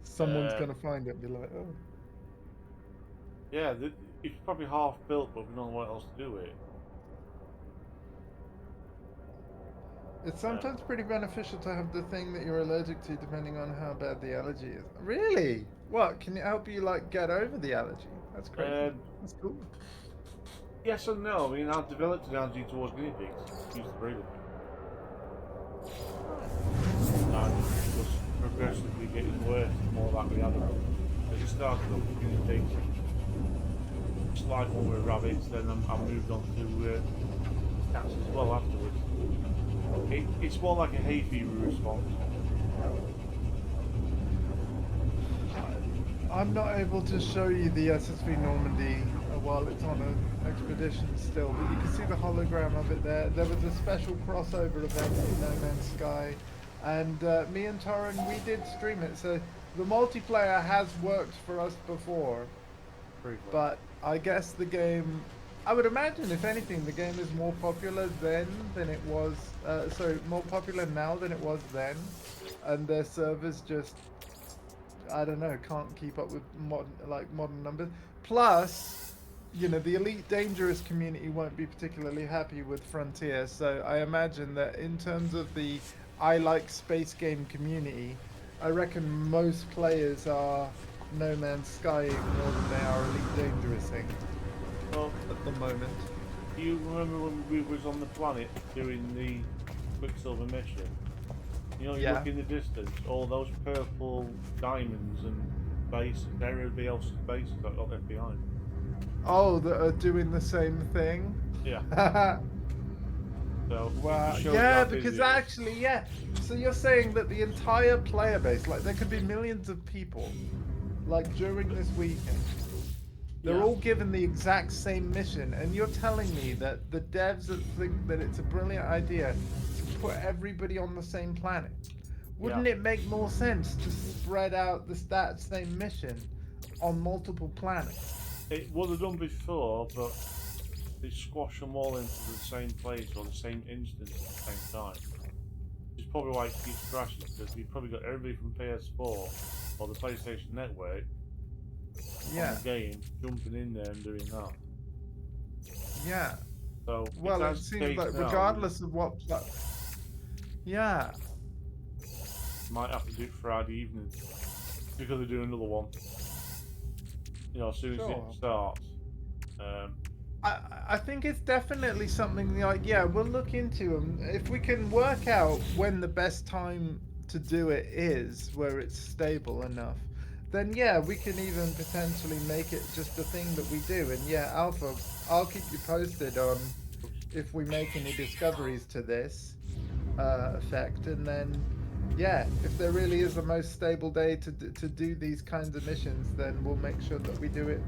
Someone's gonna find it and be like, oh. Yeah, it's probably half built, but we don't know what else to do with it. It's sometimes pretty beneficial to have the thing that you're allergic to, depending on how bad the allergy is. Really? What? Can it help you like get over the allergy? That's crazy. That's cool. Yes and no. I mean, I've developed an allergy towards guinea pigs. Used to breed them. And it was progressively getting worse the more that we had of them. As it started off with guinea pigs, slight one with rabbits, then I moved on to cats as well afterwards. It's more like a hay fever response. I'm not able to show you the SSV Normandy while it's on an expedition still, but you can see the hologram of it there. There was a special crossover event in No Man's Sky, and me and Torrin, we did stream it, so the multiplayer has worked for us before, Briefly. but I guess the game. I would imagine, if anything, the game is more popular then than it was. Sorry, more popular now than it was then, and their servers just, I don't know, can't keep up with modern numbers. Plus, you know, the Elite Dangerous community won't be particularly happy with Frontier, so I imagine that in terms of the I like space game community, I reckon most players are No Man's Skying more than they are Elite Dangerousing Well, at the moment. do you remember when we was on the planet doing the Quicksilver mission? You know, you Yeah. look in the distance, all those purple diamonds and bases, they're everybody else's bases that got left behind. Oh, that are doing the same thing? Yeah. So Wow. it just shows Yeah, how because busy it is. actually, yeah. So you're saying that the entire player base, like there could be millions of people, like during this weekend, they're Yeah. all given the exact same mission, and you're telling me that the devs that think that it's a brilliant idea to put everybody on the same planet. Wouldn't Yeah. it make more sense to spread out that same mission on multiple planets? It would have done before, but they squash them all into the same place or the same instance at the same time. Which is probably why it keeps crashing, because you've probably got everybody from PS4 or the PlayStation Network on Yeah, the game jumping in there and doing that. yeah. So if Well, it that's the seems case like now, regardless of what yeah. we might have to do it Friday evening because they do another one. You know, as soon as Sure. it starts. Um, I think it's definitely something like, yeah, we'll look into them. If we can work out when the best time to do it is, where it's stable enough, then yeah, we can even potentially make it just a thing that we do. And yeah, Alpha, I'll keep you posted on if we make any discoveries to this effect. And then, yeah, if there really is the most stable day to do these kinds of missions, then we'll make sure that we do it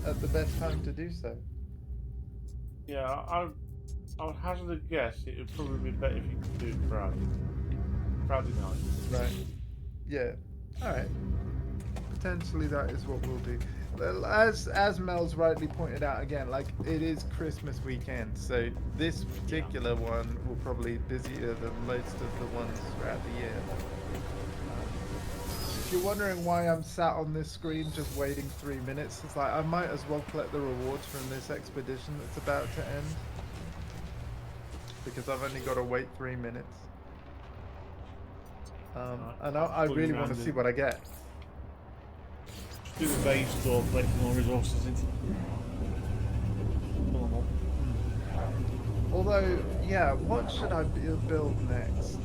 at the best time to do so. yeah, I would hazard a guess it would probably be better if you could do it Friday night. Right. Yeah. All right. Potentially that is what we'll do. Well, as Mel's rightly pointed out again, like it is Christmas weekend, so this particular one will probably be busier than most of the ones throughout the year. If you're wondering why I'm sat on this screen just waiting 3 minutes, it's like I might as well collect the rewards from this expedition that's about to end. Because I've only got to wait 3 minutes. And I Put really it want to around see in. what I get. Just do the base store, collect more resources into. Although, yeah, what should I build next?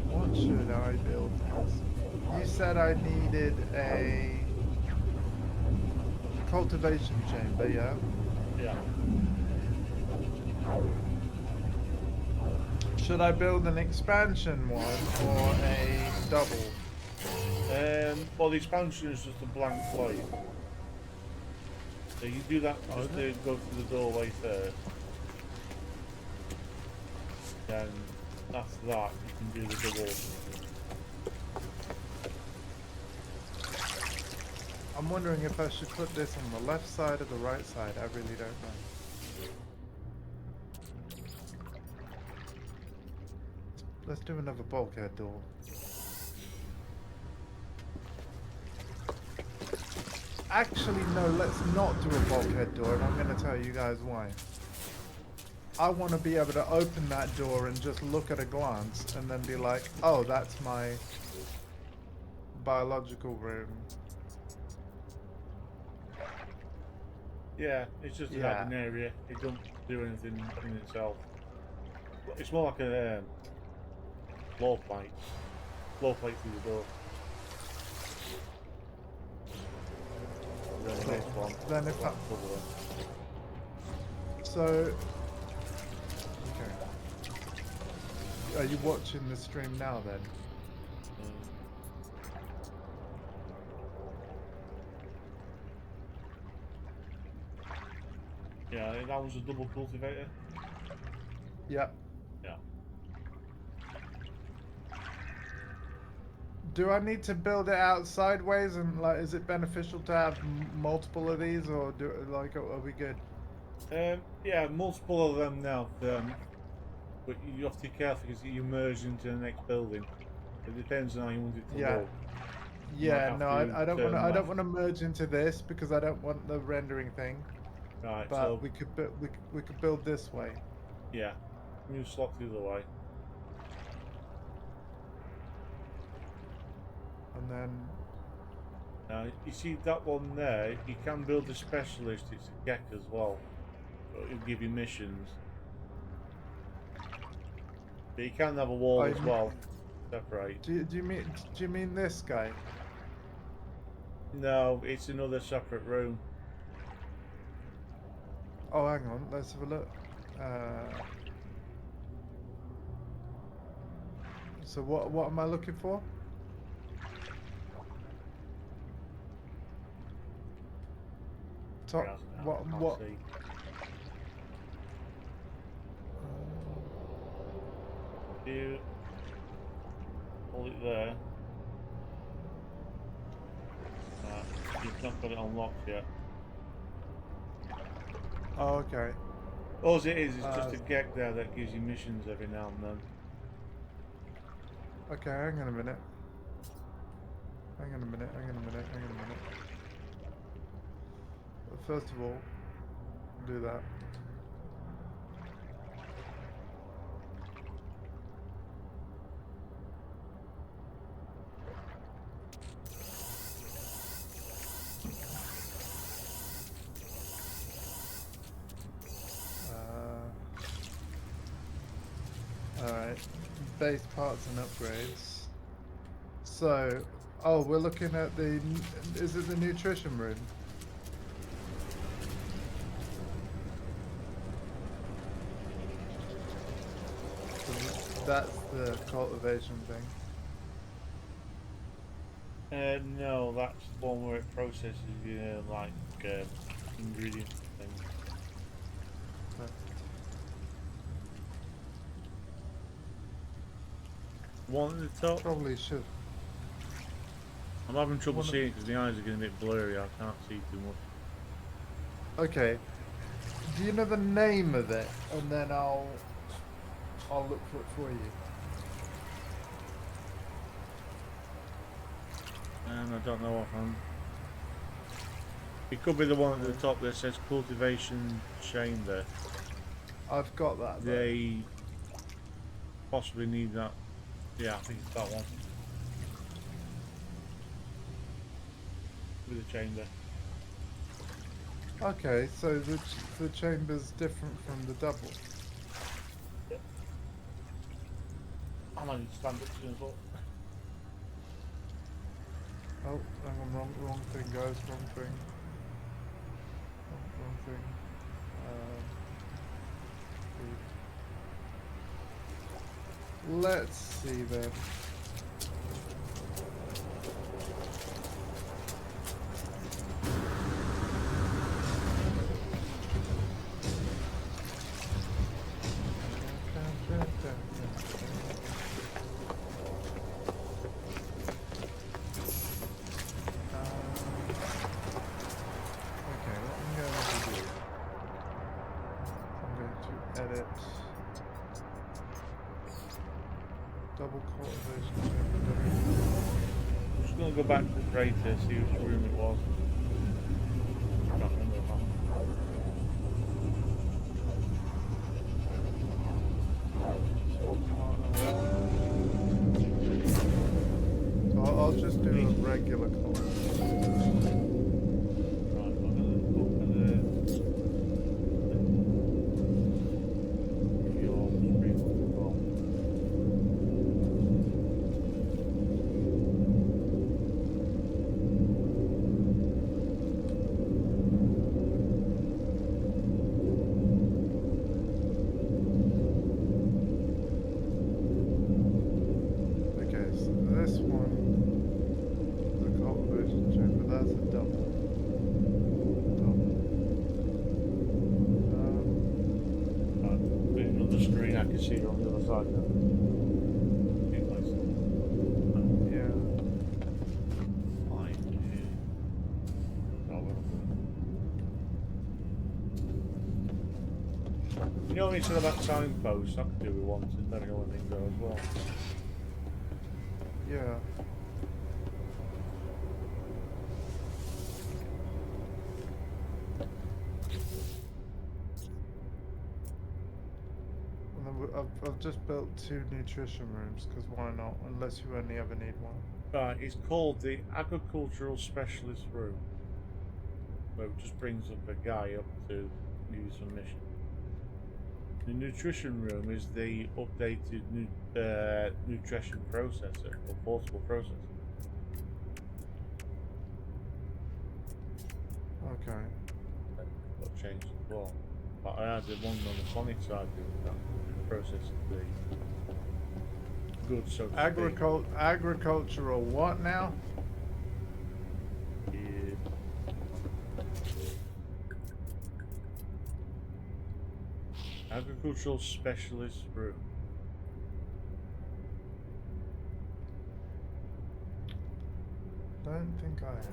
What should I build next? You said I needed a cultivation chamber, yeah? Yeah. Should I build an expansion one or a double? Well, the expansion is just a blank plate. So you do that just is to go through the doorway first. Then after that, you can do the double. I'm wondering if I should put this on the left side or the right side. I really don't know. Let's do another bulkhead door. Actually, no, let's not do a bulkhead door, and I'm going to tell you guys why. I want to be able to open that door and just look at a glance and then be like, oh, that's my biological room. Yeah, it's just an Yeah. admin area. It doesn't do anything in itself. It's more like a floor plate. Floor plate through the door. Then this one. Then if Black I- bubble So, okay. Are you watching the stream now then? Yeah, that was a double cultivator. Yep. Yeah. Do I need to build it out sideways, and like, is it beneficial to have multiple of these, or are we good? Yeah, multiple of them now. But you have to be careful because you merge into the next building. It depends on how you want it to Yeah. look. You might Yeah, have no, to I don't want to. turn I don't left. want to merge into this because I don't want the rendering thing. Right, But so we could we could build this way, yeah, move slot the other way. and then Now you see that one there. You can build a specialist. It's a geck as well. So it'll give you missions. But you can have a wall as well. Separate. do you mean this guy? No, it's another separate room. Oh, hang on, let's have a look. So what am I looking for? Top. Browsing now, What I can't what? see. You hold it there. You've not got it unlocked yet. Oh, okay. All it is just a geck there that gives you missions every now and then. Okay, hang on a minute. Hang on a minute. But first of all, do that. Alright, base parts and upgrades. So, oh, we're looking at is it the nutrition room? That's the cultivation thing. No, that's the one where it processes, like ingredients and things. One at the top. Probably should. I'm having trouble seeing it because the eyes are getting a bit blurry. I can't see too much. Okay. Do you know the name of it? And then I'll look for it for you. And I don't know offhand. It could be the one at the top that says cultivation chamber. I've got that. Though. They possibly need that. Yeah, I think it's that one. With the chamber. Okay, so the chamber's different from the double. I might need to stand up soon as well. Oh, hang on, wrong thing, guys, wrong thing. Wrong thing. Let's see then. Go back to the crater, see which room it was. I can't remember that. So I'll just do a regular call. see her on the other side now. Yeah. You know what you said about signposts? I could do with one to let me know when things go as well. Yeah. And then I've just built 2 nutrition rooms, because why not? Unless you only ever need one. Right, it's called the Agricultural Specialist Room. Where it just brings up a guy up to give you some mission. The nutrition room is the updated nutrition processor, or portable processor. Okay. Got changed as well. But I had the one on the Sonic side doing that, processing the goods, so to speak. Agricultural what now? Yeah. Agricultural Specialist Room. Don't think I have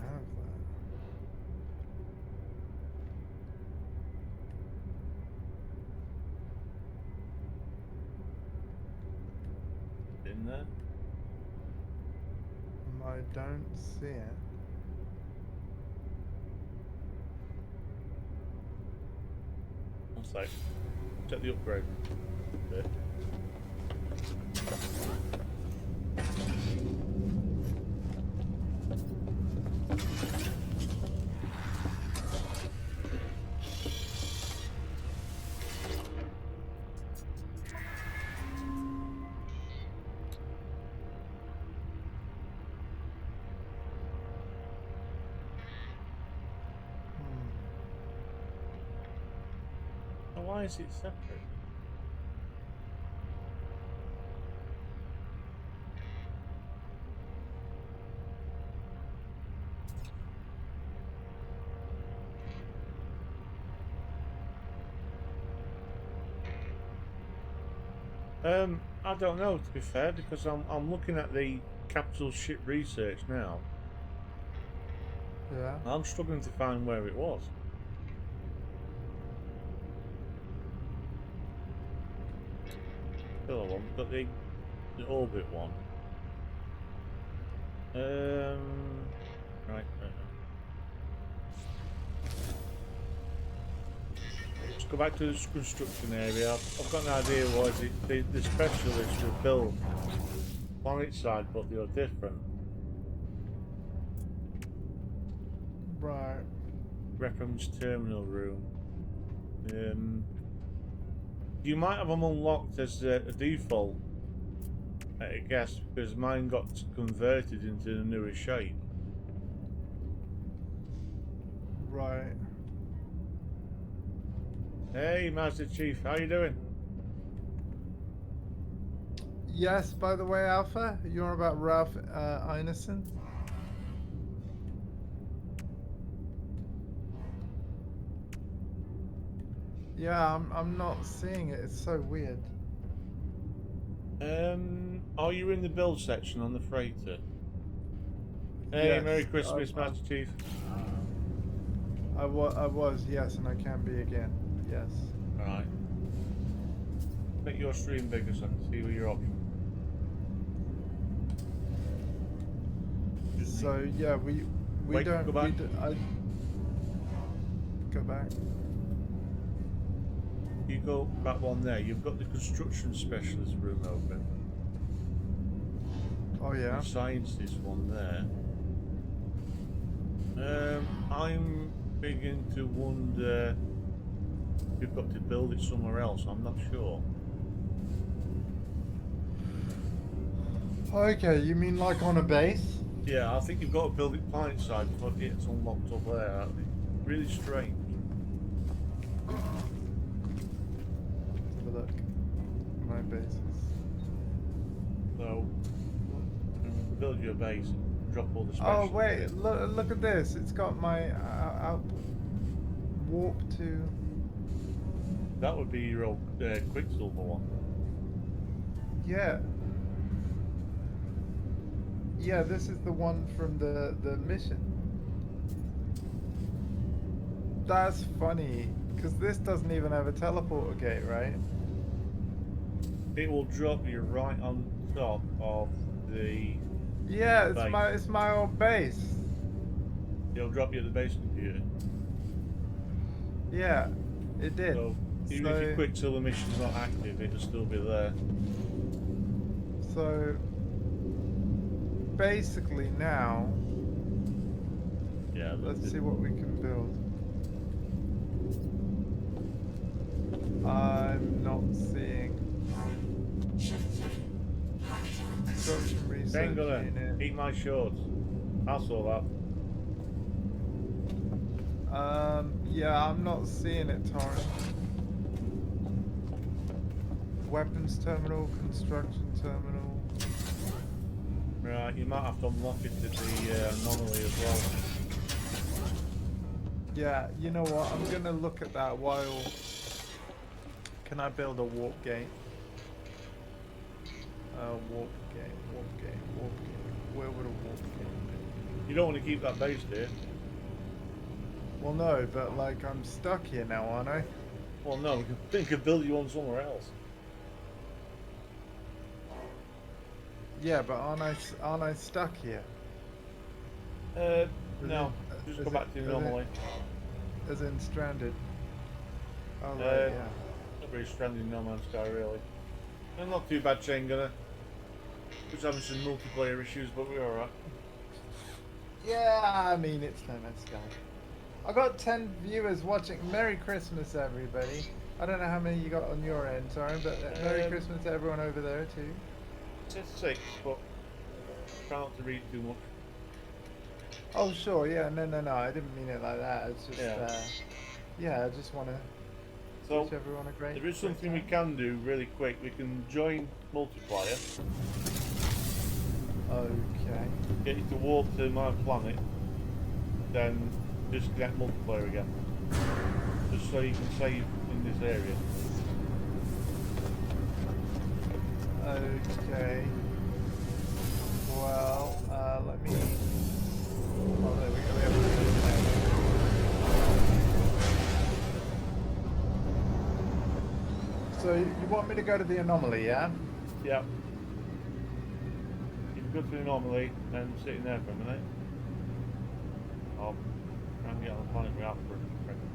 that. In there? I don't see it. One sec. Check the upgrade bit. Oh, why is it separate? I don't know, to be fair, because I'm looking at the capital ship research now. Yeah. I'm struggling to find where it was. Still one, got the orbit one. Right. Let's go back to the construction area. I've got an idea why the specialists were built on its side, but they are different. Right. Weapons terminal room. You might have them unlocked as a default, I guess, because mine got converted into the newer shape. Right. Hey, Master Chief, how you doing? Yes, by the way, Alpha, you're about Ralph Ineson? Yeah, I'm not seeing it. It's so weird. Are you in the build section on the freighter? Hey, Yes, Merry Christmas, Master Chief. I was, yes, and I can be again. Yes. Alright. Make your stream bigger so I can see where you're options. So yeah, we Wait, don't. go back. Go back. You go back one there. You've got the construction specialist room open. Oh yeah. The scientist one there. I'm beginning to wonder if you've got to build it somewhere else. I'm not sure. Okay, you mean like on a base? Yeah, I think you've got to build it planet side before it's unlocked up there. Really strange. Let's have a look. My bases. So, build your base and drop all the Oh specials. wait, look at this. It's got my warp to. That would be your old Quicksilver one. Yeah. Yeah, this is the one from the mission. That's funny, because this doesn't even have a teleporter gate, right? It will drop you right on top of the Yeah, base. it's my old base. It'll drop you at the base computer. Yeah, it did. So even if your So, Quicksilver mission's not active, it'll still be there. so basically now, Yeah. let's see what we can build. I'm not seeing construction research Ain't gonna unit. eat my shorts. I saw that. Yeah, I'm not seeing it, Torrent. Weapons terminal, construction terminal. Right, you might have to unlock it to the anomaly as well. Yeah, you know what? I'm gonna look at that while. Can I build a warp gate? Warp gate, warp gate, warp gate. Where would a warp gate be? You don't want to keep that base, do you? Well, no, but like I'm stuck here now, aren't I? Well, no, we could build you one somewhere else. Yeah, but aren't I stuck here? No. Just go back to the anomaly. As in stranded. Oh, right, Uh, yeah. Not very stranded in No Man's Sky, really. And not too bad, Chain Gunner. Just having some multiplayer issues, but we're alright. Yeah, I mean, it's No Man's Sky. I got 10 viewers watching. Merry Christmas, everybody. I don't know how many you got on your end, sorry, but Merry Christmas to everyone over there, too. It's 6, but try not to read too much. Oh, sure, yeah, no, I didn't mean it like that. It's just, yeah, I just want to wish everyone a great There is something we time. can do really quick. We can join multiplayer, Okay. get you to warp to my planet, then disconnect multiplayer again. Just so you can save in this area. Okay. Well, let me... Oh, there we go. We have a So, you want me to go to the anomaly, yeah? Yeah. You can go to the anomaly and sit in there for a minute. I'll try and get on the planet we have for a second.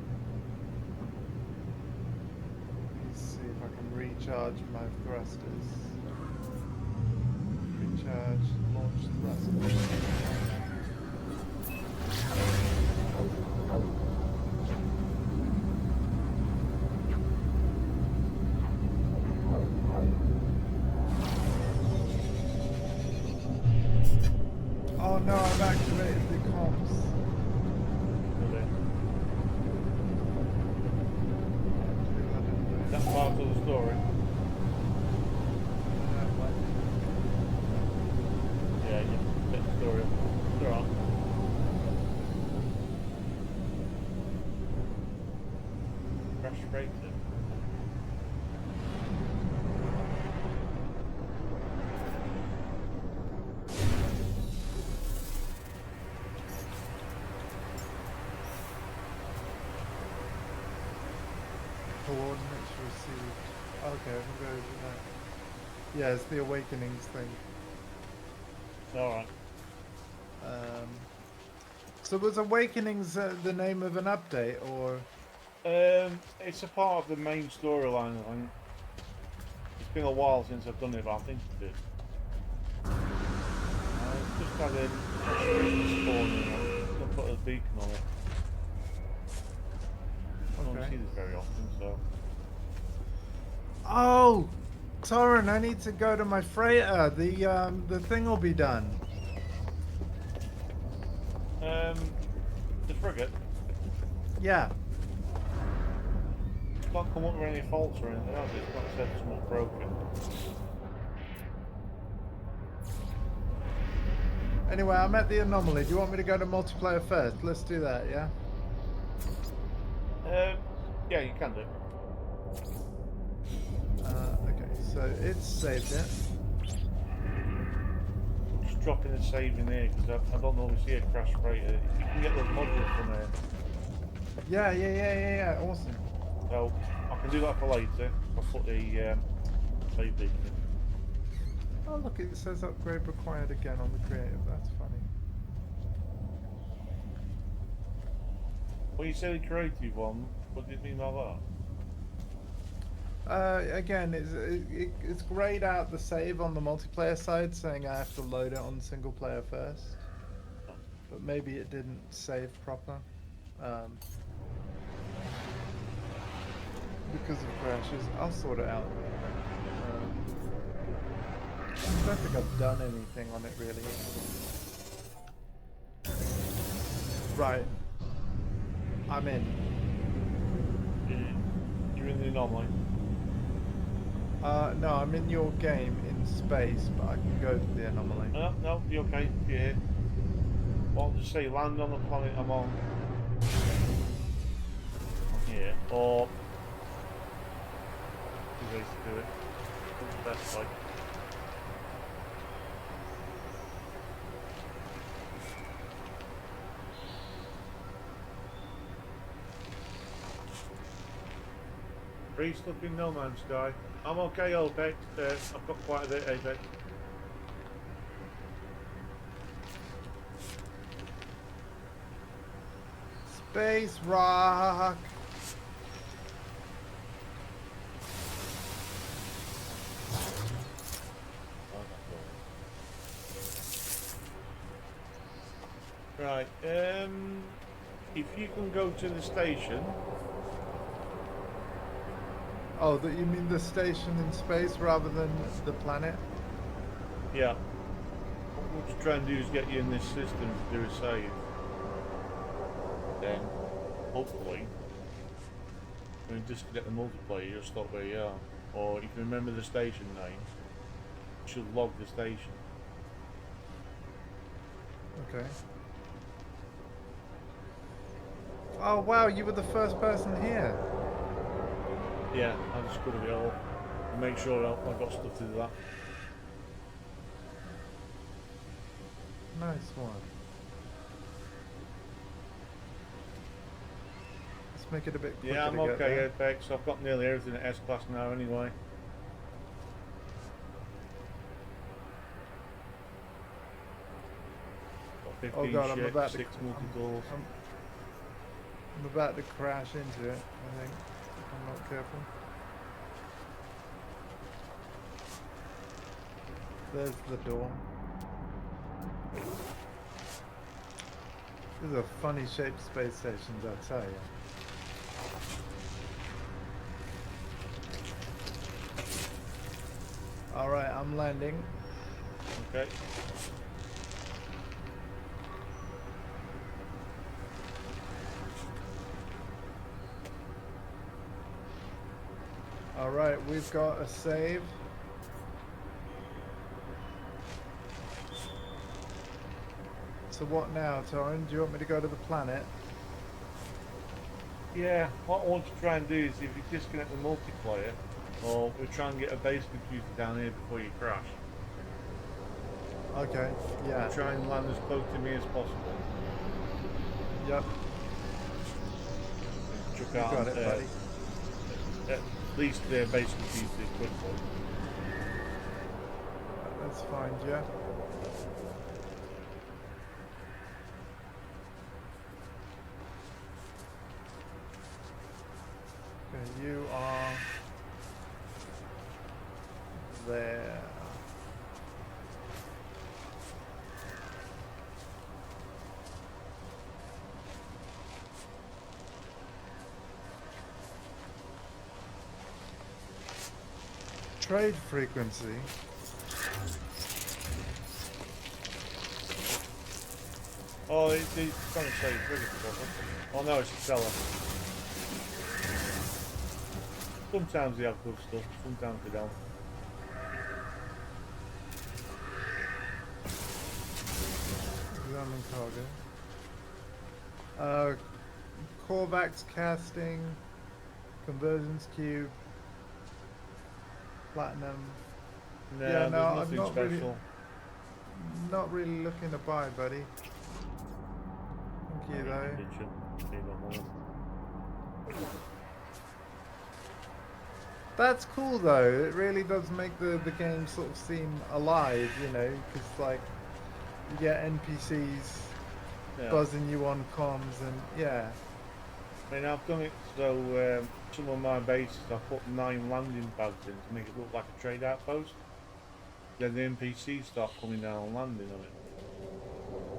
Let's see if I can recharge my thrusters. Recharge, launch thrusters. Oh no, I've activated the comms. That's part of the story. Yeah, you set the story up. It's alright. Crash freighter. Coordinates received. Okay, I can go over that. Yeah, it's the Awakenings thing. Alright. So was Awakenings the name of an update, or? It's a part of the main storyline, I think. It's been a while since I've done it, but I think it did. Just had a spawning. I'm going to put a beacon on it. I don't Okay. see this very often, so... Oh, Torren, I need to go to my freighter. The thing will be done. The frigate Yeah. it's not come up with any faults or anything else. It's not said something's broken. Anyway, I'm at the anomaly. Do you want me to go to multiplayer first? Let's do that, yeah? Yeah, you can do. Okay, so it's saved it. Just dropping a save in here because I don't normally see a crash freighter. You can get those modules from there. Yeah. Awesome. So I can do that for later. I'll put the save data in. Oh, look, it says upgrade required again on the creative. That's funny. When you say the creative one, what do you mean by that? Again, it's grayed out the save on the multiplayer side, saying I have to load it on single player first. But maybe it didn't save proper. Because of crashes. I'll sort it out. I don't think I've done anything on it really. Right. I'm in. You're in the anomaly. No, I'm in your game in space, but I can go to the anomaly. No, you're okay. You're here. Well, just say land on the planet I'm on. Here. Or two ways to do it. What's the best way? Free stuff in No Man's Sky. I'm okay, Apex. I've got quite a bit, Apex. Space rock. Right. If you can go to the station. Oh, that you mean the station in space rather than the planet? Yeah. What we're trying to do is get you in this system to do a save. Then, hopefully, when you disconnect the multiplayer, you'll stop where you are. Or you can remember the station name. You should log the station. Okay. Oh wow, you were the first person here. Yeah, I just got to be all and make sure I've got stuff to do that. Nice one. Let's make it a bit quicker. Yeah, I'm to get okay, there. Apex. I've got nearly everything at S-Class now anyway. Got 15 Oh god, I'm ships, about to. 6 multi-tools. I'm about to crash into it. I think if I'm not careful. There's the door. These are funny shaped space stations, I tell you. Alright, I'm landing. Okay. Alright, we've got a save. So what now, Torrin? Do you want me to go to the planet? Yeah, what I want to try and do is if you disconnect the multiplayer, or we try and get a base computer down here before you crash. Okay, yeah. Try and land as close to me as possible. Yep. Chuck You out got it, buddy. at least their base computer quickly. That's fine, yeah. Okay, you are there. Trade frequency. Oh, he's trying to say trigger stuff. Oh no, it's a seller. Sometimes they have good stuff, sometimes they don't. Examine cargo. Corvax casting. Conversions cube. Platinum. No, Yeah, there's no, I'm nothing not special. Not really looking to buy, buddy. Thank you though. That's cool though. It really does make the game sort of seem alive, you know, because like you get NPCs Yeah. buzzing you on comms and yeah. I mean, I've done it so some of my bases I put 9 landing pads in to make it look like a trade outpost. Then the NPCs start coming down and landing on it.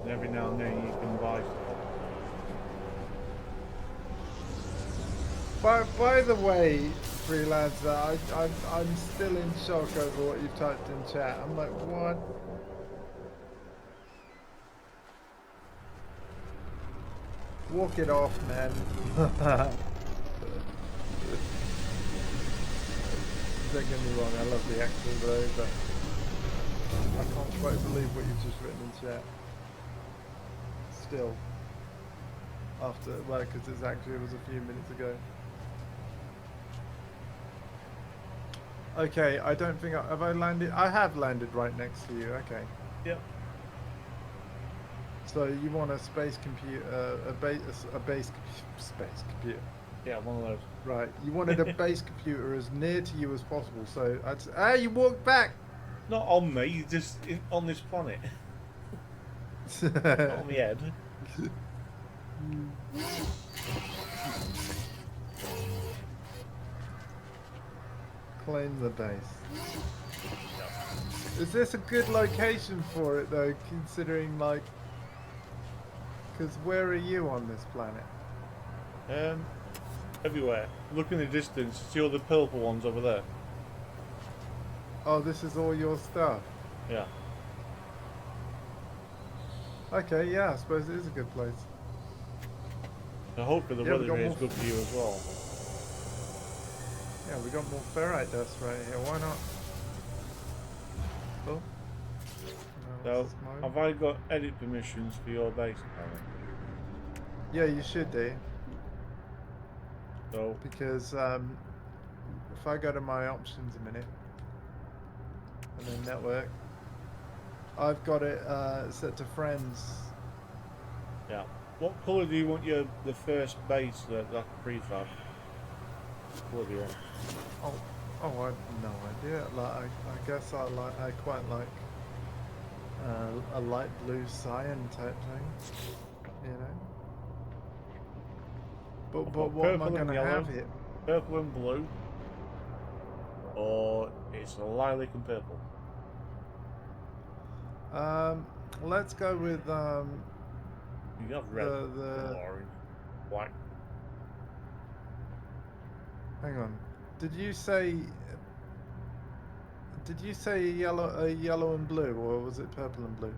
And every now and then you can buy stuff off By the way, freelancer, I'm still in shock over what you've typed in chat. I'm like, what? Walk it off, man. Don't get me wrong, I love the actor though, but I can't quite believe what you've just written in chat. Still. After, well, because it was a few minutes ago. Okay, I don't think have I landed? I have landed right next to you. Okay. it. Yep. So you want a space computer, space computer. Yeah, one of those. Right. You wanted a base computer as near to you as possible. So you walked back. Not on me, you just on this planet. Not on the head. Claim the base. Is this a good location for it though, considering like, because where are you on this planet? Everywhere. Look in the distance, see all the purple ones over there? Oh, this is all your stuff. Yeah. Okay, yeah, I suppose it is a good place. I hope that the Yeah, we weather got here is more- good for you as well. Yeah, we got more ferrite dust right here. Why not? Oh. No, So, what's this mode? have I got edit permissions for your base apparently? Yeah, you should do. So, Because if I go to my options a minute, and then network, I've got it set to friends. yeah. What colour do you want the first base, that prefab? What colour do you want? Oh, I have no idea. Like, I guess I quite like a light blue cyan type thing, you know. But what am I Purple and gonna yellow. have here? Purple and blue, or it's a lilac and purple. Let's go with You can have red, the orange, white. hang on. Did you say yellow and blue, or was it purple and blue?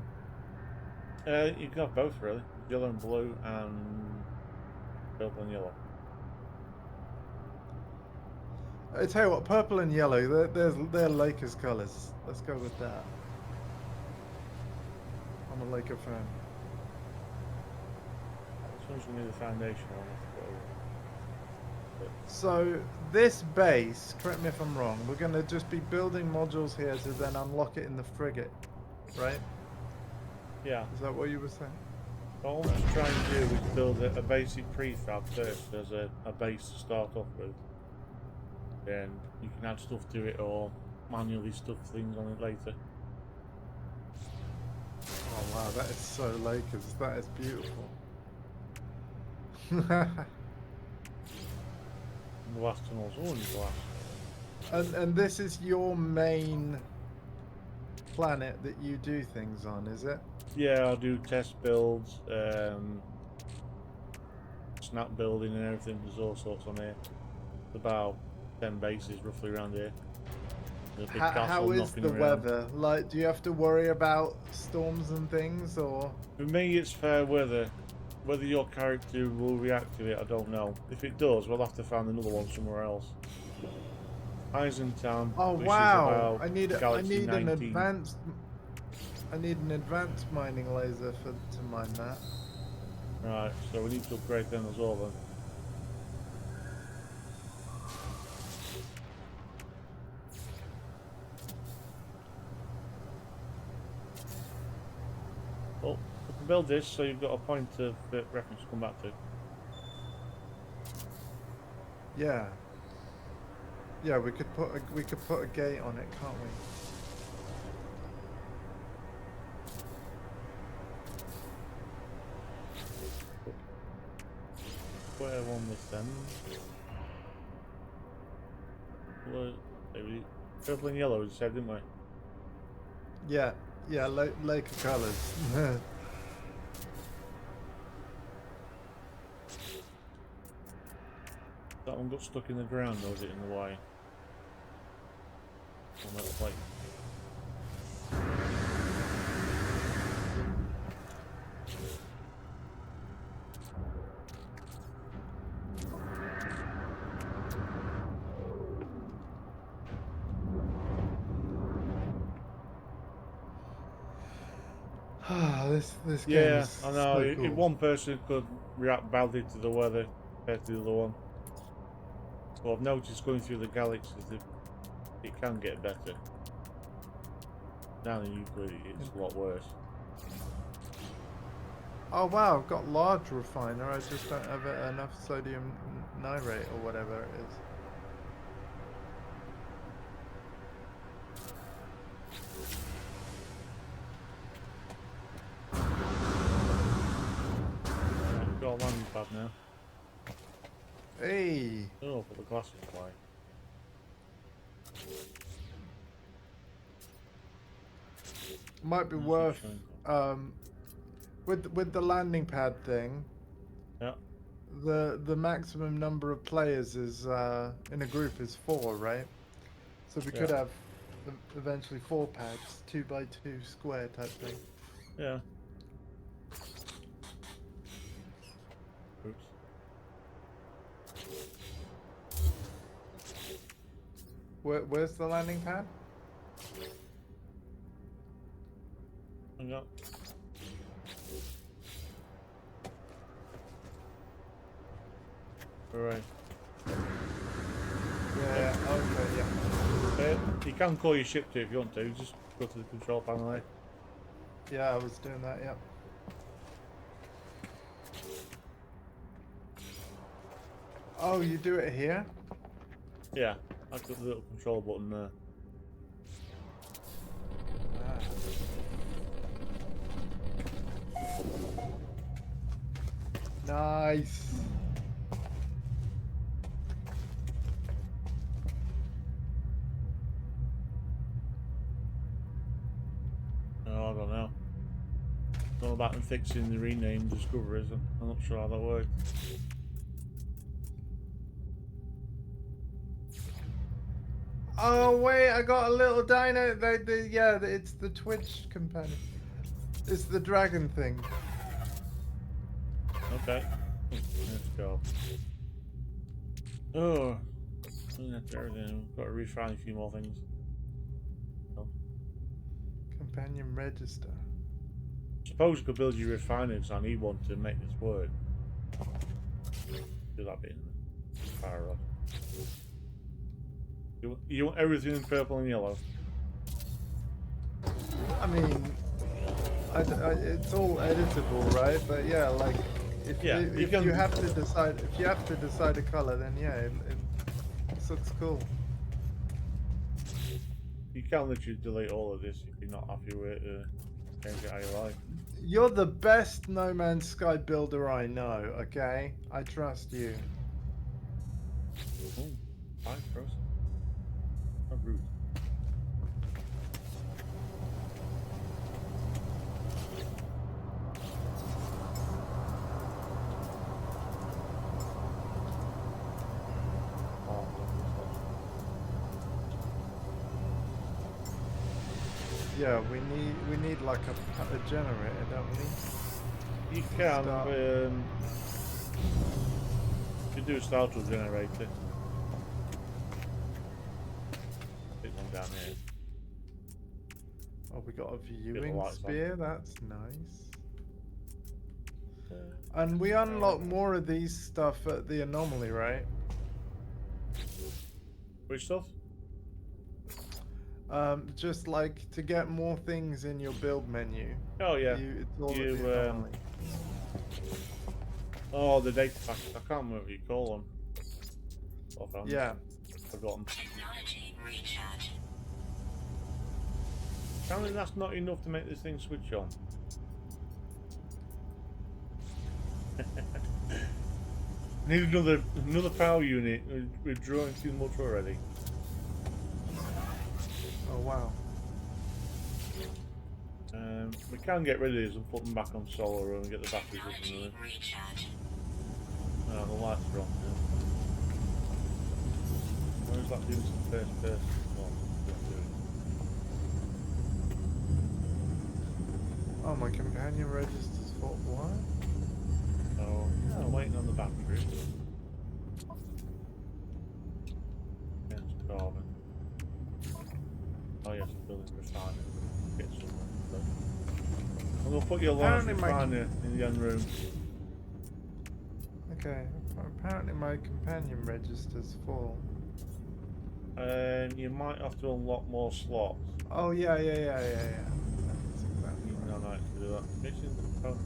You can have both really, yellow and blue, and purple and yellow. I tell you what, purple and yellow, they're Lakers colours. Let's go with that. I'm a Laker fan. This one's gonna be the foundation one. So this base, correct me if I'm wrong, we're going to just be building modules here to then unlock it in the frigate, right? Yeah. Is that what you were saying? What I want to try and do is build a basic prefab first as a base to start off with. Then you can add stuff to it or manually stuff things on it later. Oh wow, that is so Lakers. That is beautiful. Glass tunnels, all in glass. And this is your main planet that you do things on, is it? Yeah, I'll do test builds, snap building and everything. There's all sorts on here. About 10 bases roughly around here. There's a big castle How is knocking the around. weather? Like, do you have to worry about storms and things, or? For me, it's fair weather. Whether your character will react to it, I don't know. If it does, we'll have to find another one somewhere else. Eisentown, Oh which wow! is about I need Galaxy an 19. advanced. I need an advanced mining laser to mine that. Right, so we need to upgrade them as well then. Well, we can build this so you've got a point of reference to come back to. Yeah. Yeah, we could put a gate on it, can't we? Where one was then? Well, maybe purple and yellow, as you said, didn't we? Yeah. Yeah, lake of colours. That one got stuck in the ground, or was it in the way? On that plate. this game Yeah, is I know. so If cool. one person could react badly to the weather compared to the other one. Well, I've noticed going through the galaxies that it can get better. Down in Euclid, it's a lot worse. Oh wow, I've got large refiner. I just don't have enough sodium nitrate or whatever it is. Right, we've got a landing pad now. Hey, Oh, put the glasses away. might be Nice and worth shiny. with the landing pad thing. Yeah, The maximum number of players is in a group is 4, right? So we could yeah, have eventually 4 pads, 2x2 square type thing. yeah. Oops. Where's the landing pad? Hang on. Alright. Yeah. Okay. Yeah. You can call your ship to if you want to. Just go to the control panel there. Yeah, I was doing that. Yeah. Oh, you do it here? Yeah, I've got the little control button there. Nice. Oh, I don't know. It's all about them fixing the rename discoveries. I'm not sure how that works. Oh wait, I got a little dino. Yeah, it's the Twitch companion. It's the dragon thing. Okay. Let's go. Oh, that's everything. Got to refine a few more things. Oh. Companion register. Suppose you could build your refiners. I need one to make this work. Do that bit in the fire rod. You want everything in purple and yellow? I mean, it's all editable, right? But yeah, like if Yeah, if you have to decide a color, then yeah, it looks cool. You can literally delete all of this if you're not happy with it. Change it how you like. You're the best No Man's Sky builder I know. Okay, I trust you. Oh, hi, Chris. How rude. Oh, Yeah, we need like a generator, don't we? you can, Start. you do a startle generator. Big one down here. Oh, we got a the viewing lights on. spear. That's nice. And we unlock more of these stuff at the anomaly, right? Which stuff? Just like to get more things in your build menu. Oh yeah. It's all at the anomaly. Oh, the data packets. I can't remember what you call them. offhand. Yeah. Forgotten. Technology recharge. Apparently that's not enough to make this thing switch on. Need another power unit. We're drawing too much already. Oh wow. We can get rid of these and put them back on solar and get the batteries up and Technology running. recharge. No, the lights are on now. Where's that doing some first person? Oh, Oh, my companion registers for what? so I'm waiting on the batteries. Against carbon. Oh yes, I'm building a refinery. Get somewhere. So, I'm going to put your large Apparently my- refiner in the end room. Okay. Apparently my companion register's full. And you might have to unlock more slots. Oh yeah. That's exactly No, right. no, to do that. Mission component.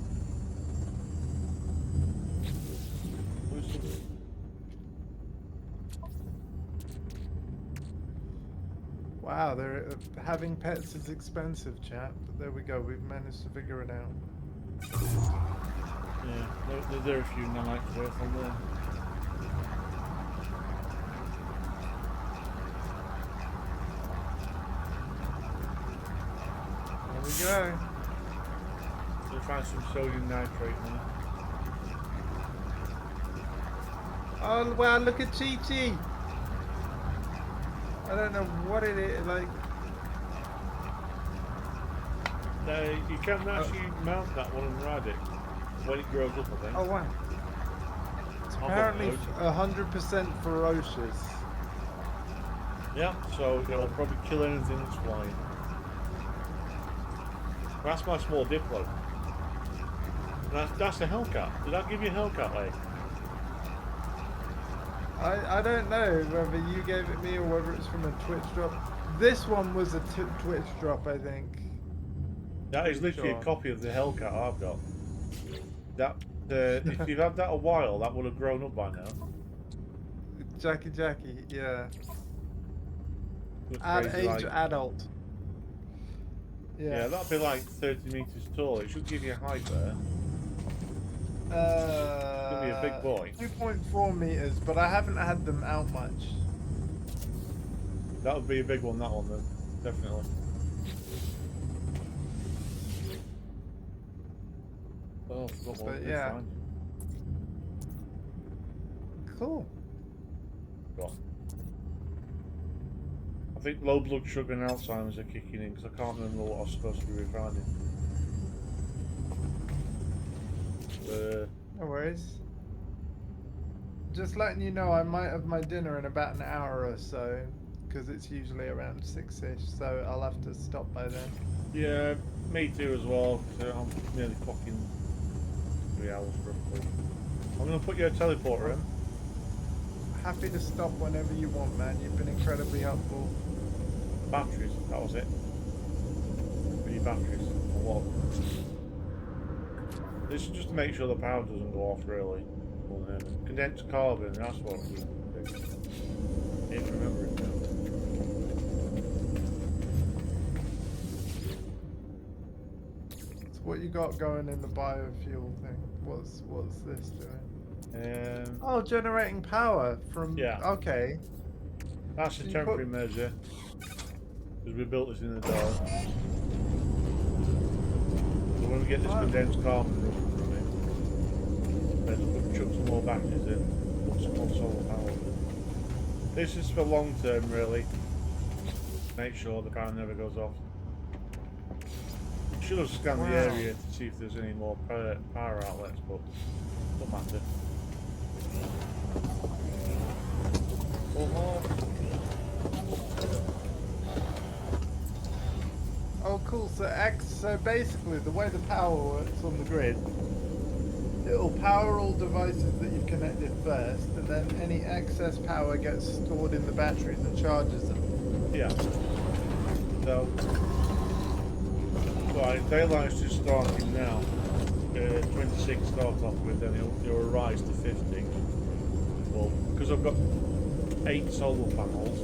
Wow, having pets is expensive, chap. But there we go. We've managed to figure it out. Yeah, there are a few nanites worth on there. There we go. We'll find some sodium nitrate now. Oh wow, look at Chi Chi. I don't know what it is like. You can actually mount that one and ride it when it grows up, I think. Oh wow. It's apparently 100% ferocious. Yeah, so it'll probably kill anything that's flying. That's my small Diplo. That's a Hellcat. Did I give you a Hellcat leg? I don't know whether you gave it me or whether it's from a Twitch drop. This one was a Twitch drop, I think. That is literally Sure. a copy of the Hellcat I've got. That if you've had that a while, that would have grown up by now. Jackie, yeah. Looks Age crazy, like- adult. Yeah, that'd be like 30 meters tall. It should give you a height there. Could be a big boy. 2.4 meters, but I haven't had them out much. That would be a big one, that one then. Definitely. Oh, I've got one. But yeah. Cool. Got. I think low blood sugar and Alzheimer's are kicking in because I can't remember what I was supposed to be refining. No worries. Just letting you know, I might have my dinner in about an hour or so, because it's usually around 6ish, so I'll have to stop by then. Yeah, me too as well. So I'm nearly clocking 3 hours roughly. I'm going to put your teleporter in. Happy to stop whenever you want, man. You've been incredibly helpful. Batteries, that was it. 3 batteries. A lot. This is just to make sure the power doesn't go off, really. Condensed carbon, that's what we do. I can't remember it now. So what you got going in the biofuel thing? What's this doing? Oh, generating power from... Yeah. Okay. That's a So you temporary measure. Because we built this in the dark. So when we get this condensed carbon running, then we'll chuck some more batteries in, put some more solar power. This is for long term, really. Make sure the power never goes off. Should have scanned the area to see if there's any more power outlets, but don't matter. Oh, cool. So basically, the way the power works on the grid, it'll power all devices that you've connected first, and then any excess power gets stored in the batteries and charges them. Yeah. So, right, daylight's just starting now. 26 start off with, then it'll rise to 50. Well, because I've got 8 solar panels.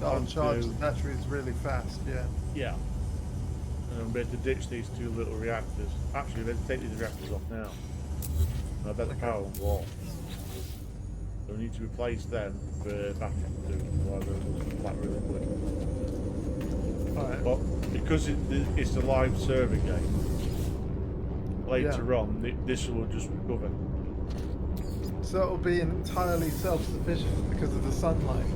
That'll charge onto- the batteries really fast, yeah. Yeah. And we had to ditch these 2 little reactors. Actually, we had to take these reactors off now. And I bet the power won't go off. So we need to replace them for batteries too. Otherwise they'll just flat really quick. Alright. But because it's a live server game, later on this will just recover. So it'll be entirely self-sufficient because of the sunlight.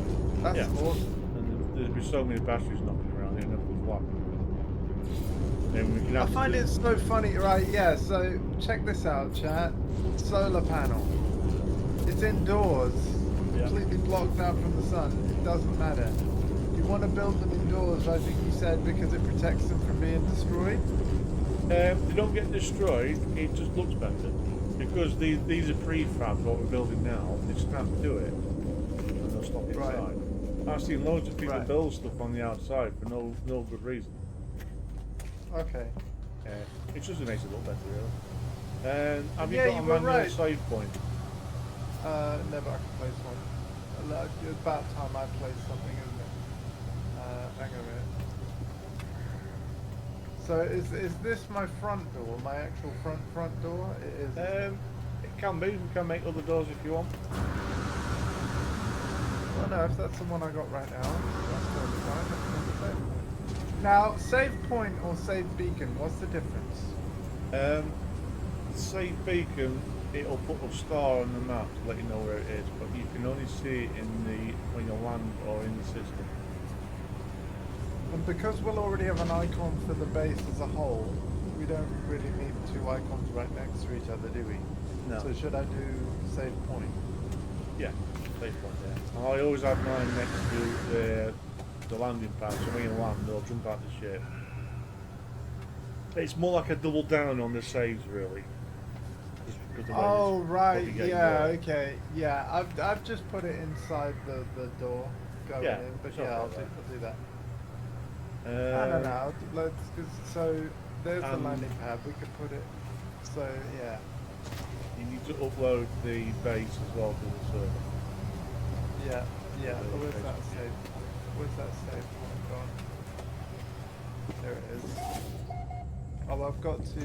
That's Yeah. awesome. And there'll be so many batteries knocking around, it'll never be flat. Then we can I have find to it so funny, right? Yeah, so check this out, chat. Solar panel. It's indoors, Yeah. completely blocked out from the sun. It doesn't matter. You want to build them indoors, I think you said, because it protects them from being destroyed? They don't get destroyed, it just looks better. Because these are prefabs, what we're building now, they snap to it and they'll stop inside. Right. I've seen loads of people Right. build stuff on the outside for no good reason. Okay. It just makes it look better, really. Have you Yeah, got you a were manual right. save point? Never I can place one. It's about time I place something, isn't it? Hang on a minute. So is this my front door? My actual front door? It is. It can be. We can make other doors if you want. Well, no, if that's the one I got right now, that's totally fine. That's save point. Now, save point or save beacon, what's the difference? Save beacon, it'll put a star on the map to let you know where it is, but you can only see it when you land or in the system. And because we'll already have an icon for the base as a whole, we don't really need 2 icons right next to each other, do we? No. So should I do save point? Yeah, save point there. And I always have mine next to the landing pad, so when you land, they'll jump out the ship. It's more like a double down on the saves, really. Just because the way Oh it's right, probably getting yeah, more. okay, yeah. I've just put it inside the door going Yeah, in, but it's yeah, okay I'll like do that. I Um, don't know. So there's the and- landing pad. We could put it. So yeah, You need to upload the base as well to the server. yeah. Yeah, Where's okay. that save? Where's that save point gone? There it is. Oh, I've got to.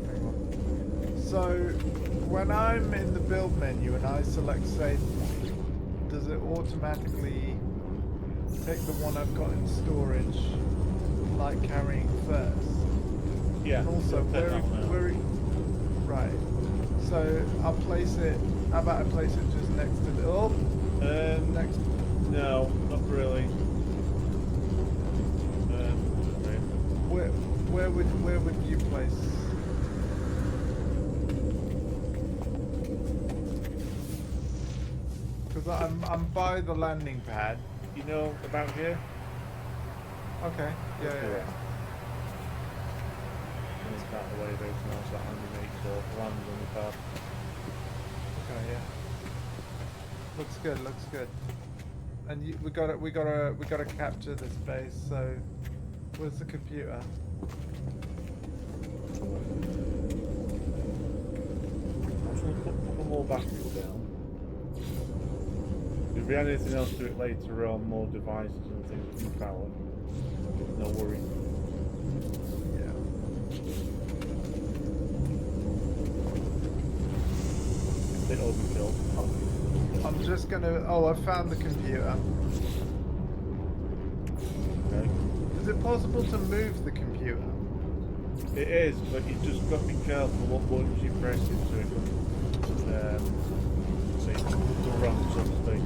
Hang on. So when I'm in the build menu and I select save point, does it automatically take the one I've got in storage, like carrying first? Yeah. And also, right. So I'll place it. How about I place it just next to the next? No, not really. Where would you place? Because I'm by the landing pad. You know about here? Okay. Yeah. And it's out the way there, so now it's that underneath, so lands on the pad. Okay. Yeah. Looks good. Looks good. And we gotta capture this base. So, where's the computer? I'm just going to put a couple more batteries down. If we add anything else to it later on, more devices and things that can power, no worry. Yeah. Bit overkill. I'm just gonna. Oh, I found the computer. Okay. Is it possible to move the computer? It is, but you just got to be careful what buttons you press it so it doesn't see the run, so to speak.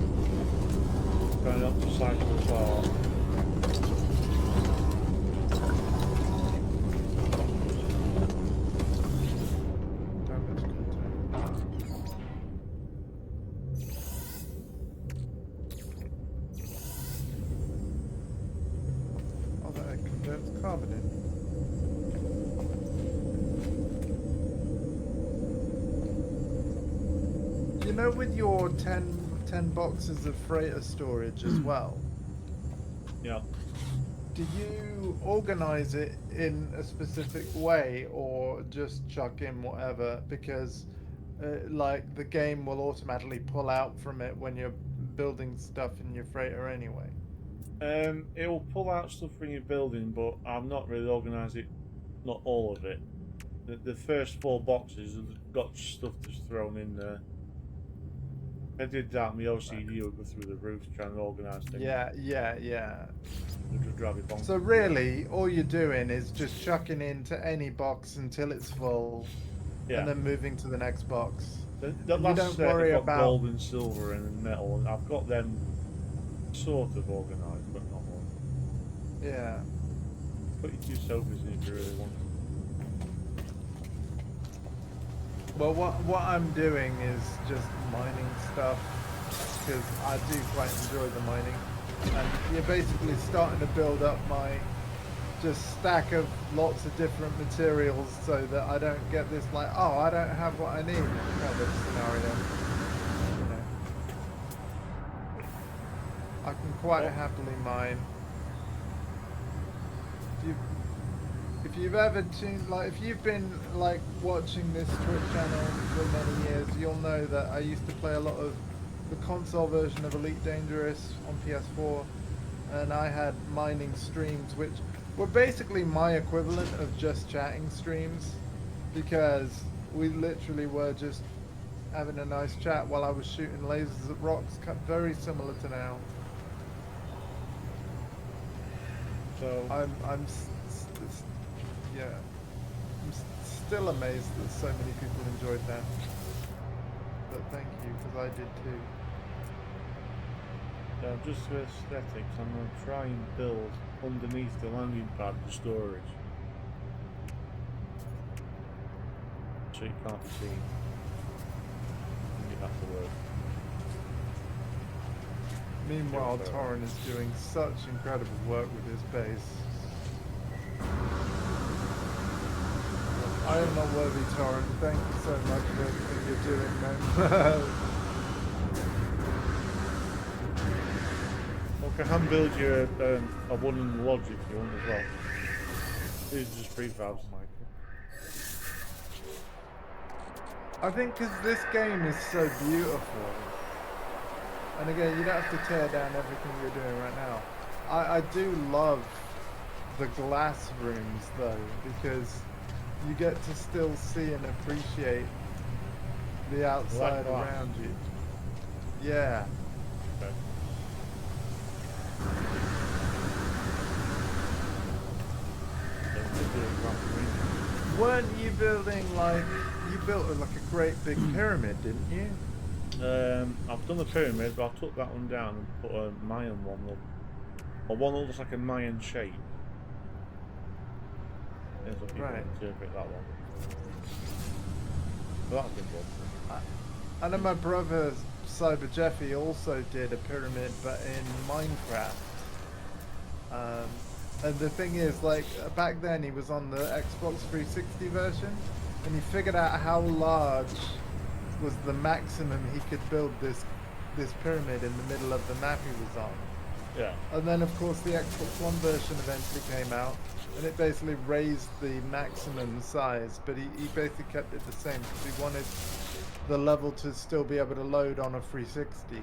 Trying not to cycle far. Damage content. Oh, that converts carbon in. You know, with your 10 boxes of freighter storage as well, Yeah. do you organize it in a specific way or just chuck in whatever? Because like the game will automatically pull out from it when you're building stuff in your freighter anyway. It will pull out stuff from your building, but I've not really organised it. Not all of it. The first 4 boxes have got stuff just thrown in there. If I did that, my OCD would go through the roof trying to organise things. Yeah, yeah, yeah. It would drive me bonkers. So really, all you're doing is just chucking into any box until it's full, Yeah. and then moving to the next box. The And you last don't set worry have got about. gold and silver and metal, and I've got them sort of organised, but not all. Yeah. Put your 2 sofas in if you really want. Well, what I'm doing is just mining stuff because I do quite enjoy the mining, and you're basically starting to build up my just stack of lots of different materials so that I don't get this like, oh, I don't have what I need kind of scenario. You know, I can quite happily mine. If you've ever tuned, like, if you've been like watching this Twitch channel for many years, you'll know that I used to play a lot of the console version of Elite Dangerous on PS4, and I had mining streams, which were basically my equivalent of just chatting streams, because we literally were just having a nice chat while I was shooting lasers at rocks, very similar to now. So Yeah, I'm still amazed that so many people enjoyed that. But thank you, because I did too. just for aesthetics, I'm going to try and build underneath the landing pad the storage, so it can't be seen. And get that to work. Meanwhile, Torren is doing such incredible work with his base. I am not worthy, Torren. Thank you so much for everything you're doing, man. Okay, I can build you a wooden lodge if you want as well. These are just prefabs. I think because this game is so beautiful, and again, you don't have to tear down everything you're doing right now. I do love the glass rooms though, because you get to still see and appreciate the outside around you. Yeah. Okay. Weren't you building like, you built like a great big pyramid, didn't you? I've done the pyramid, but I took that one down and put a Mayan one up. Or one that looks like a Mayan shape. That's what people interpret that one. But that's been good. I know my brother Cyber Jeffy also did a pyramid, but in Minecraft. And the thing is, like, back then he was on the Xbox 360 version, and he figured out how large was the maximum he could build this pyramid in the middle of the map he was on. Yeah. And then of course the Xbox One version eventually came out, and it basically raised the maximum size, but he basically kept it the same because he wanted the level to still be able to load on a 360.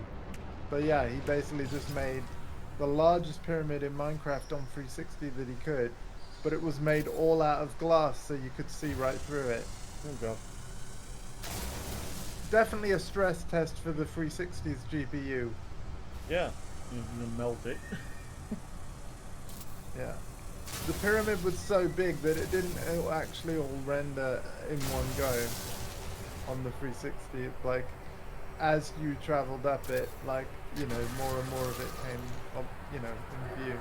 But yeah, he basically just made the largest pyramid in Minecraft on 360 that he could, but it was made all out of glass so you could see right through it. Oh god. Definitely a stress test for the 360's GPU. Yeah, you're gonna melt it. Yeah. The pyramid was so big that it didn't actually all render in one go on the 360. It's like, as you traveled up it, like, you know, more and more of it came up, you know, in view.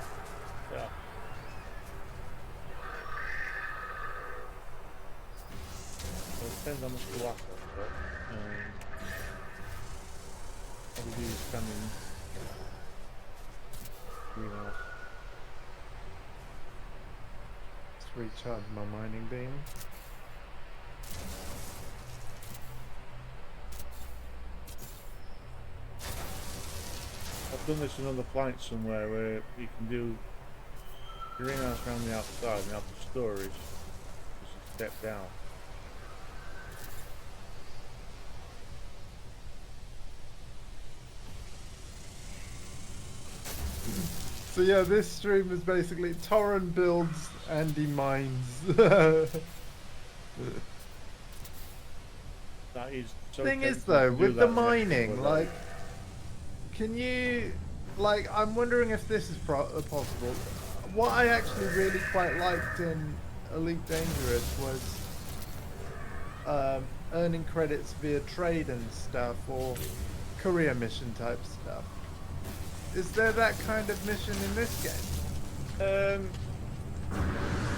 Yeah. Well, it depends how much the last one, but probably standing greenhouse. Let's recharge my mining beam. I've done this in other planets somewhere where you can do greenhouse around the outside and have the storage just a step down. So yeah, this stream is basically Torrent builds, Andy mines. That is so Thing is tempting though, to do with the that next mining, couple of like, days. can you, like, I'm wondering if this is possible. What I actually really quite liked in Elite Dangerous was earning credits via trade and stuff, or career mission type stuff. Is there that kind of mission in this game?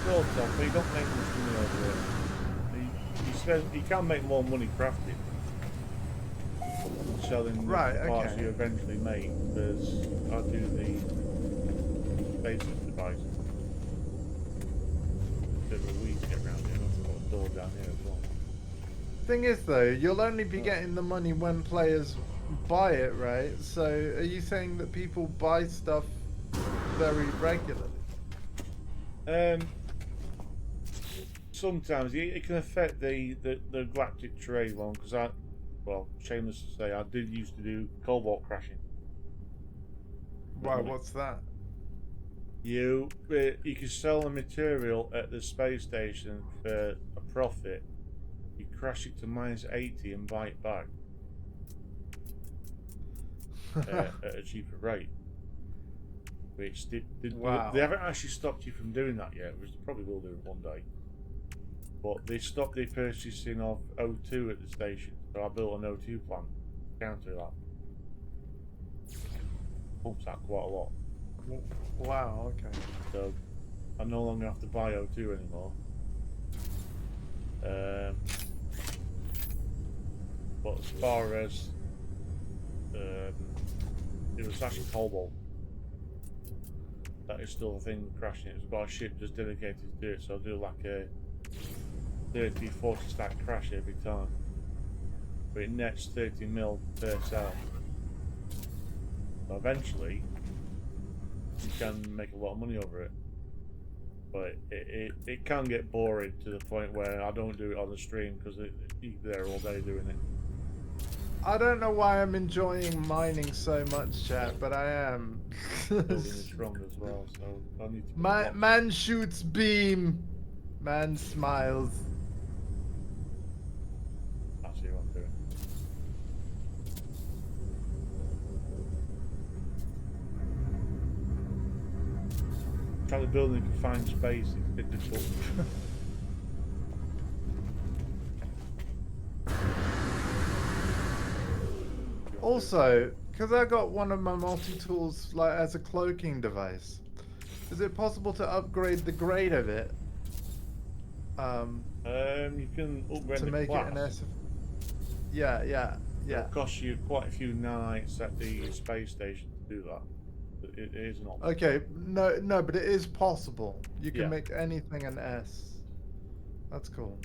Sort of, but you don't make much money over it. You can make more money crafting, selling Right, the parts okay. you eventually make. Because I do the basic device. Bit of a weed to get around here. I've got a door down here as well. Thing is though, you'll only be getting the money when players buy it, right? So are you saying that people buy stuff very regularly? Sometimes it can affect the galactic trade one because shameless to say, I did used to do cobalt crashing. Wow, what's that? You can sell the material at the space station for a profit. You crash it to -80 and buy it back at a cheaper rate. Which Wow. they haven't actually stopped you from doing that yet, which they probably will do one day. But they stopped the purchasing of O2 at the station, so I built an O2 plant to counter that. Pumps out quite a lot. Wow, okay. So I no longer have to buy O2 anymore. But as far as it was actually cobalt. That is still a thing crashing. It's got a ship just dedicated to do it, so I'll do like a 30-40 stack crash every time. But it nets 30 mil per cell. So eventually you can make a lot of money over it. But it can get boring to the point where I don't do it on the stream because you're there all day doing it. I don't know why I'm enjoying mining so much, chat, but I am. Building is strong as well, so I need to Man shoots beam. Man smiles. I see what I'm doing. Trying to build in a confined space is a bit difficult. Also, because I got one of my multi-tools like as a cloaking device, is it possible to upgrade the grade of it? You can upgrade To the make class. it an S. Yeah. It'll cost you quite a few nanites at the space station to do that. But it is an option. Okay, no, but it is possible. You can Yeah. make anything an S. That's cool.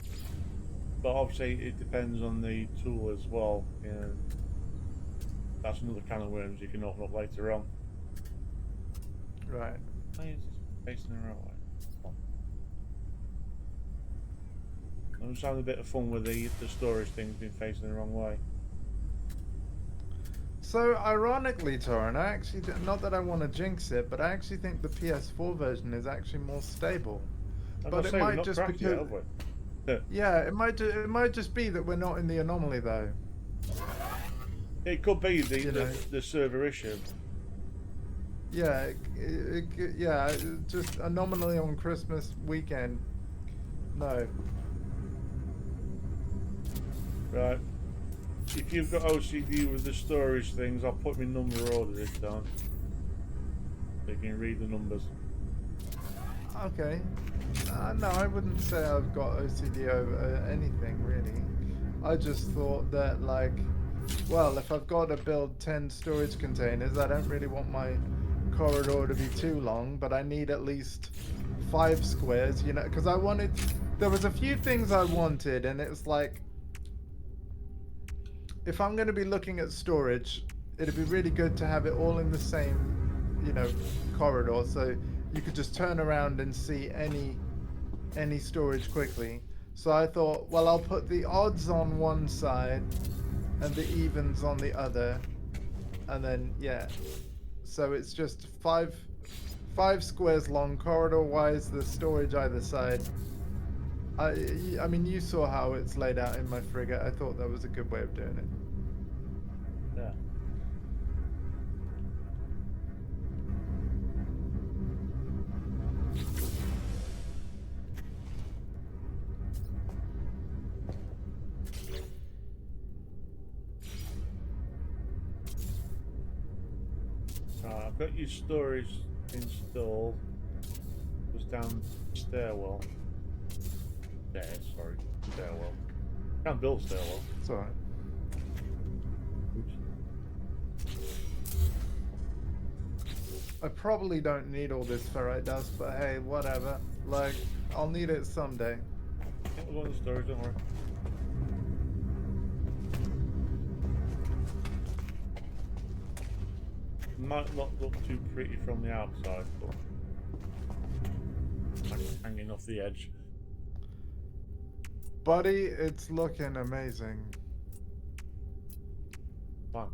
But obviously it depends on the tool as well. And that's another can of worms you can open up later on. Right. Why is this facing the right way? I'm just having a bit of fun with the storage things being facing the wrong way. So, ironically, Torrin, I actually, not that I want to jinx it, but I actually think the PS4 version is actually more stable. But it might just be because... Yeah, it might just be that we're not in the anomaly, though. It could be the server issue. Yeah, yeah, just anomaly on Christmas weekend. No. Right. If you've got OCD with the storage things, I'll put my number order this time. So you can read the numbers. Okay. No, I wouldn't say I've got OCD over anything, really. I just thought that, like, well, if I've got to build 10 storage containers, I don't really want my corridor to be too long, but I need at least 5 squares, you know, because I wanted... There was a few things I wanted, and it's like... If I'm going to be looking at storage, it'd be really good to have it all in the same, you know, corridor, so you could just turn around and see any storage quickly. So I thought, well, I'll put the odds on one side and the evens on the other, and then yeah. So it's just five squares long, corridor-wise. The storage either side. I mean, you saw how it's laid out in my frigate. I thought that was a good way of doing it. Yeah. I've got your storage installed. It was down stairwell. Stairs, sorry. Stairwell. Can't build stairwell. It's alright. Oops. I probably don't need all this ferrite dust, but hey, whatever. Like, I'll need it someday. We'll go in the storage, don't worry. Might not look too pretty from the outside, but like hanging off the edge. Buddy, it's looking amazing. Thanks.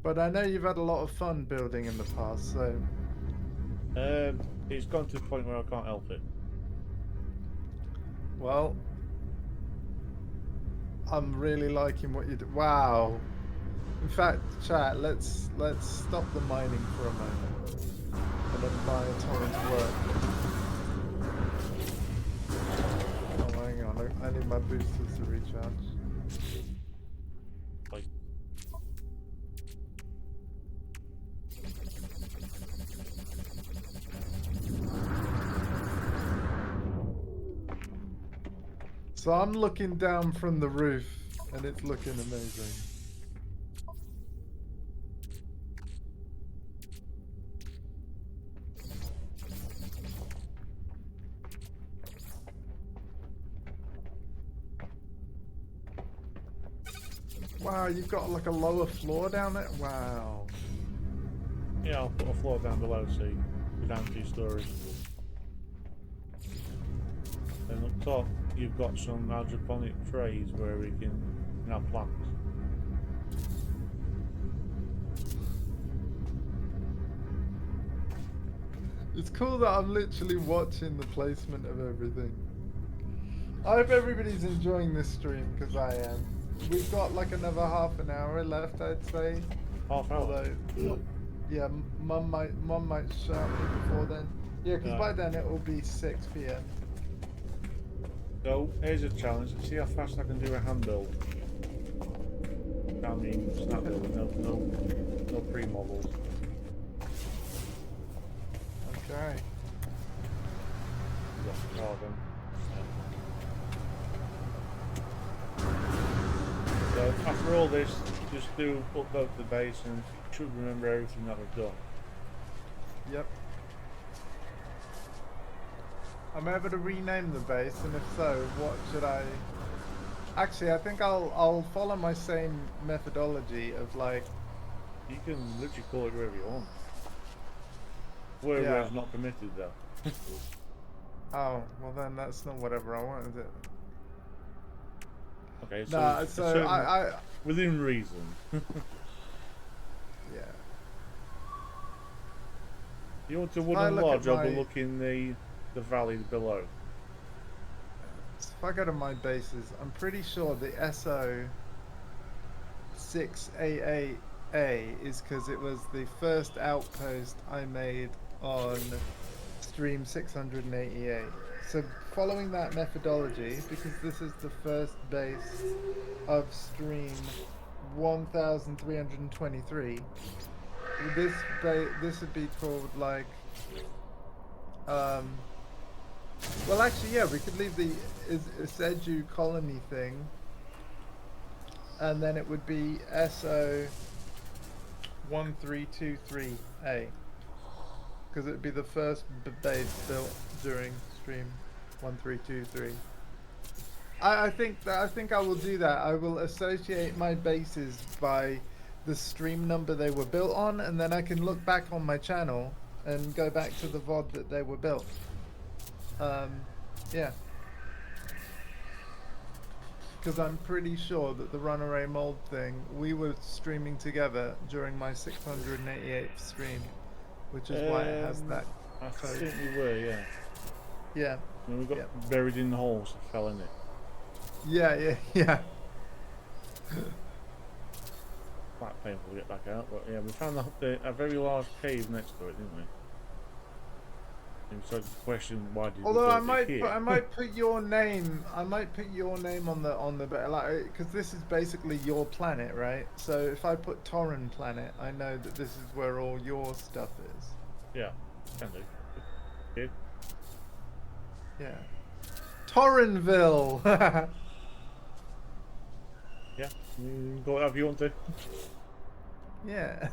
But I know you've had a lot of fun building in the past, so... It's gone to the point where I can't help it. Well... I'm really liking what you do. Wow. In fact, chat, let's stop the mining for a moment. And let my torrent work. Oh, hang on. I need my boosters to recharge. Like, So I'm looking down from the roof, and it's looking amazing. Wow, you've got like a lower floor down there? Wow. yeah, I'll put a floor down below so you go down to your storage. Then up top, you've got some hydroponic trays where we can have plants. It's cool that I'm literally watching the placement of everything. I hope everybody's enjoying this stream, because I am. We've got like another half an hour left, I'd say. Half hour? Although, yeah, Mum might shout me before then. Yeah, because by then it will be 6 p.m. So, here's a challenge. See how fast I can do a hand build. I mean, snap build, no pre-models. Okay. Yeah, carbon. So, after all this, just do upload the base and you should remember everything that we've done. Yep. I'm able to rename the base, and if so, what should I... Actually, I think I'll follow my same methodology of like... You can literally call it wherever you want. Wherever it's not permitted though. Oh, well then that's not whatever I want, is it? Okay, so, Nah, so I within reason. yeah. You want a I wooden look at lodge my- overlooking the valley below. If I go to my bases, I'm pretty sure the SO 688A is because it was the first outpost I made on stream 688. So following that methodology, because this is the first base of stream 1323, this would be called like well actually yeah, we could leave the Iseju colony thing, and then it would be SO 1323A, because it would be the first base built during stream 1323. I think I will do that. I will associate my bases by the stream number they were built on, and then I can look back on my channel and go back to the VOD that they were built. Yeah. because I'm pretty sure that the runaway mold thing, we were streaming together during my 688th stream, which is why it has that I code. think we were, yeah. Yeah, When we got yeah. buried in the holes and fell in it. Yeah. Quite painful to get back out, but yeah, we found a very large cave next to it, didn't we? And we started to question why did Although we I build might it here? I might put your name on the like, because this is basically your planet, right? So if I put Torren planet, I know that this is where all your stuff is. Yeah, can do. Okay. Yeah. Torrenville. Yeah, you can go whatever you want to. Yeah.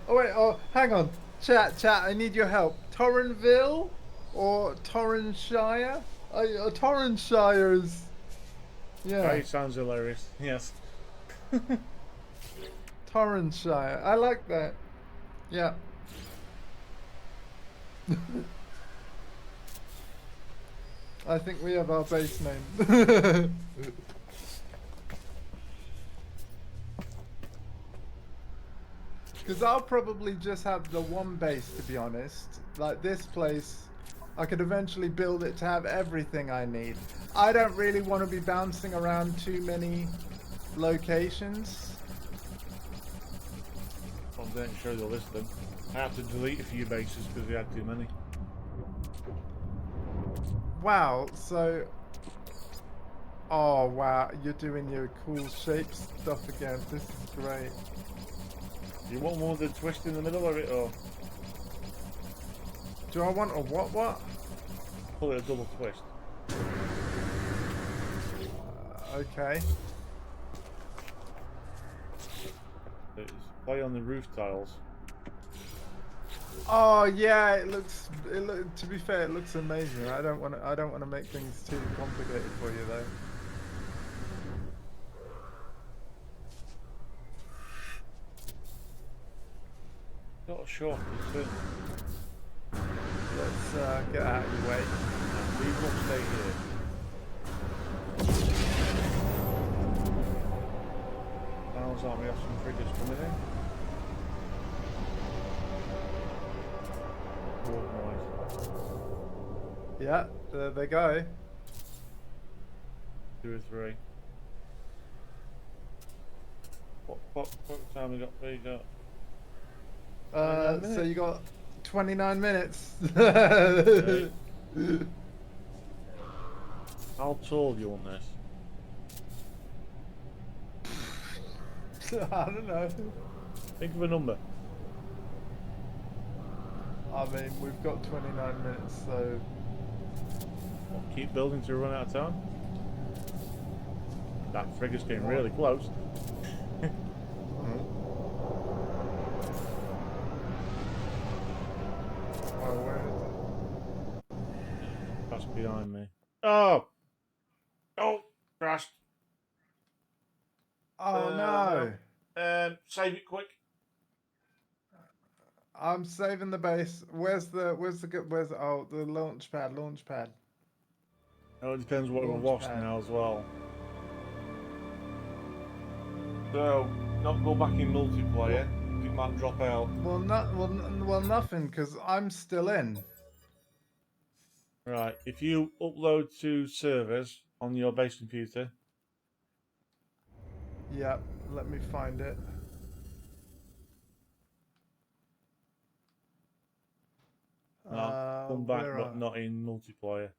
Oh wait, oh hang on. Chat, I need your help. Torrenville or Torrenshire? Torrenshire's. Yeah. It sounds hilarious. Yes. Torrenshire. I like that. Yeah. I think we have our base name. Because I'll probably just have the one base, to be honest. Like this place, I could eventually build it to have everything I need. I don't really want to be bouncing around too many locations. I didn't show the list then. I had to delete a few bases because we had too many. Wow, so... Oh wow, you're doing your cool shape stuff again. This is great. Do you want one with a twist in the middle of it, or Do I want a what? call it a double twist? Okay. It's play on the roof tiles. Oh yeah, to be fair, it looks amazing. I don't want to make things too complicated for you though. Not a short, it's Let's get out of your way. these will stay here. Sounds like we have some frigates coming in. War noise. Yeah, there they go. 2 or 3. What time we got? Where you got? So you got 29 minutes. Okay. How tall do you want this? I don't know. Think of a number. I mean, we've got 29 minutes, so... Keep building till we run out of time. That frigate's getting really close. Oh, where is it? That's behind me. Oh! Oh! Crashed. Oh no! Save it quick. I'm saving the base. Where's the launch pad? Oh, it depends what we're Launch lost pad. now as well. So, not go back in multiplayer. It might drop out. Well, nothing, because I'm still in. Right, if you upload to servers on your base computer, Yeah, let me find it. come back, where but are- not in multiplayer.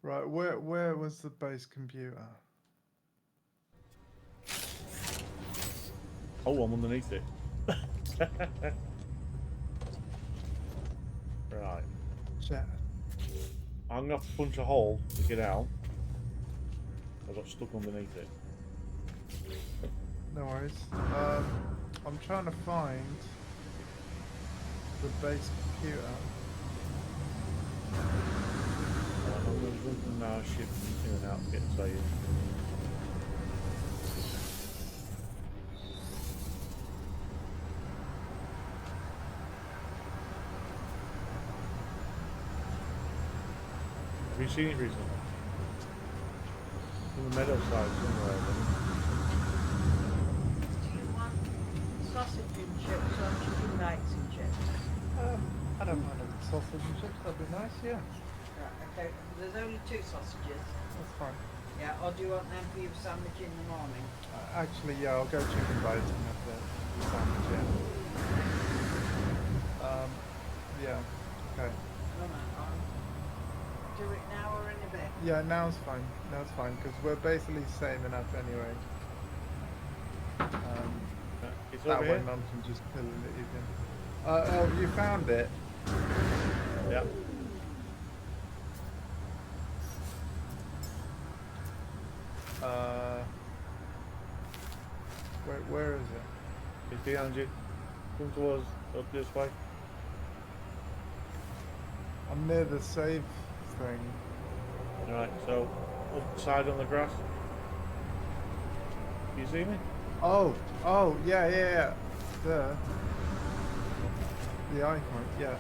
Right, where was the base computer? Oh, I'm underneath it. Right. Chat. I'm going to have to punch a hole to get out. I got stuck underneath it. No worries. I'm trying to find the base computer. I'm going to jump in our ship in and out to get saved. Have you seen it recently? the meadow side somewhere. Do you want sausage and chips or chicken bites and chips? I don't mind a sausage and chips. That'd be nice. Yeah, Right, okay. There's only 2 sausages. that's fine. Yeah, or do you want them for your sandwich in the morning? Actually, yeah, I'll go chicken bites and have the sandwich. Yeah. Okay. No, do it now or in a bit? Yeah, now's fine. Now's fine because we're basically saving up anyway. It's That over way, here. Mum can just fill it even. Oh, you found it. Yeah. Where is it? It's behind you. Come towards up this way. I'm near the save thing. Alright, so upside on the grass. You see me? Oh, yeah. The icon, yeah.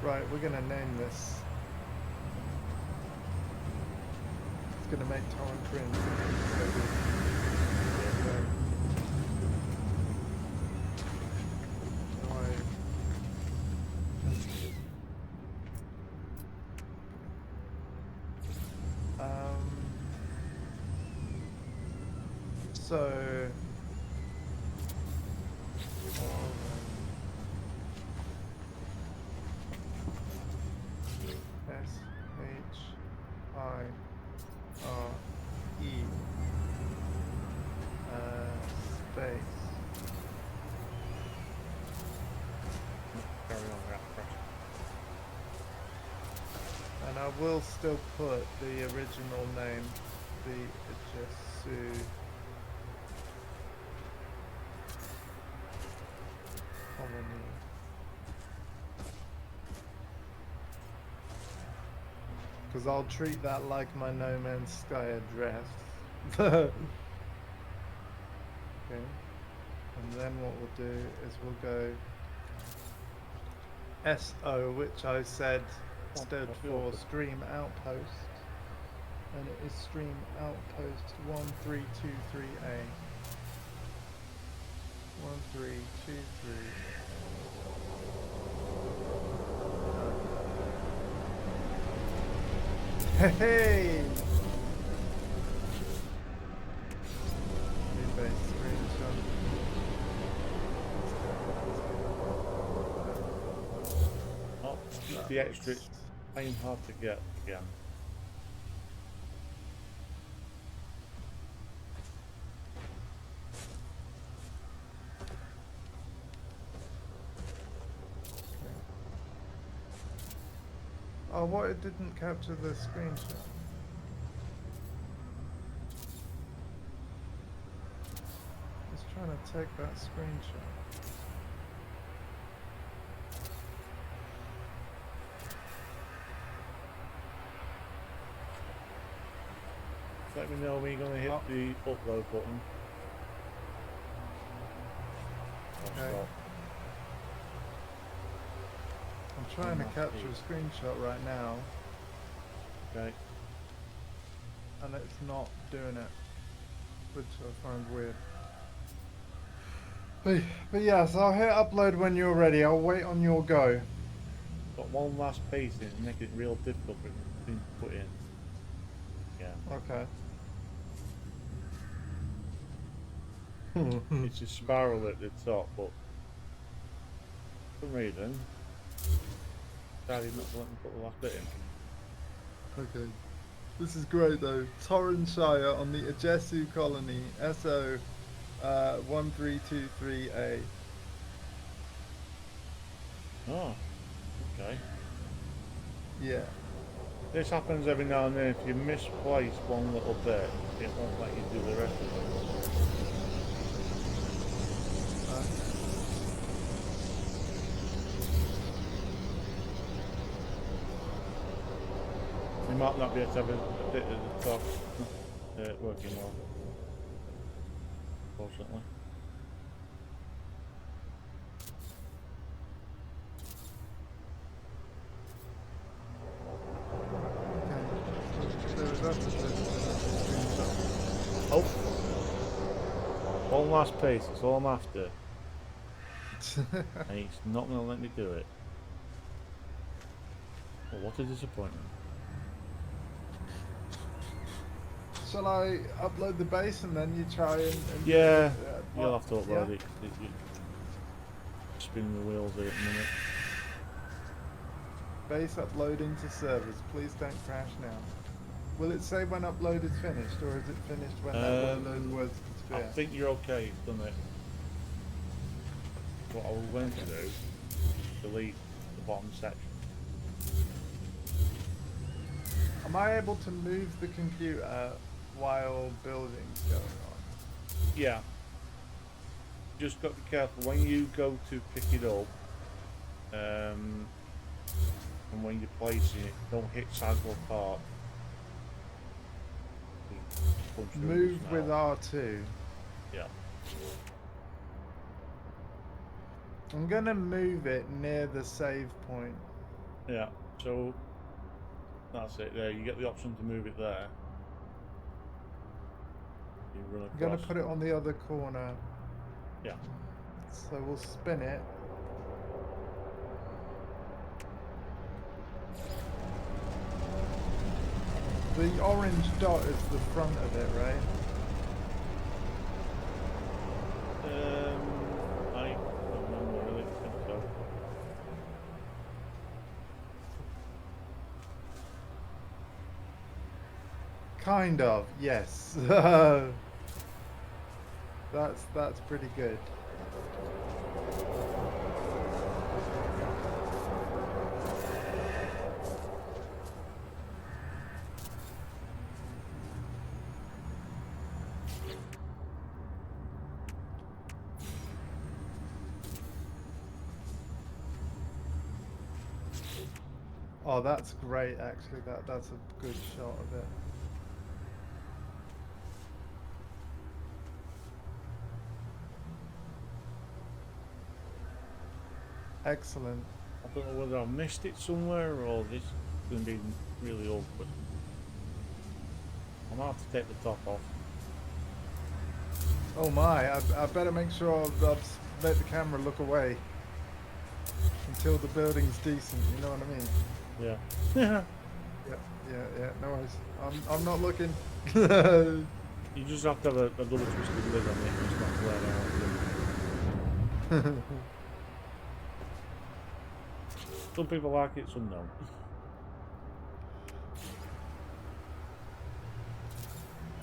Right, we're gonna name this. It's gonna make Torrent cringe. So SHIRE space. Carry on, right, press. And I will still put the original name, the Jessu Colony. Because I'll treat that like my No Man's Sky address. Okay. And then what we'll do is we'll go SO, which I said stood for Stream Outpost. And it is Stream Outpost 1323A. 1323. Hey! Base screenshot. Oh, it's the extra. It's plain hard to get again. Oh, what? It didn't capture the screenshot. It's trying to take that screenshot. Let me know when you're going to hit Oh. the upload button. Okay. I'm trying to capture a screenshot right now, Okay. and it's not doing it, which I find weird. But yeah, so I'll hit upload when you're ready. I'll wait on your go. Got one last piece in, make it real difficult for things to put in. Yeah. Okay. It's a spiral at the top, but for some reason, decided not to let me put the last bit in. Okay. This is great though. Torrentshire on the Jessu colony, SO 1323A. Oh, okay. Yeah. This happens every now and then. If you misplace one little bit, it won't let you do the rest of it. You might not be able to have a bit at the top working well, fortunately. One last piece, that's all I'm after. And it's not going to let me do it. Well, what a disappointment. Shall I upload the base and then you try and Yeah, well, you'll have to upload yeah? it. Spinning the wheels there at the minute. Base uploading to servers. Please don't crash now. Will it say when upload is finished, or is it finished when those words I disappear? think you're okay, it's done it. What I was going to do, delete the bottom section. Am I able to move the computer while building's going on? Yeah. Just got to be careful when you go to pick it up, and when you're placing it, don't hit sidewalk part. Move with R2. Yeah. I'm gonna move it near the save point. Yeah. So that's it. There, you get the option to move it there. You run across. I'm gonna put it on the other corner. Yeah. So we'll spin it. The orange dot is the front of it, right? I don't really think so. Kind of, yes. That's pretty good. Oh, that's great, actually. That's a good shot of it. Excellent. I don't know whether I've missed it somewhere or this is going to be really awkward. I might have to take the top off. Oh my, I better make sure I've let the camera look away until the building's decent, you know what I mean? Yeah. Yeah, no worries. I'm not looking. You just have to have a double twisted lid on it and it's not flared out. Some people like it, some don't.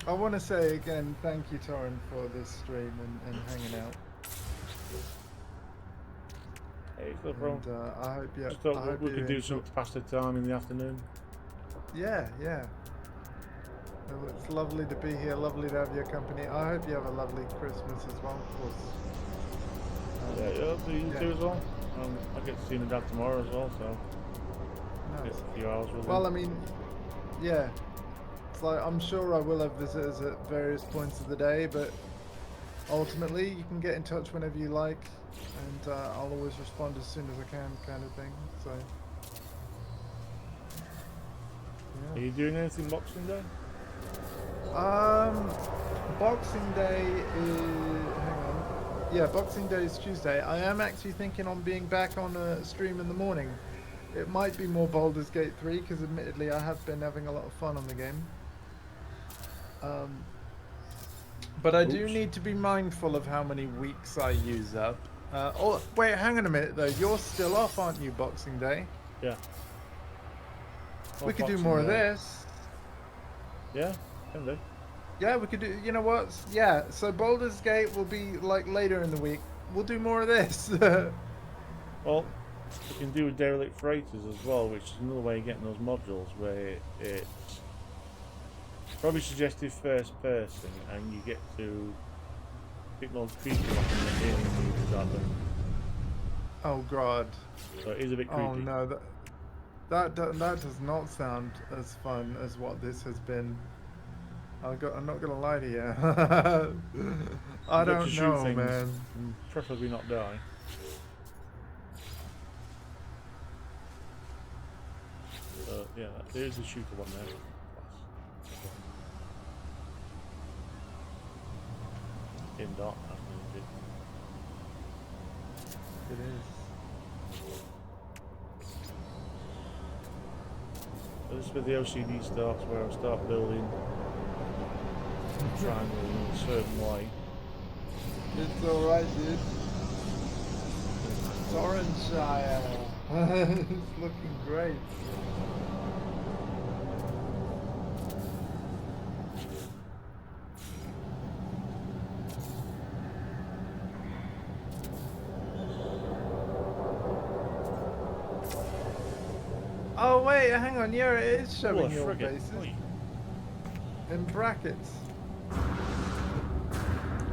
I want to say again, thank you, Torrin, for this stream and hanging out. Hey, it's no problem. And I hope you. Just thought I hope we you could do enjoy- something to pass the time in the afternoon. Yeah. Well, it's lovely to be here. Lovely to have your company. I hope you have a lovely Christmas as well, of course. Yeah, you too as well. I get to see my dad tomorrow as well, so Nice. get a few hours with him. Well, I mean, yeah. It's like I'm sure I will have visitors at various points of the day, but ultimately you can get in touch whenever you like, and I'll always respond as soon as I can, kind of thing. So. Are you doing anything Boxing Day? Boxing Day is. Hang on. Yeah, Boxing Day is Tuesday. I am actually thinking on being back on a stream in the morning. It might be more Baldur's Gate 3 because, admittedly, I have been having a lot of fun on the game. But I do need to be mindful of how many weeks I use up. Oh, wait, hang on a minute though. You're still off, aren't you, Boxing Day? Yeah. We could do Boxing more of Day. this. Yeah, can do. Yeah, we could do. You know what? Yeah. So Baldur's Gate will be like later in the week. We'll do more of this. Well, you can do derelict freighters as well, which is another way of getting those modules where it's probably suggested first person and you get to pick those creatures up in the air and you start them. Oh God. So it is a bit creepy. Oh no. That does not sound as fun as what this has been. I'm not gonna lie to you. I You've got to don't shoot know, things man. and preferably not die. So yeah, there's a shooter one there. in dark now, isn't it? It is. So this is where the OCD starts, where I start building a triangle in a certain way. It's alright, dude. Torrentshire. It's looking great. Oh wait, hang on, yeah, it is Oh, a showing your frigate. bases Oi. in brackets.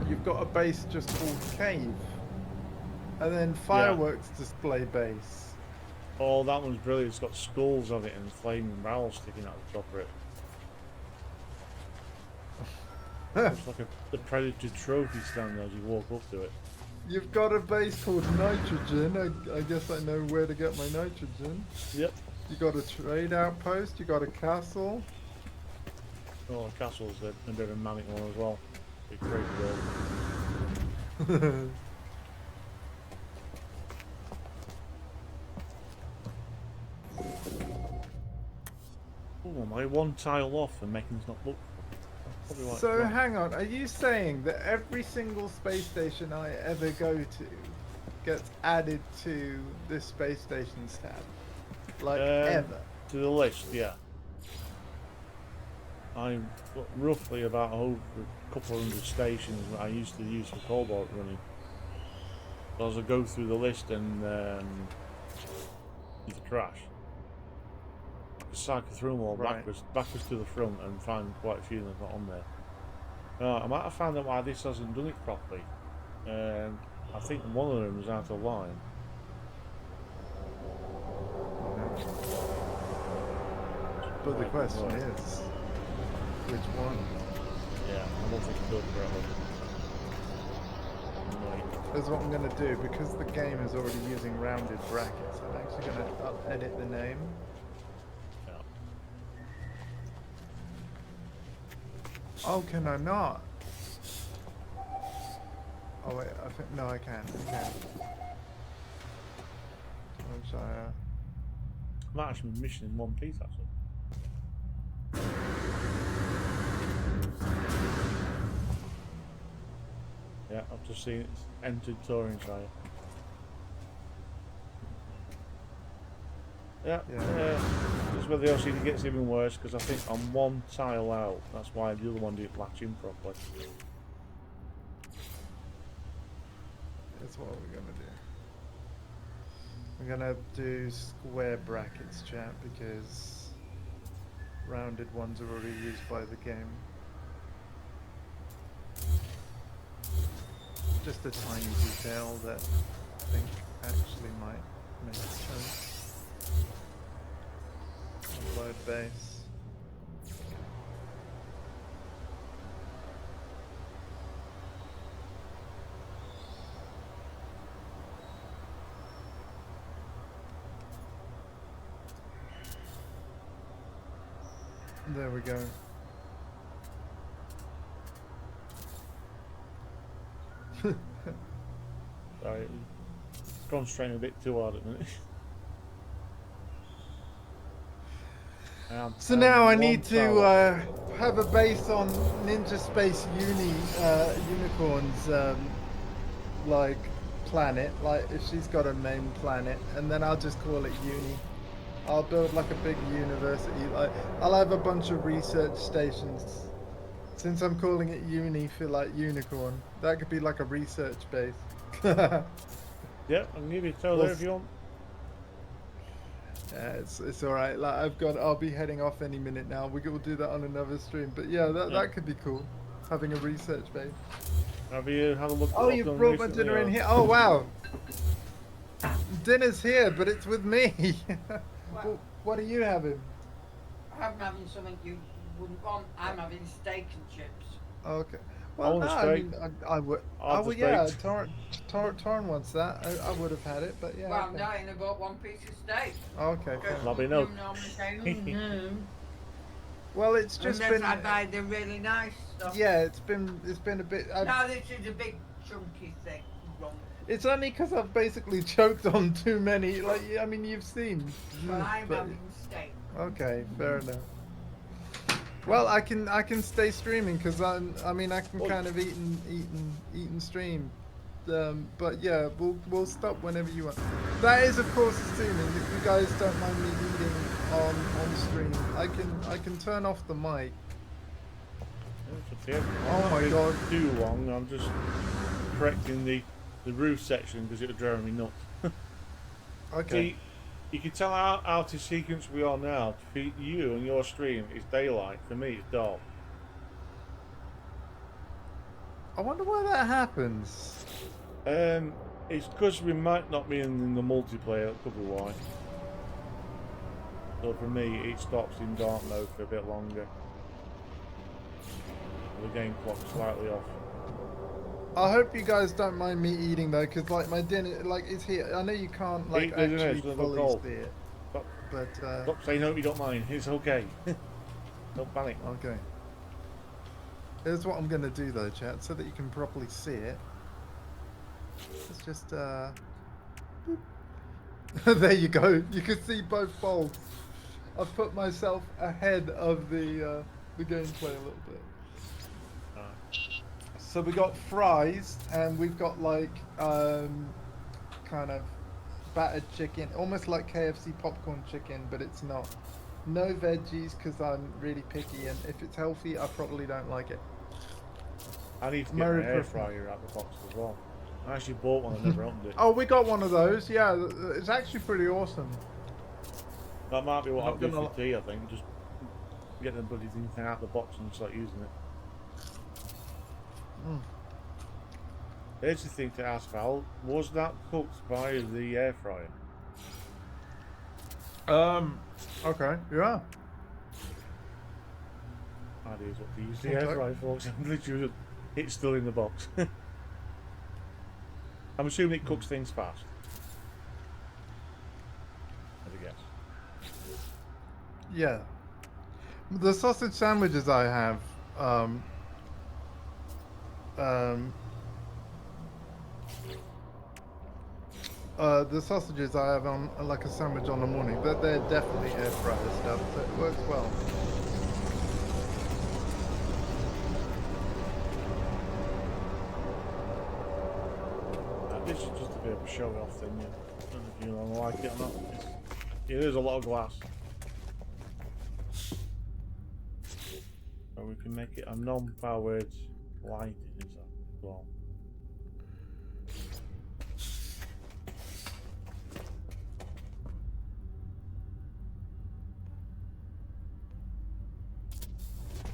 You've got a base just called Cave. And then Fireworks Display Base. Oh, that one's brilliant. It's got skulls on it and flaming barrels sticking out the top of it. Looks like the Predator trophy stand as you walk up to it. You've got a base called Nitrogen. I guess I know where to get my nitrogen. Yep. You got a trade outpost, you got a castle. Oh, the castle's a bit of a manic one as well. Big crazy build. Oh, am I one tile off and making this not look? Probably like So that. hang on, are you saying that every single space station I ever go to gets added to this space stations tab? Like ever? To the list, yeah. I'm roughly about over a couple hundred stations that I used to use for Cobalt running. So as I go through the list and use the crash, I can cycle through them all Right. backwards to the front and find quite a few that's not on there. I might have found out why this hasn't done it properly. I think one of them is out of line. But the Right, question right. is, which one? Yeah, I don't think it does correctly. That's what I'm going to do, because the game is already using rounded brackets. I'm actually going to edit the name. Yeah. Oh, can I not? Oh wait, I think, no I can. Torrentshire. Might actually be mission in one piece actually. Yeah, I've just seen it's entered Torrentshire. Yeah, Yeah. this is where the OCD gets even worse because I think I'm one tile out. That's why the other one didn't latch in properly. That's what we're gonna do. I'm gonna do square brackets, chat, because rounded ones are already used by the game. Just a tiny detail that I think actually might make sense. Load base. There we go. Sorry, concentrating a bit too hard at the minute. So now I one need tile to off. have a base on Ninja Space Unicorn's like planet, like if she's got a main planet, and then I'll just call it Uni. I'll build like a big university. Like I'll have a bunch of research stations. Since I'm calling it Uni for like unicorn, that could be like a research base. Yeah, I can give you a tile there if you want. Yeah, it's all right. Like I'll be heading off any minute now. We'll do that on another stream. But yeah, that could be cool. Having a research base. Have you had a look at Oh, what I've you done brought my recently, dinner in or- here. Oh wow. Dinner's here, but it's with me. What are you having? I'm having something you wouldn't want. I'm having steak and chips. Okay. I Well, want no, a I steak. mean, I would. I'll Oh, well, have yeah. the steak. Torn wants that. I would have had it, but yeah. Well, okay. no, I only bought one piece of steak. Okay. Because Fair. Lovely you note. normally say, no. Well, it's just Unless been. I buy the really nice stuff. Yeah, it's been a bit. No, this is a big chunky thing. Lump. It's only because I've basically choked on too many. Like, I mean, you've seen. Well, I'm But- having steak. Okay, fair enough. Well, I can stay streaming because I mean I can Well- kind of eat and stream. But yeah, we'll stop whenever you want. That is, of course, assuming if you guys don't mind me eating on stream. I can turn off the mic. It's up to you. Oh I'm my not God. Too long. I'm just correcting the roof section because it was driving me nuts. Okay. See, you can tell how out of sequence we are now. For you and your stream, it's daylight. For me, it's dark. I wonder why that happens. It's because we might not be in the multiplayer. That could be why. So for me, it stops in dark mode for a bit longer. The game clock's slightly off. I hope you guys don't mind me eating though, because like my dinner, like it's here. I know you can't like Eat the dinner, actually it's a little fully cold. see it, Stop, but stop saying no, you don't mind. It's okay. Don't panic. okay. Here's what I'm gonna do though, chat, so that you can properly see it. Let's just boop. There you go. You can see both bowls. I've put myself ahead of the gameplay a little bit. So we got fries and we've got like kind of battered chicken, almost like KFC popcorn chicken, but it's not. No veggies because I'm really picky, and if it's healthy, I probably don't like it. I need to get Merry my air Christmas. fryer out the box as well. I actually bought one. I never opened it. Oh, we got one of those. Yeah, it's actually pretty awesome. That might be what I'll Not do gonna for tea. I think just get the bloody thing out of the box and start using it. Mm. Here's the thing to ask, Val. Was that cooked by the air fryer? Okay. Yeah. Ideas what to use the Okay. air fryer for. I'm literally just, it's still in the box. I'm assuming it cooks things fast. I guess. Yeah. The sausage sandwiches I have, the sausages I have on like a sandwich on the morning, they're definitely air fryer stuff, so it works well. This is just a bit of a show off thing. Yeah. I don't know if you like it or not. It is a lot of glass. So we can make it a non-powered light as well.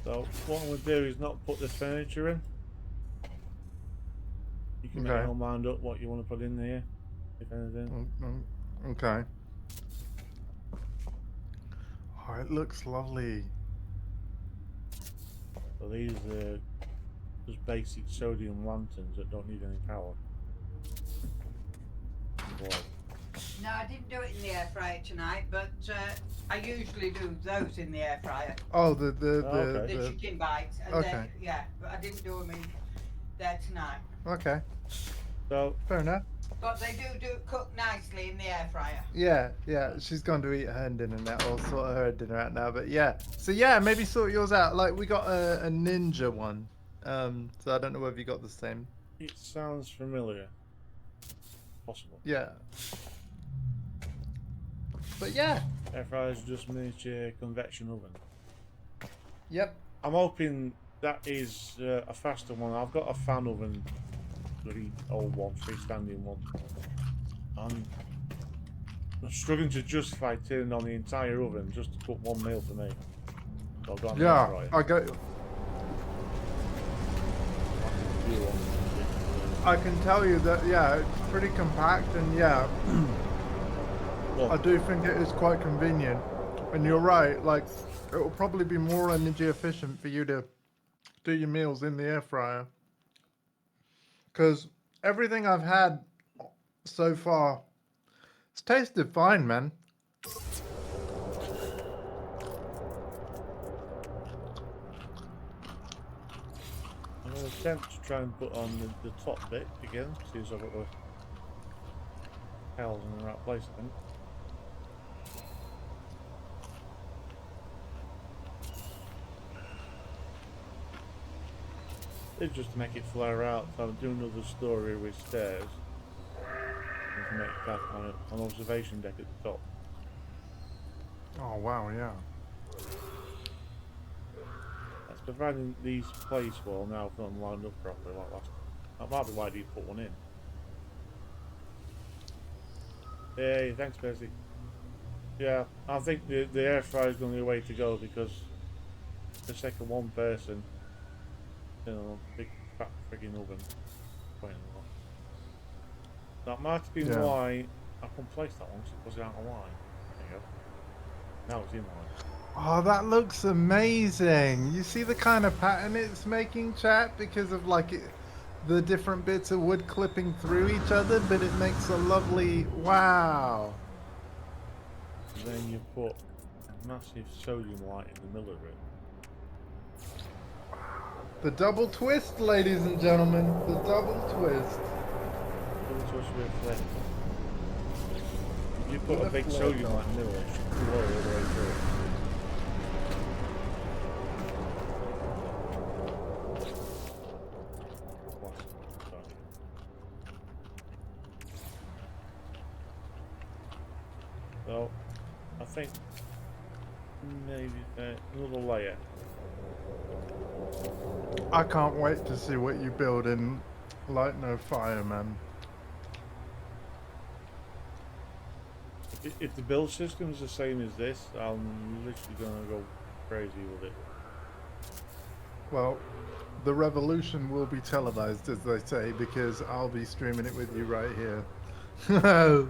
So what I'm going to do is not put the furniture in. You can make Okay. your own mind up what you want to put in there, if anything. Okay. Oh, it looks lovely. So these are just basic sodium lanterns that don't need any power. Boy. No, I didn't do it in the air fryer tonight, but I usually do those in the air fryer. Oh, Okay. The chicken bites. And Okay. yeah, but I didn't do them in there tonight. Okay. So Fair enough. But they do cook nicely in the air fryer. Yeah, she's gone to eat her dinner now, or sort her dinner out now, but yeah. So yeah, maybe sort yours out. Like, we got a ninja one, so I don't know whether you got the same. it sounds familiar. Possible. Yeah. But yeah, Air fryer is just miniature convection oven. yep. I'm hoping that is a faster one. I've got a fan oven, bloody old one, freestanding one. I'm struggling to justify turning on the entire oven just to cook one meal for me. So I've got an air Yeah, fryer. I go. I can tell you that, yeah, it's pretty compact, and yeah, Well, I do think it is quite convenient. And you're right, like, it will probably be more energy efficient for you to do your meals in the air fryer. Because everything I've had so far, it's tasted fine, man. I'll attempt to try and put on the top bit again, see if I've got the tiles in the right place, I think. It's just to make it flare out, so I'm doing another story with stairs. And to make that on an observation deck at the top. Oh wow, yeah. That's providing these plays well now if not lined up properly like last time. That might be why I did put one in. Hey, thanks Percy. Yeah, I think the air fryer is going to be the way to go because for the sake of one person, you know, big fat frigging oven. That might have been why I couldn't place that one, because it was out of line. There you go. Now it's in line. Oh, that looks amazing. You see the kind of pattern it's making, chat, because of like the different bits of wood clipping through each other, but it makes a lovely, wow. And then you put a massive sodium light in the middle of it. The double twist, ladies and gentlemen, the double twist. Double twist with a flip. If you put a big sodium light in the middle, it should glow all the way through. So, I think maybe another layer. I can't wait to see what you build in Light No Fire, man. If the build system is the same as this, I'm literally gonna go crazy with it. Well, the revolution will be televised, as they say, because I'll be streaming it with you right here. Well,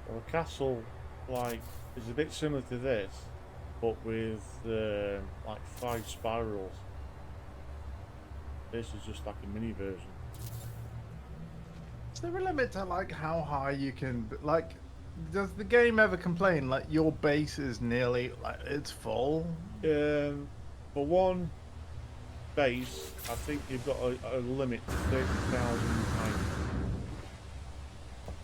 the castle, like, is a bit similar to this, but with like 5 spirals. This is just like a mini version. Is there a limit to like how high you can, like, does the game ever complain like your base is nearly like it's full? For one base, I think you've got a limit to 30,000 items.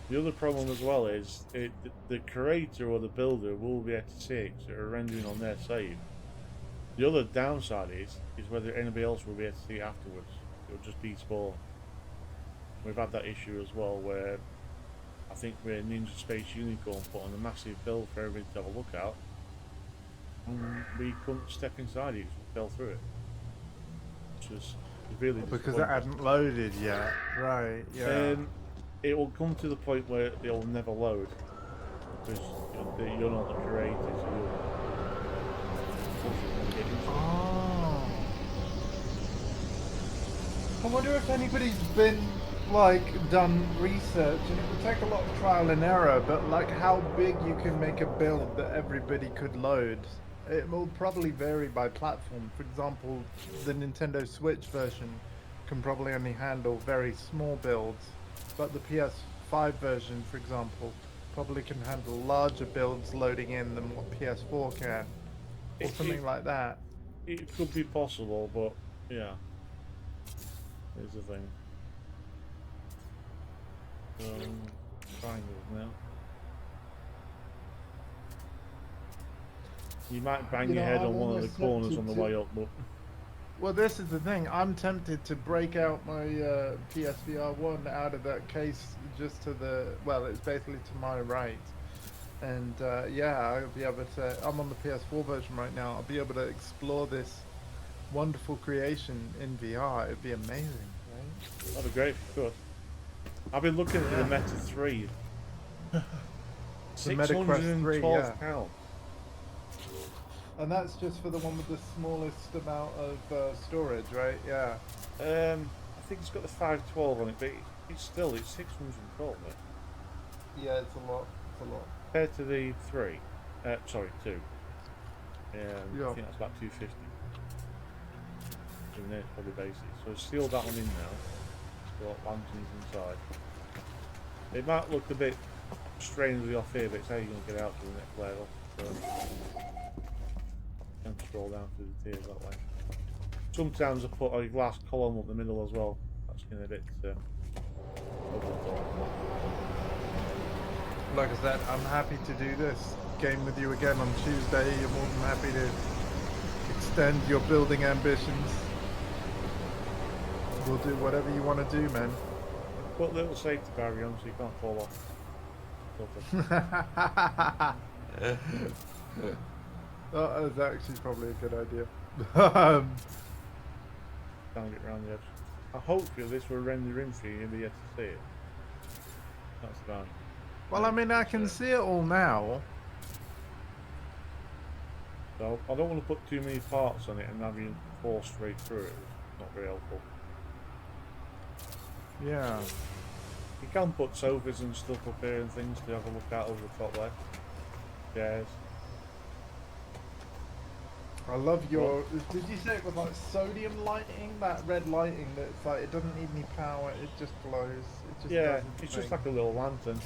The other problem as well is the creator or the builder will be able to see it because they're rendering on their save. The other downside is whether anybody else will be able to see it afterwards. It'll just despawn. We've had that issue as well where I think we're Ninja Space Unicorn put on a massive build for everybody to have a look at. And we couldn't step inside it, we fell through it. Which was really Because it hadn't loaded yet. Right, yeah. It will come to the point where it will never load. Because you're not the creator, so you'll get into it. Oh. I wonder if anybody's been like done research, and it would take a lot of trial and error, but like how big you can make a build that everybody could load. It will probably vary by platform. For example, the Nintendo Switch version can probably only handle very small builds, but the PS5 version, for example, probably can handle larger builds loading in than what PS4 can, or something like that. It could be possible, but yeah, here's the thing. Triangles now. You might bang your head on one of the corners on the way up, but... Well, this is the thing. I'm tempted to break out my PSVR 1 out of that case just to the... Well, it's basically to my right. And yeah, I'll be able to... I'm on the PS4 version right now. I'll be able to explore this wonderful creation in VR. It'd be amazing, right? That'd be great if you could. I've been looking at the Meta 3. The Meta Quest 3, yeah. £612. And that's just for the one with the smallest amount of storage, right? Yeah. I think it's got the 512 on it, but it's 612. Yeah, it's a lot. It's a lot. Compared to the 3, sorry, 2. Yeah. I think that's about 250. Even though it's probably basic. So I've sealed that one in now. Got lanterns inside. It might look a bit strangely off here, but it's how you're going to get out to the next level. So, and scroll down through the tiers that way. sometimes I put a glass column up the middle as well. That's getting a bit over the top. Like I said, I'm happy to do this game with you again on Tuesday. You're more than happy to extend your building ambitions. We'll do whatever you want to do, man. Put a little safety barrier on so you can't fall off. That is actually probably a good idea. Can't get around the edge. I hope this will render in for you and be able to see it. That's fine. Well, I mean, I can see it all now. So I don't want to put too many parts on it and have you fall straight through it. It's not very helpful. Yeah. You can put sofas and stuff up here and things to have a look at over the top there. Chairs. I love your. Did you say it was like sodium lighting? That red lighting that's like it doesn't need any power. It just glows. It just Yeah, does its it's just thing. like a little lantern.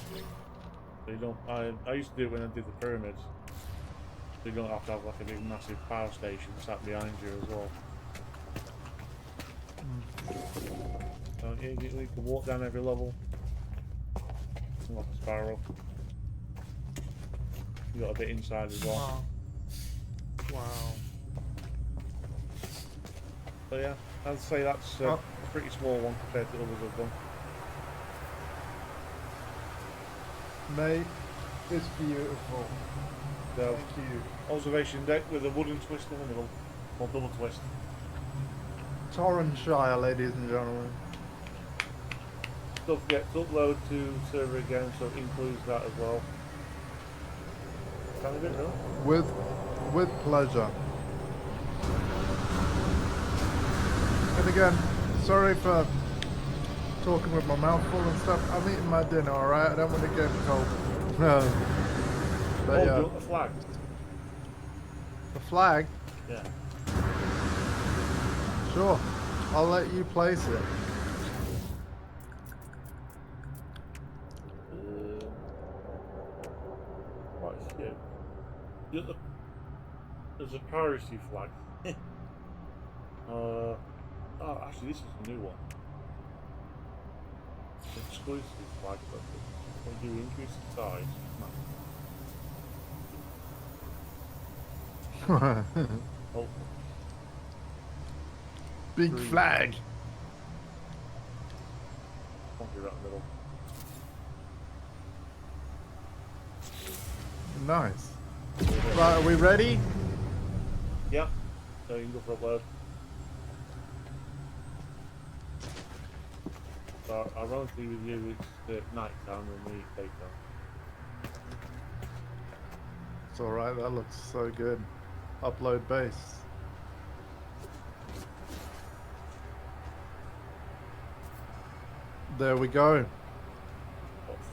So you don't. I used to do it when I did the pyramids. So you don't have to have like a big massive power station sat behind you as well. So you can walk down every level. Like a spiral. You got a bit inside as well. Wow. So yeah, I'd say that's a pretty small one compared to others I've done. Mate, it's beautiful. So, Thank you. observation deck with a wooden twist in the middle, or double twist. Torrentshire, ladies and gentlemen. Stuff gets uploaded to server again, so it includes that as well. Sound good, no? With pleasure. And again, sorry for talking with my mouth full and stuff. I'm eating my dinner, alright? I don't want to get cold. But Oh, yeah. do you want the flag? The flag? Yeah. Sure. I'll let you place it. Right, shit. There's a piracy flag. Oh, actually, this is a new one. Exclusive flag, but when you increase the size, oh, Big Green. flag. can't do that in the middle. Nice. Right, are we ready? Yep. So you can go for upload. So ironically with you, it's night time and we daytime. It's alright, that looks so good. Upload base. There we go.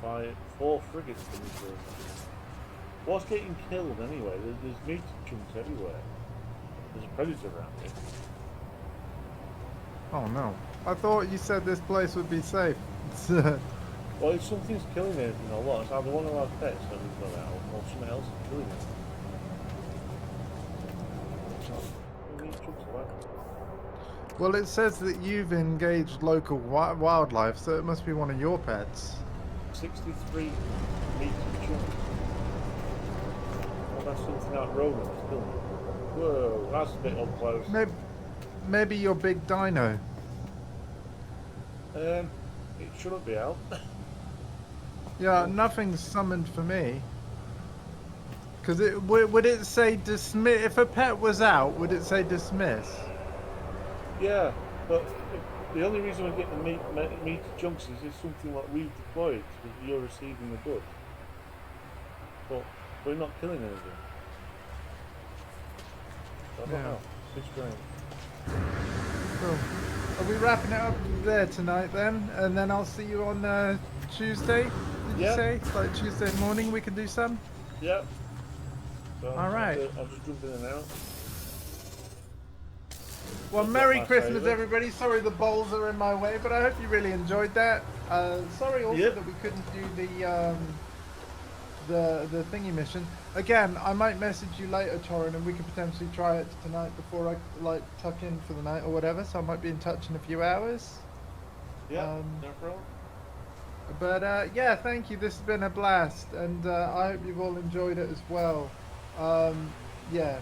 Got 4 frigates in this room. What's getting killed anyway? There's meat chunks everywhere. There's a predator around here. Oh no. I thought you said this place would be safe. Well, if something's killing it, you know what? It's either one of our pets that we've got out, or something else is killing it. Meat chunks away. Well, it says that you've engaged local wildlife, so it must be one of your pets. 63 meat chunks. Well, that's something out roaming, still. Whoa, that's a bit up close. Maybe your big dino. It shouldn't be out. Yeah, nothing's summoned for me. Because would it say dismiss? If a pet was out, would it say dismiss? Yeah, but the only reason we get the meat chunks is something like we've deployed because you're receiving the goods. But we're not killing anything. So I don't know. It's strange. Cool. Are we wrapping it up there tonight then? And then I'll see you on Tuesday? Did you Yeah. say? Like Tuesday morning we can do some? Yep. So All right. I'll just jump in and out. Well, I've got Merry my Christmas, favourite. everybody. Sorry the bowls are in my way, but I hope you really enjoyed that. Sorry also Yep. that we couldn't do the thingy mission. Again, I might message you later, Torin, and we could potentially try it tonight before I like tuck in for the night or whatever. So I might be in touch in a few hours. Yeah, no problem. But yeah, thank you. This has been a blast, and I hope you've all enjoyed it as well. Yeah,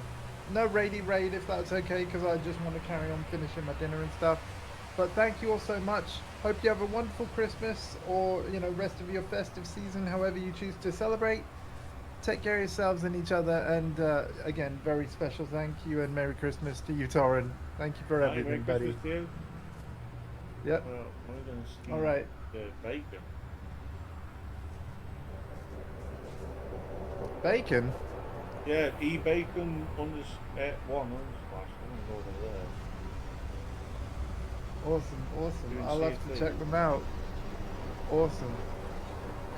no raidy raid if that's okay, because I just want to carry on finishing my dinner and stuff. But thank you all so much. Hope you have a wonderful Christmas, or rest of your festive season, however you choose to celebrate. Take care of yourselves and each other, and again, very special thank you and Merry Christmas to you, Torin. Thank you for Right, everything, Merry buddy. Christmas to you. Yep. Well, we're going to steam All right. the bacon. Bacon. Yeah, bacon under one unsplash. I'm going over there. Awesome. Doing I'll have to CFD. check them out. Awesome.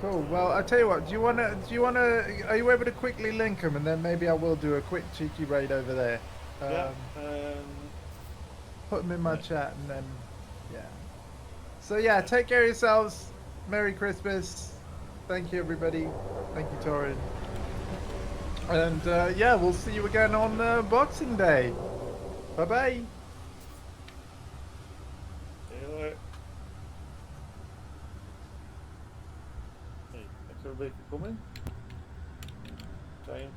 Cool. Well, I tell you what. Are you able to quickly link them, and then maybe I will do a quick cheeky raid over there. Yeah. Put them in my chat, and then yeah. So yeah, take care of yourselves. Merry Christmas. Thank you, everybody. Thank you, Torin. And yeah, we'll see you again on Boxing Day. Bye bye. See you later. Hey, thanks everybody for coming. Saying